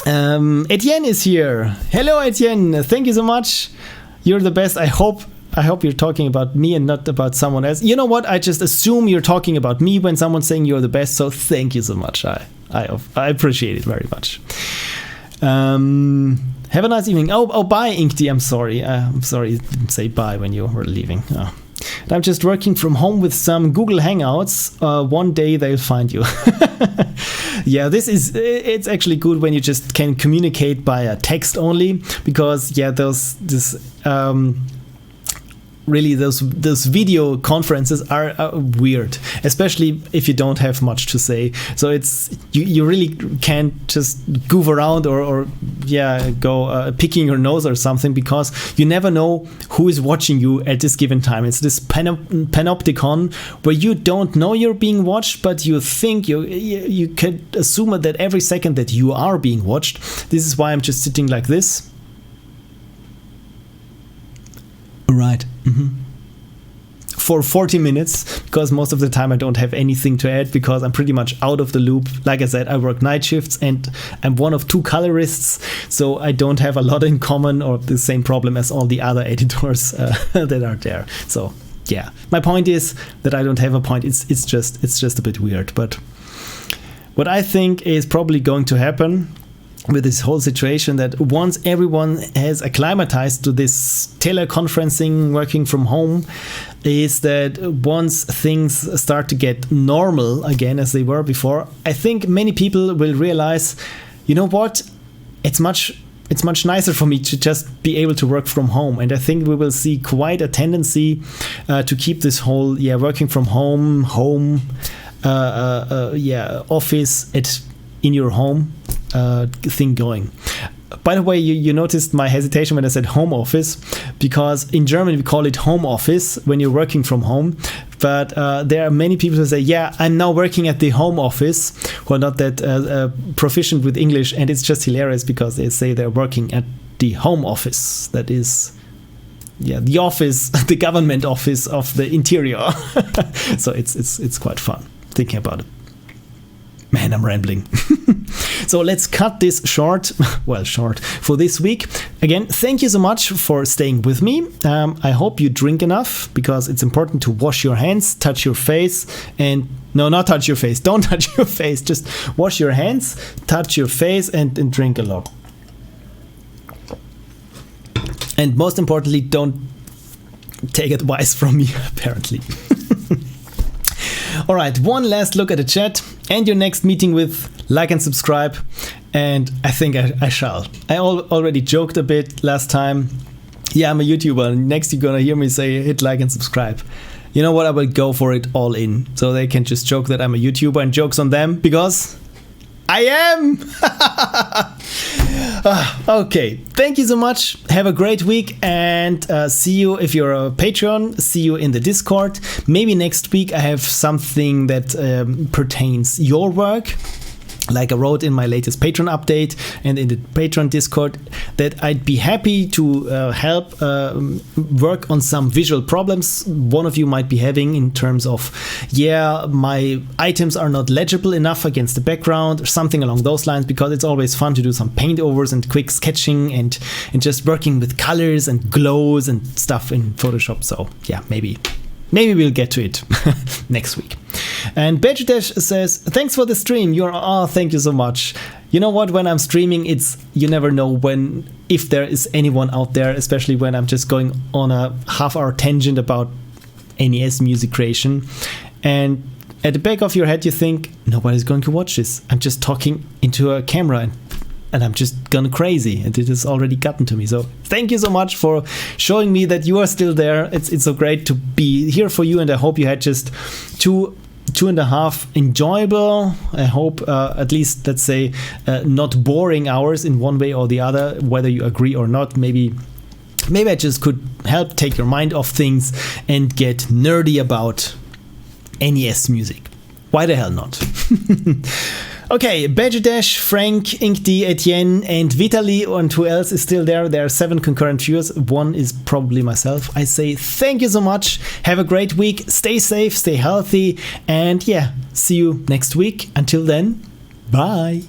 Etienne is here. Hello, Etienne. Thank you so much. You're the best. I hope you're talking about me and not about someone else. You know what? I just assume you're talking about me when someone's saying you're the best. So thank you so much. I appreciate it very much. Have a nice evening. Oh, bye, Inkty. I'm sorry. I didn't say bye when you were leaving. Oh. I'm just working from home with some Google Hangouts. One day they'll find you. Yeah, it's actually good when you just can communicate by text only, because those video conferences are weird, especially if you don't have much to say. So it's you really can't just goof around or go picking your nose or something, because you never know who is watching you at this given time. It's this panopticon where you don't know you're being watched, but you think you can assume that every second that you are being watched. This is why I'm just sitting like this. Right. For 40 minutes, because most of the time I don't have anything to add, because I'm pretty much out of the loop. Like I said, I work night shifts and I'm one of 2 colorists, so I don't have a lot in common or the same problem as all the other editors that are there. So yeah, my point is that I don't have a point. It's just a bit weird. But what I think is probably going to happen with this whole situation, that once everyone has acclimatized to this teleconferencing, working from home, is that once things start to get normal again as they were before, I think many people will realize, you know what, it's much nicer for me to just be able to work from home. And I think we will see quite a tendency to keep this whole working from home office in your home thing going. By the way, you noticed my hesitation when I said home office, because in German we call it home office when you're working from home. But there are many people who say, yeah, I'm now working at the home office, who are not that proficient with English. And it's just hilarious because they say they're working at the home office. That is, the office, the government office of the interior. So it's quite fun thinking about it. Man, I'm rambling. So let's cut this short for this week. Again, thank you so much for staying with me. I hope you drink enough, because it's important to wash your hands, touch your face, and no, not touch your face. Don't touch your face. Just wash your hands, touch your face, and drink a lot. And most importantly, don't take advice from me, apparently. All right, one last look at the chat and your next meeting with like and subscribe, and I think I shall. I already joked a bit last time. Yeah, I'm a YouTuber. Next you're gonna hear me say hit like and subscribe. You know what? I will go for it all in, so they can just joke that I'm a YouTuber, and joke's on them, because I am! Okay, thank you so much. Have a great week, and see you if you're a Patreon. See you in the Discord. Maybe next week I have something that pertains your work. Like I wrote in my latest Patreon update and in the Patreon Discord, that I'd be happy to help work on some visual problems one of you might be having, in terms of, my items are not legible enough against the background, or something along those lines, because it's always fun to do some paint overs and quick sketching and just working with colors and glows and stuff in Photoshop. So yeah, maybe we'll get to it next week. And Bejudesh says, thanks for the stream. Thank you so much. You know what? When I'm streaming, you never know if there is anyone out there, especially when I'm just going on a half-hour tangent about NES music creation. And at the back of your head, you think, nobody's going to watch this. I'm just talking into a camera and I'm just gone crazy, and it has already gotten to me. So thank you so much for showing me that you are still there. It's so great to be here for you, and I hope you had just two and a half enjoyable, I hope at least, let's say, not boring hours in one way or the other, whether you agree or not. Maybe I just could help take your mind off things and get nerdy about NES music. Why the hell not? Okay, Badger Dash, Frank, Inkd, Etienne, and Vitaly, and who else is still there? There are 7 concurrent viewers. One is probably myself. I say thank you so much. Have a great week. Stay safe, stay healthy, and yeah, see you next week. Until then, bye.